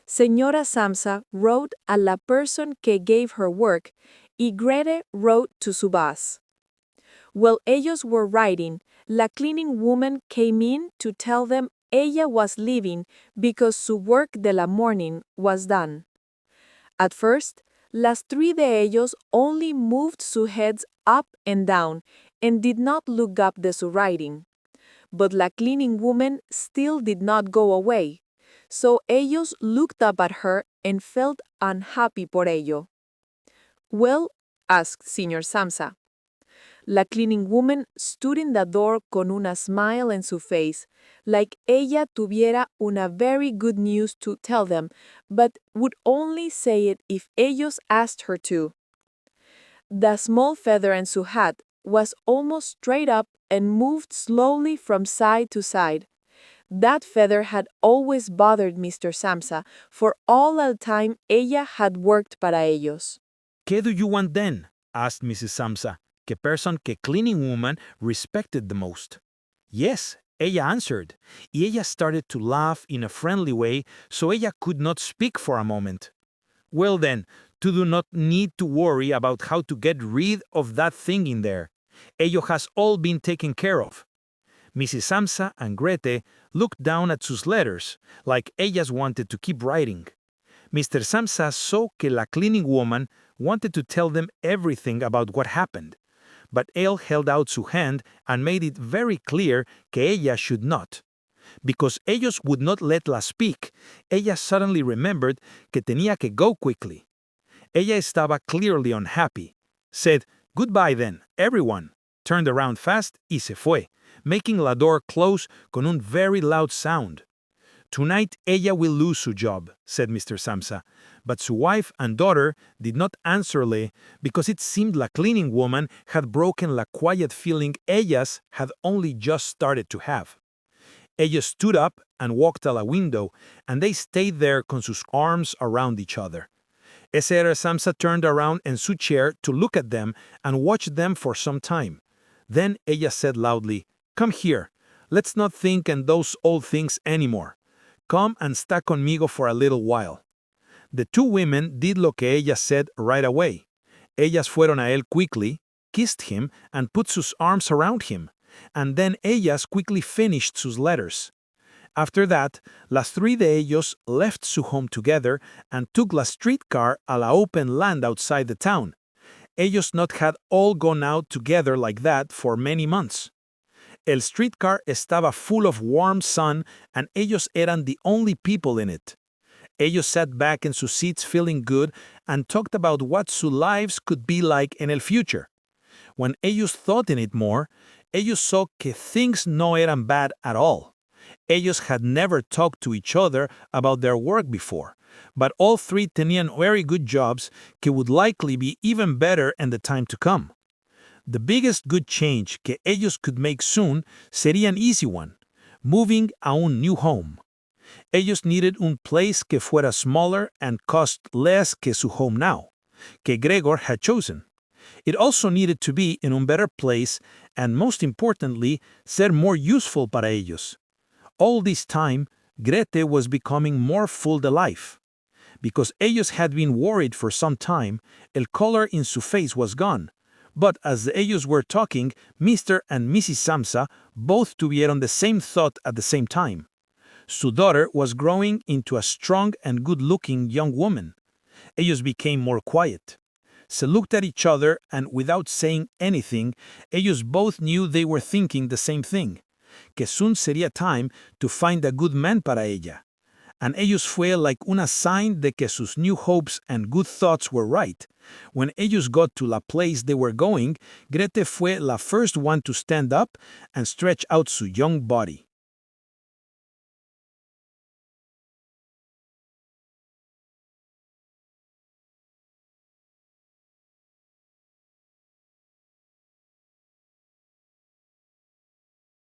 Señora Samsa wrote a la person que gave her work, y Grete wrote to su boss. While ellos were writing, la cleaning woman came in to tell them ella was leaving because su work de la morning was done. At first, las 3 de ellos only moved sus heads up and down and did not look up de su writing. But la cleaning woman still did not go away, so ellos looked up at her and felt unhappy por ello. Well, asked Senior Samsa. La cleaning woman stood in the door con una smile en su face, like ella tuviera una very good news to tell them, but would only say it if ellos asked her to. The small feather in su hat was almost straight up and moved slowly from side to side. That feather had always bothered Mr. Samsa for all the time ella had worked para ellos. ¿Qué do you want then? Asked Mrs. Samsa, que person que cleaning woman respected the most. Yes, ella answered, y ella started to laugh in a friendly way, so ella could not speak for a moment. Well then, you do not need to worry about how to get rid of that thing in there. Ello has all been taken care of. Mrs. Samsa and Grete looked down at sus letters, like ellas wanted to keep writing. Mr. Samsa saw que la cleaning woman wanted to tell them everything about what happened, but él held out su hand and made it very clear que ella should not. Because ellos would not let la speak, ella suddenly remembered que tenía que go quickly. Ella estaba clearly unhappy, said, "Goodbye then, everyone," turned around fast y se fue, making la door close con un very loud sound. Tonight ella will lose su job, said Mr. Samsa, but su wife and daughter did not answerle because it seemed la cleaning woman had broken la quiet feeling ellas had only just started to have. Ellos stood up and walked a la window, and they stayed there con sus arms around each other. Sr. Samsa turned around in su chair to look at them and watch them for some time. Then ella said loudly, "Come here. Let's not think in those old things anymore. Come and está conmigo for a little while." The 2 women did lo que ella said right away. Ellas fueron a él quickly, kissed him, and put sus arms around him. And then ellas quickly finished sus letters. After that, las 3 de ellos left su home together and took la streetcar a la open land outside the town. Ellos not had all gone out together like that for many months. El streetcar estaba full of warm sun and ellos eran the only people in it. Ellos sat back in sus seats feeling good and talked about what sus lives could be like in el future. When ellos thought in it more, ellos saw que things no eran bad at all. Ellos had never talked to each other about their work before, but all 3 tenían very good jobs que would likely be even better in the time to come. The biggest good change que ellos could make soon sería an easy one, moving a un new home. Ellos needed un place que fuera smaller and cost less que su home now, que Gregor had chosen. It also needed to be in un better place and, most importantly, ser more useful para ellos. All this time, Grete was becoming more full de life. Because ellos had been worried for some time, el color in su face was gone, But as ellos were talking, Mr. and Mrs. Samsa both tuvieron the same thought at the same time. Su daughter was growing into a strong and good-looking young woman. Ellos became more quiet. Se looked at each other and without saying anything, ellos both knew they were thinking the same thing, que soon sería time to find a good man para ella. And ellos fue like una sign de que sus new hopes and good thoughts were right. When ellos got to la place they were going, Grete fue la first one to stand up and stretch out su young body.